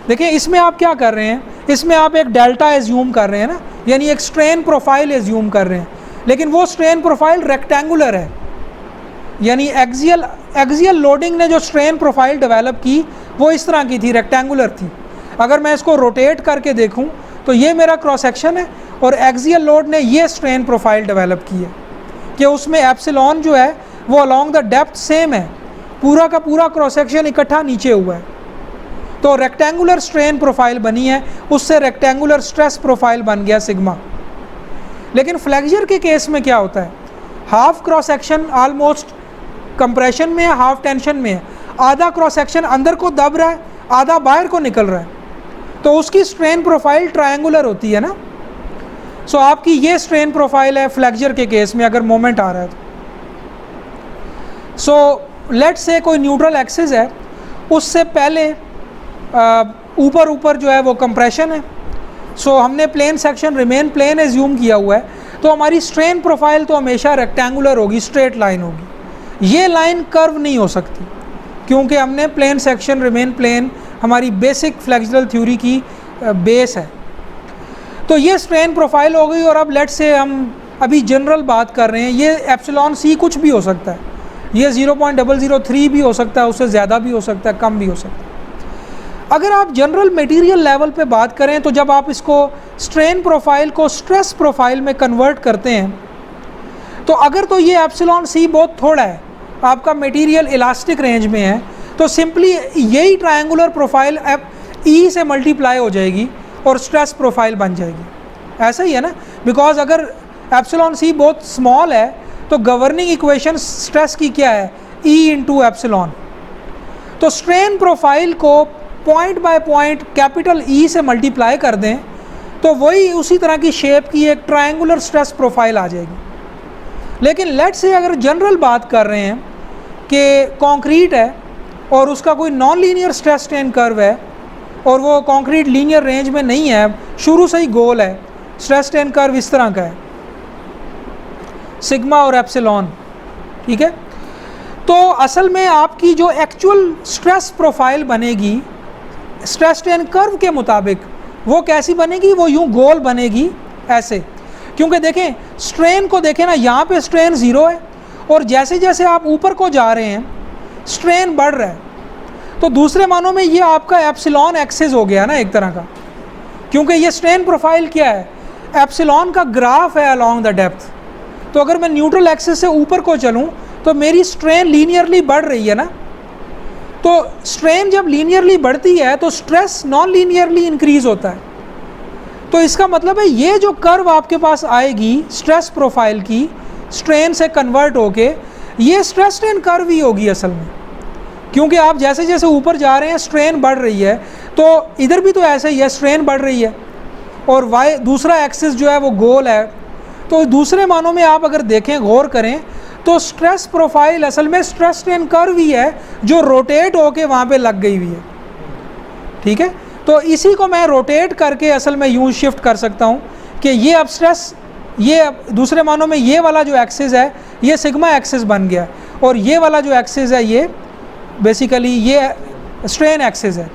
देखिए इसमें आप क्या कर रहे हैं, इसमें आप एक डेल्टा एज्यूम कर रहे हैं ना, यानी एक स्ट्रेन प्रोफाइल एज्यूम कर रहे हैं, लेकिन वो स्ट्रेन प्रोफाइल रेक्टेंगुलर है। यानी एक्सियल लोडिंग ने जो स्ट्रेन प्रोफाइल डेवलप की वो इस तरह की थी, रेक्टेंगुलर थी। अगर मैं इसको रोटेट करके देखूं तो ये मेरा क्रॉस सेक्शन है और एक्सियल लोड ने ये स्ट्रेन प्रोफाइल डेवलप की है कि उसमें एप्सिलॉन जो है वो अलोंग द डेप्थ सेम है, पूरा का पूरा क्रॉस सेक्शन इकट्ठा नीचे हुआ है। तो रेक्टेंगुलर स्ट्रेन प्रोफाइल बनी है, उससे रेक्टेंगुलर स्ट्रेस प्रोफाइल बन गया सिग्मा। लेकिन फ्लेक्सर के केस में क्या होता है? Half cross section almost compression में है, हाफ टेंशन में है, आधा क्रॉस सेक्शन अंदर को दब रहा है, आधा बाहर को निकल रहा है, तो उसकी स्ट्रेन प्रोफाइल ट्रायंगुलर होती है ना। सो आपकी ये स्ट्रेन प्रोफाइल है फ्लेक्सर के केस में अगर मोमेंट आ रहा है तो। सो लेट्स से कोई न्यूट्रल एक्सिस है, उससे पहले ऊपर ऊपर जो है वो कंप्रेशन है। सो हमने plane section remain plane assume किया हुआ है, तो हमारी स्ट्रेन प्रोफाइल तो हमेशा रेक्टेंगुलर होगी, स्ट्रेट लाइन होगी। ये लाइन कर्व नहीं हो सकती क्योंकि हमने प्लेन सेक्शन रिमेन प्लेन हमारी बेसिक फ्लेक्सुरल थ्योरी की बेस है। तो ये स्ट्रेन प्रोफाइल हो गई। और अब लेट्स से हम अभी जनरल बात कर रहे हैं, ये एप्सिलॉन सी कुछ भी हो सकता है, ये 0.003 भी हो सकता है, उससे ज़्यादा भी हो सकता है, कम भी हो सकता है। अगर आप जनरल मटेरियल लेवल पे बात करें तो जब आप इसको स्ट्रेन प्रोफाइल को स्ट्रेस प्रोफाइल में कन्वर्ट करते हैं तो अगर तो ये एप्सिलॉन सी बहुत थोड़ा है, आपका मटेरियल इलास्टिक रेंज में है, तो सिंपली यही ट्रायंगुलर प्रोफाइल ई से मल्टीप्लाई हो जाएगी और स्ट्रेस प्रोफाइल बन जाएगी। ऐसा ही है ना, बिकॉज अगर एप्सिलॉन सी बहुत स्मॉल है तो गवर्निंग इक्वेशन स्ट्रेस की क्या है? ई इंटू एप्सिलॉन। तो स्ट्रेन प्रोफाइल को point by point capital E से मल्टीप्लाई कर दें तो वही उसी तरह की शेप की एक ट्रायंगुलर स्ट्रेस प्रोफाइल आ जाएगी। लेकिन लेट्स से अगर जनरल बात कर रहे हैं कि कंक्रीट है और उसका कोई non linear stress strain curve है और वो कंक्रीट लीनियर रेंज में नहीं है, शुरू से ही गोल है, स्ट्रेस स्ट्रेन कर्व इस तरह का है, सिग्मा और एप्सिलॉन, ठीक है। तो असल में आपकी जो एक्चुअल स्ट्रेस प्रोफाइल बनेगी स्ट्रेस स्ट्रेन कर्व के मुताबिक वो कैसी बनेगी, वो यूं गोल बनेगी ऐसे। क्योंकि देखें स्ट्रेन को देखें ना, यहाँ पे स्ट्रेन 0 है और जैसे जैसे आप ऊपर को जा रहे हैं स्ट्रेन बढ़ रहा है। तो दूसरे मानों में ये आपका एप्सिलॉन एक्सिस हो गया ना एक तरह का, क्योंकि ये स्ट्रेन प्रोफाइल क्या है, एप्सिलॉन का ग्राफ है अलोंग द डेप्थ। तो अगर मैं न्यूट्रल एक्सिस से ऊपर को चलूँ तो मेरी स्ट्रेन लीनियरली बढ़ रही है ना। तो स्ट्रेन जब लीनियरली बढ़ती है तो स्ट्रेस नॉन लीनियरली इंक्रीज होता है। तो इसका मतलब है ये जो कर्व आपके पास आएगी स्ट्रेस प्रोफाइल की, स्ट्रेन से कन्वर्ट होके ये स्ट्रेस स्ट्रेन कर्व ही होगी असल में, क्योंकि आप जैसे जैसे ऊपर जा रहे हैं स्ट्रेन बढ़ रही है। तो इधर भी तो ऐसे ही है, स्ट्रेन बढ़ रही है और वाई दूसरा एक्सिस जो है वो गोल है। तो दूसरे मानों में आप अगर देखें, गौर करें तो स्ट्रेस प्रोफाइल असल में स्ट्रेस स्ट्रेन कर्व ही है जो रोटेट होके वहाँ पे लग गई हुई है। ठीक है, तो इसी को मैं रोटेट करके असल में यूँ शिफ्ट कर सकता हूँ कि ये अब स्ट्रेस, ये अब दूसरे मानों में ये वाला जो एक्सिस है ये सिग्मा एक्सिस बन गया और ये वाला जो एक्सिस है ये बेसिकली ये स्ट्रेन एक्सिस है।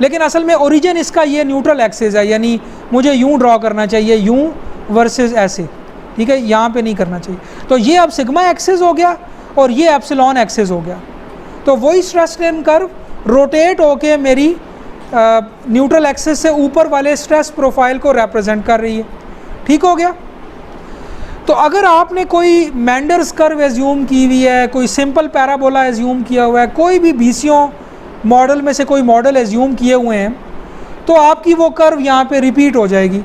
लेकिन असल में ओरिजिन इसका ये न्यूट्रल एक्सिस है, यानी मुझे यूँ ड्रॉ करना चाहिए, यूँ वर्सेस ऐसे। ठीक है, यहाँ पे नहीं करना चाहिए। तो ये अब सिग्मा एक्सिस हो गया और ये एप्सिलॉन एक्सिस हो गया। तो वही स्ट्रेस स्ट्रेन कर्व रोटेट होके मेरी न्यूट्रल एक्सिस से ऊपर वाले स्ट्रेस प्रोफाइल को रिप्रेजेंट कर रही है। ठीक हो गया। तो अगर आपने कोई मेंडर्स कर्व एज्यूम की हुई है, कोई सिंपल पैराबोला एज्यूम किया हुआ है, कोई भी बीसियों मॉडल में से कोई मॉडल एज्यूम किए हुए हैं, तो आपकी वो कर्व यहाँ पे रिपीट हो जाएगी।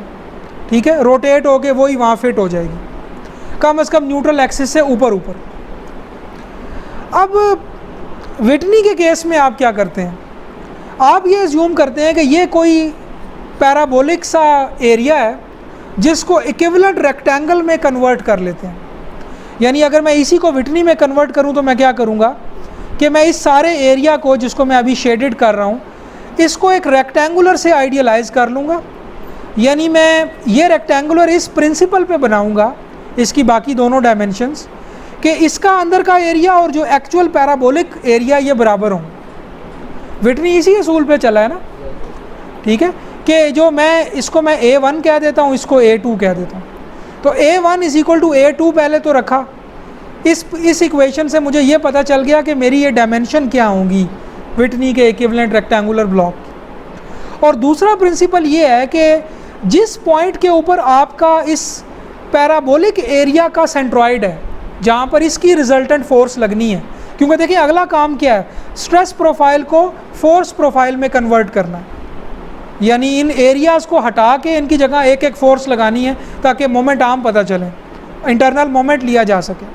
ठीक है, रोटेट होके वही वहाँ फिट हो जाएगी, कम से कम न्यूट्रल एक्सिस से ऊपर ऊपर। अब व्हिटनी के केस में आप क्या करते हैं, आप ये एज्यूम करते हैं कि ये कोई पैराबोलिक सा एरिया है जिसको इक्विवेलेंट रेक्टेंगल में कन्वर्ट कर लेते हैं। यानी अगर मैं इसी को व्हिटनी में कन्वर्ट करूं तो मैं क्या करूंगा कि मैं इस सारे एरिया को जिसको मैं अभी शेडेड कर रहा हूं, इसको एक रेक्टेंगुलर से आइडियलाइज कर लूँगा। यानी मैं ये रेक्टेंगुलर इस प्रिंसिपल पे बनाऊंगा, इसकी बाकी दोनों डायमेंशंस, कि इसका अंदर का एरिया और जो एक्चुअल पैराबोलिक एरिया ये बराबर हों। व्हिटनी इसी असूल पे चला है ना। ठीक है, कि जो मैं इसको मैं A1 कह देता हूँ, इसको A2 कह देता हूँ। तो A1 is equal to A2 पहले तो रखा। इस इक्वेशन से मुझे ये पता चल गया कि मेरी ये डायमेंशन क्या होंगी व्हिटनी के इक्विवेलेंट रेक्टेंगुलर ब्लॉक। और दूसरा प्रिंसिपल ये है कि जिस पॉइंट के ऊपर आपका इस पैराबोलिक एरिया का सेंट्रॉइड है, जहाँ पर इसकी रिजल्टेंट फोर्स लगनी है, क्योंकि देखिए अगला काम क्या है, स्ट्रेस प्रोफाइल को फोर्स प्रोफाइल में कन्वर्ट करना है। यानी इन एरियाज़ को हटा के इनकी जगह एक एक फोर्स लगानी है ताकि मोमेंट आम पता चले, इंटरनल मोमेंट लिया जा सके।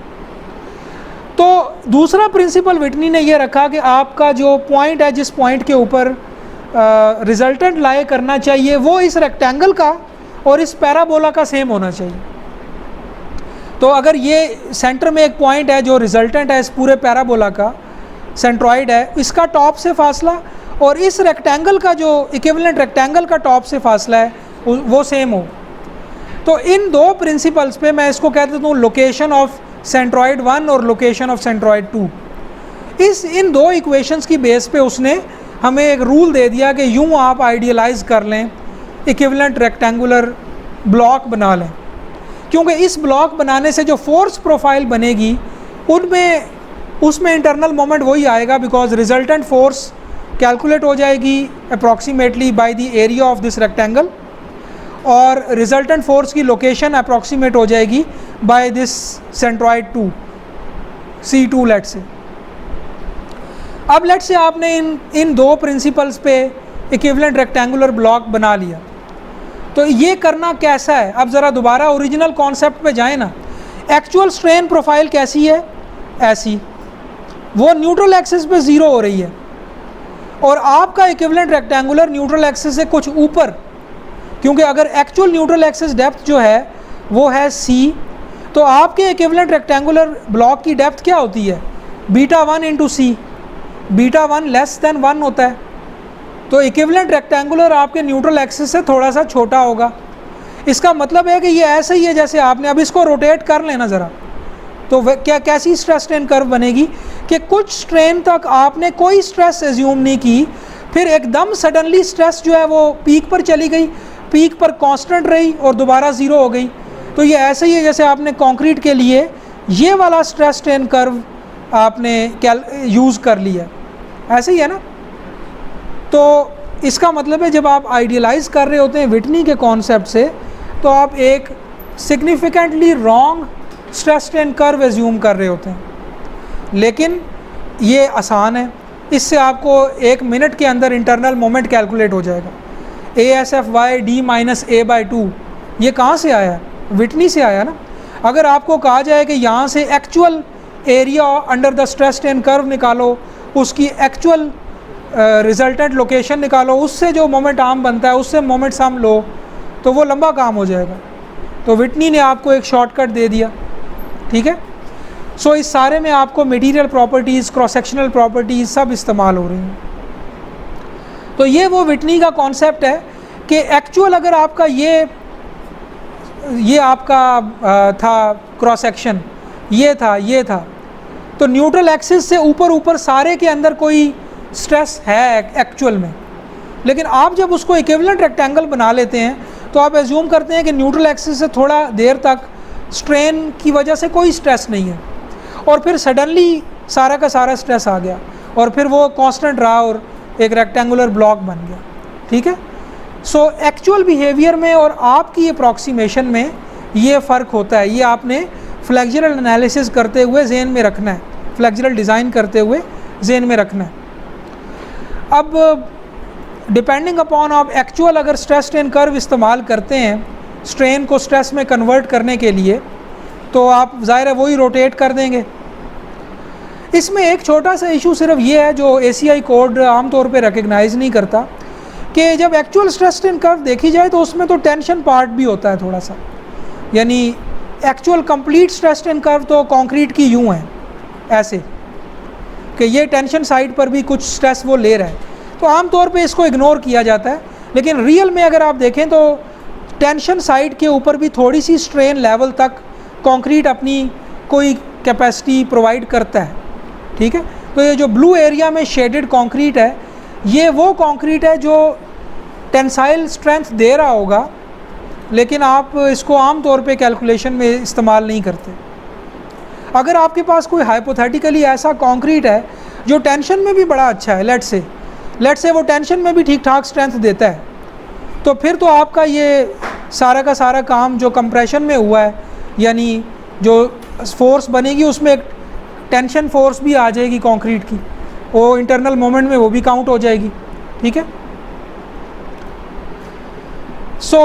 तो दूसरा प्रिंसिपल व्हिटनी ने यह रखा कि आपका जो पॉइंट है, जिस पॉइंट के ऊपर रिजल्टेंट लाए करना चाहिए, वो इस रेक्टेंगल का और इस पैराबोला का सेम होना चाहिए। तो अगर ये सेंटर में एक पॉइंट है जो रिजल्टेंट है इस पूरे पैराबोला का, सेंट्रॉइड है, इसका टॉप से फासला और इस रेक्टेंगल का जो इक्विवेलेंट रेक्टेंगल का टॉप से फासला है वो सेम हो। तो इन दो प्रिंसिपल्स पे मैं इसको कह देता हूँ लोकेशन ऑफ सेंट्रॉइड 1 और लोकेशन ऑफ सेंट्रॉइड 2। इन दो इक्वेशंस की बेस पे उसने हमें एक रूल दे दिया कि यूँ आप आइडियलाइज कर लें, इक्विवेलेंट रेक्टेंगुलर ब्लॉक बना लें, क्योंकि इस ब्लॉक बनाने से जो फोर्स प्रोफाइल बनेगी उसमें इंटरनल मोमेंट वही आएगा, बिकॉज रिजल्टेंट फोर्स कैलकुलेट हो जाएगी approximately by the area of this rectangle, और रिजल्टेंट फोर्स की लोकेशन अप्रॉक्सीमेट हो जाएगी by this centroid 2 C2 late से। अब लेट से आपने इन दो प्रिंसिपल्स पे इक्विवेलेंट रेक्टेंगुलर ब्लॉक बना लिया, तो ये करना कैसा है। अब ज़रा दोबारा ओरिजिनल कॉन्सेप्ट पे जाएं ना। एक्चुअल स्ट्रेन प्रोफाइल कैसी है, ऐसी, वो न्यूट्रल एक्सिस पे 0 हो रही है और आपका इक्विवेलेंट रेक्टेंगुलर न्यूट्रल एक्सिस से कुछ ऊपर, क्योंकि अगर एक्चुअल न्यूट्रल एक्सिस डेप्थ जो है वो है C, तो आपके इक्विवेलेंट रेक्टेंगुलर ब्लॉक की डेप्थ क्या होती है, β1 इंटू C, β1 लेस देन 1 होता है। तो इक्विवेलेंट रेक्टेंगुलर आपके न्यूट्रल एक्सिस से थोड़ा सा छोटा होगा। इसका मतलब है कि ये ऐसे ही है जैसे आपने अब इसको रोटेट कर लेना ज़रा, तो क्या कैसी स्ट्रेस स्ट्रेन कर्व बनेगी कि कुछ स्ट्रेन तक आपने कोई स्ट्रेस एज्यूम नहीं की, फिर एकदम सडनली स्ट्रेस जो है वो पीक पर चली गई, पीक पर कांस्टेंट रही और दोबारा ज़ीरो हो गई। तो ये ऐसे ही है जैसे आपने कंक्रीट के लिए ये वाला स्ट्रेस स्ट्रेन कर्व आपने यूज़ कर लिया, ऐसे ही है ना। तो इसका मतलब है जब आप आइडियलाइज़ कर रहे होते हैं विटनी के कॉन्सेप्ट से, तो आप एक significantly wrong stress strain curve assume कर रहे होते हैं। लेकिन ये आसान है, इससे आपको 1 मिनट के अंदर इंटरनल मोमेंट कैलकुलेट हो जाएगा। ASFY d-a/2 ये कहाँ से आया? विटनी से आया ना। अगर आपको कहा जाए कि यहाँ से actual area under the stress strain curve निकालो, उसकी एक्चुअल रिजल्टेंट लोकेशन निकालो, उससे जो मोमेंट आर्म बनता है उससे मोमेंट सम लो, तो वो लंबा काम हो जाएगा। तो विटनी ने आपको एक शॉर्टकट दे दिया, ठीक है। सो इस सारे में आपको material properties, cross sectional properties सब इस्तेमाल हो रही हैं। तो ये वो विटनी का कॉन्सेप्ट है कि एक्चुअल अगर आपका ये आपका था क्रॉस सेक्शन, ये था, तो न्यूट्रल एक्सिस से ऊपर सारे के अंदर कोई स्ट्रेस है एक्चुअल में। लेकिन आप जब उसको इक्विवेलेंट रेक्टेंगल बना लेते हैं तो आप एज्यूम करते हैं कि न्यूट्रल एक्सिस से थोड़ा देर तक स्ट्रेन की वजह से कोई स्ट्रेस नहीं है, और फिर सडनली सारा का सारा स्ट्रेस आ गया और फिर वो कांस्टेंट रहा और एक रेक्टेंगुलर ब्लॉक बन गया, ठीक है। सो एक्चुअल बिहेवियर में और आपकी अप्रॉक्सीमेशन में ये फ़र्क होता है। ये आपने फ्लेक्सुरल एनालिसिस करते हुए जेन में रखना है, फ्लेक्सुरल डिज़ाइन करते हुए जेन में रखना है। अब डिपेंडिंग अपॉन आप एक्चुअल अगर स्ट्रेस स्ट्रेन कर्व इस्तेमाल करते हैं स्ट्रेन को स्ट्रेस में कन्वर्ट करने के लिए, तो आप ज़ाहिर है वही रोटेट कर देंगे। इसमें एक छोटा सा इशू सिर्फ ये है जो ACI कोड आमतौर पे रिकग्नाइज़ नहीं करता, कि जब एक्चुअल स्ट्रेस स्ट्रेन कर्व देखी जाए तो उसमें तो टेंशन पार्ट भी होता है थोड़ा सा। यानी actual complete stress strain curve तो कंक्रीट की यूँ है ऐसे कि ये टेंशन साइड पर भी कुछ स्ट्रेस वो ले रहा है, तो आमतौर पे इसको इग्नोर किया जाता है। लेकिन रियल में अगर आप देखें तो टेंशन साइड के ऊपर भी थोड़ी सी स्ट्रेन लेवल तक कंक्रीट अपनी कोई कैपेसिटी प्रोवाइड करता है, ठीक है। तो ये जो ब्लू एरिया में शेडेड कंक्रीट है, ये वो कंक्रीट है जो टेंसाइल स्ट्रेंथ दे रहा होगा, लेकिन आप इसको आम तौर पे कैलकुलेशन में इस्तेमाल नहीं करते। अगर आपके पास कोई हाइपोथेटिकली ऐसा कंक्रीट है जो टेंशन में भी बड़ा अच्छा है, लेट्स से वो टेंशन में भी ठीक ठाक स्ट्रेंथ देता है, तो फिर तो आपका ये सारा का सारा काम जो कंप्रेशन में हुआ है, यानी जो फोर्स बनेगी उसमें एक टेंशन फोर्स भी आ जाएगी कंक्रीट की, वो इंटरनल मोमेंट में वो भी काउंट हो जाएगी, ठीक है। सो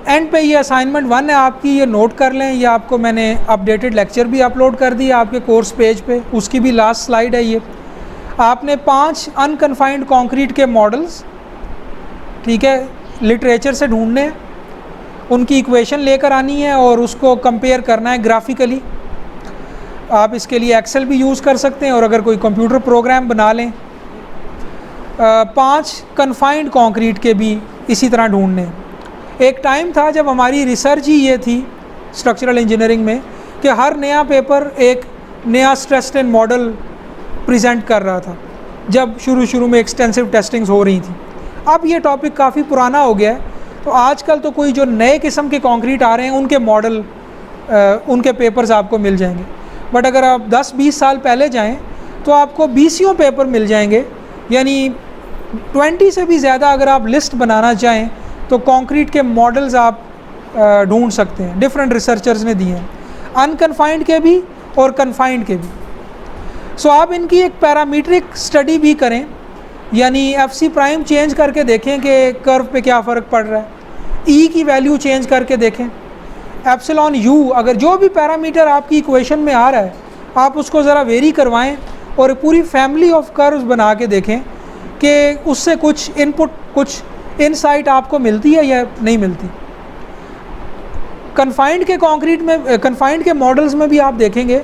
एंड पे ये असाइनमेंट 1 है आपकी, ये नोट कर लें। ये आपको मैंने अपडेटेड लेक्चर भी अपलोड कर दिया आपके कोर्स पेज पे, उसकी भी लास्ट स्लाइड है ये। आपने 5 अनकन्फाइंड कंक्रीट के मॉडल्स, ठीक है, लिटरेचर से ढूंढने हैं, उनकी इक्वेशन लेकर आनी है और उसको कंपेयर करना है ग्राफिकली। आप इसके लिए एक्सेल भी यूज़ कर सकते हैं और अगर कोई कंप्यूटर प्रोग्राम बना लें। 5 कन्फाइंड कंक्रीट के भी इसी तरह ढूंढने हैं। एक टाइम था जब हमारी रिसर्च ही ये थी स्ट्रक्चरल इंजीनियरिंग में कि हर नया पेपर एक नया स्ट्रेस स्ट्रेन मॉडल प्रेजेंट कर रहा था, जब शुरू में एक्सटेंसिव टेस्टिंग्स हो रही थी। अब ये टॉपिक काफ़ी पुराना हो गया है, तो आजकल तो कोई जो नए किस्म के कंक्रीट आ रहे हैं उनके मॉडल, उनके पेपर्स आपको मिल जाएंगे। बट अगर आप 10-20 साल पहले जाएं तो आपको 20 पेपर मिल जाएंगे, यानी 20 से भी ज़्यादा अगर आप लिस्ट बनाना चाहें तो कंक्रीट के मॉडल्स आप ढूंढ सकते हैं, डिफरेंट रिसर्चर्स ने दिए हैं, अनकन्फाइंड के भी और कन्फाइंड के भी। सो आप इनकी एक पैरामीट्रिक स्टडी भी करें, यानी FC प्राइम चेंज करके देखें कि कर्व पे क्या फ़र्क पड़ रहा है, E की वैल्यू चेंज करके देखें, एप्सिलॉन U, अगर जो भी पैरामीटर आपकी इक्वेशन में आ रहा है आप उसको ज़रा वेरी करवाएं और पूरी फैमिली ऑफ कर्व्स बना के देखें कि उससे कुछ इनपुट, कुछ इनसाइट आपको मिलती है या नहीं मिलती। कन्फाइंड के कंक्रीट में, कन्फाइंड के मॉडल्स में भी आप देखेंगे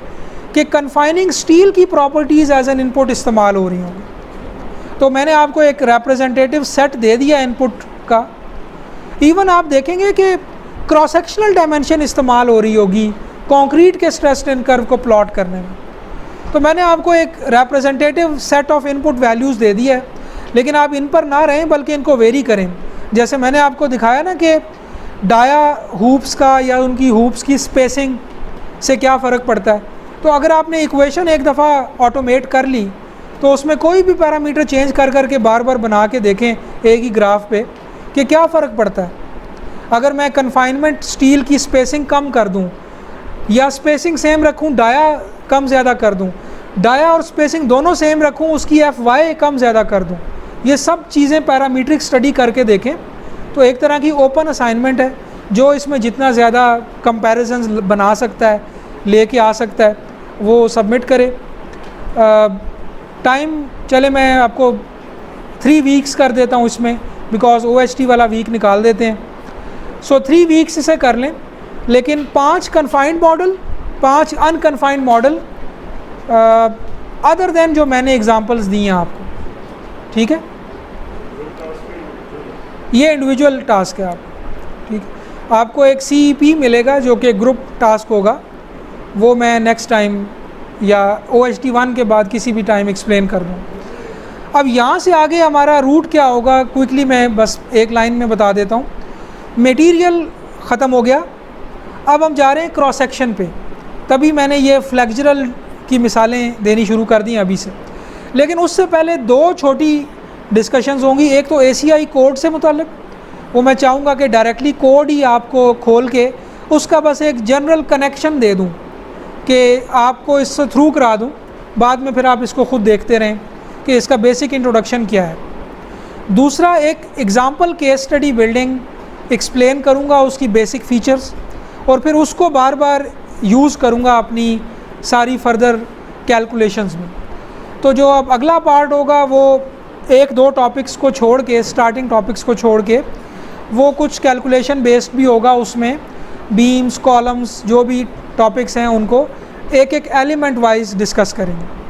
कि कन्फाइनिंग स्टील की प्रॉपर्टीज़ एज एन इनपुट इस्तेमाल हो रही होंगी। तो मैंने आपको एक रिप्रेजेंटेटिव सेट दे दिया इनपुट का। इवन आप देखेंगे कि क्रॉस सेक्शनल डायमेंशन इस्तेमाल हो रही होगी कंक्रीट के स्ट्रेस स्ट्रेन कर्व को प्लॉट करने में। तो मैंने आपको एक representative set of input values दे दिया है, लेकिन आप इन पर ना रहें बल्कि इनको वेरी करें। जैसे मैंने आपको दिखाया ना कि डाया हूप्स का या उनकी हूप्स की स्पेसिंग से क्या फ़र्क पड़ता है। तो अगर आपने इक्वेशन एक दफ़ा ऑटोमेट कर ली तो उसमें कोई भी पैरामीटर चेंज कर कर के बार बार बना के देखें एक ही ग्राफ पे कि क्या फ़र्क पड़ता है। अगर मैं कन्फाइनमेंट स्टील की स्पेसिंग कम कर दूं या स्पेसिंग सेम रखूं, डाया कम ज़्यादा कर दूं, डाया और स्पेसिंग दोनों सेम रखूं, उसकी FY कम ज़्यादा कर दूं, ये सब चीज़ें पैरामीट्रिक स्टडी करके देखें। तो एक तरह की ओपन असाइनमेंट है, जो इसमें जितना ज़्यादा कंपैरिजंस बना सकता है, लेके आ सकता है, वो सबमिट करे। टाइम चले मैं आपको 3 वीक्स कर देता हूँ इसमें, बिकॉज OHT वाला वीक निकाल देते हैं। सो 3 वीक्स इसे कर लें, लेकिन 5 confined model, 5 unconfined model other than जो मैंने एग्जांपल्स दी हैं आपको, ठीक है। ये इंडिविजुअल टास्क है आप, ठीक है। आपको एक CEP मिलेगा जो कि ग्रुप टास्क होगा, वो मैं नेक्स्ट टाइम या OHT 1 के बाद किसी भी टाइम एक्सप्लेन कर दूँ। अब यहाँ से आगे हमारा रूट क्या होगा, क्विकली मैं बस एक लाइन में बता देता हूँ। मटेरियल ख़त्म हो गया, अब हम जा रहे हैं क्रॉस सेक्शन पे। तभी मैंने ये फ्लेक्सुरल की मिसालें देनी शुरू कर दी अभी से, लेकिन उससे पहले 2 छोटी डिस्कशंस होंगी। एक तो ACI कोड से मुताल्लिक, वो मैं चाहूँगा कि डायरेक्टली कोड ही आपको खोल के उसका बस एक जनरल कनेक्शन दे दूँ कि आपको इससे थ्रू करा दूँ, बाद में फिर आप इसको ख़ुद देखते रहें कि इसका बेसिक इंट्रोडक्शन क्या है। दूसरा, एक example case study building explain करूँगा, उसकी बेसिक फ़ीचर्स, और फिर उसको बार बार यूज़ करूँगा अपनी सारी फर्दर कैलकुलेशंस में। तो जो अब अगला पार्ट होगा वो 1-2 टॉपिक्स को छोड़ के, स्टार्टिंग टॉपिक्स को छोड़ के, वो कुछ कैलकुलेशन बेस्ड भी होगा। उसमें बीम्स, कॉलम्स, जो भी टॉपिक्स हैं उनको एक एक एलिमेंट वाइज डिस्कस करेंगे।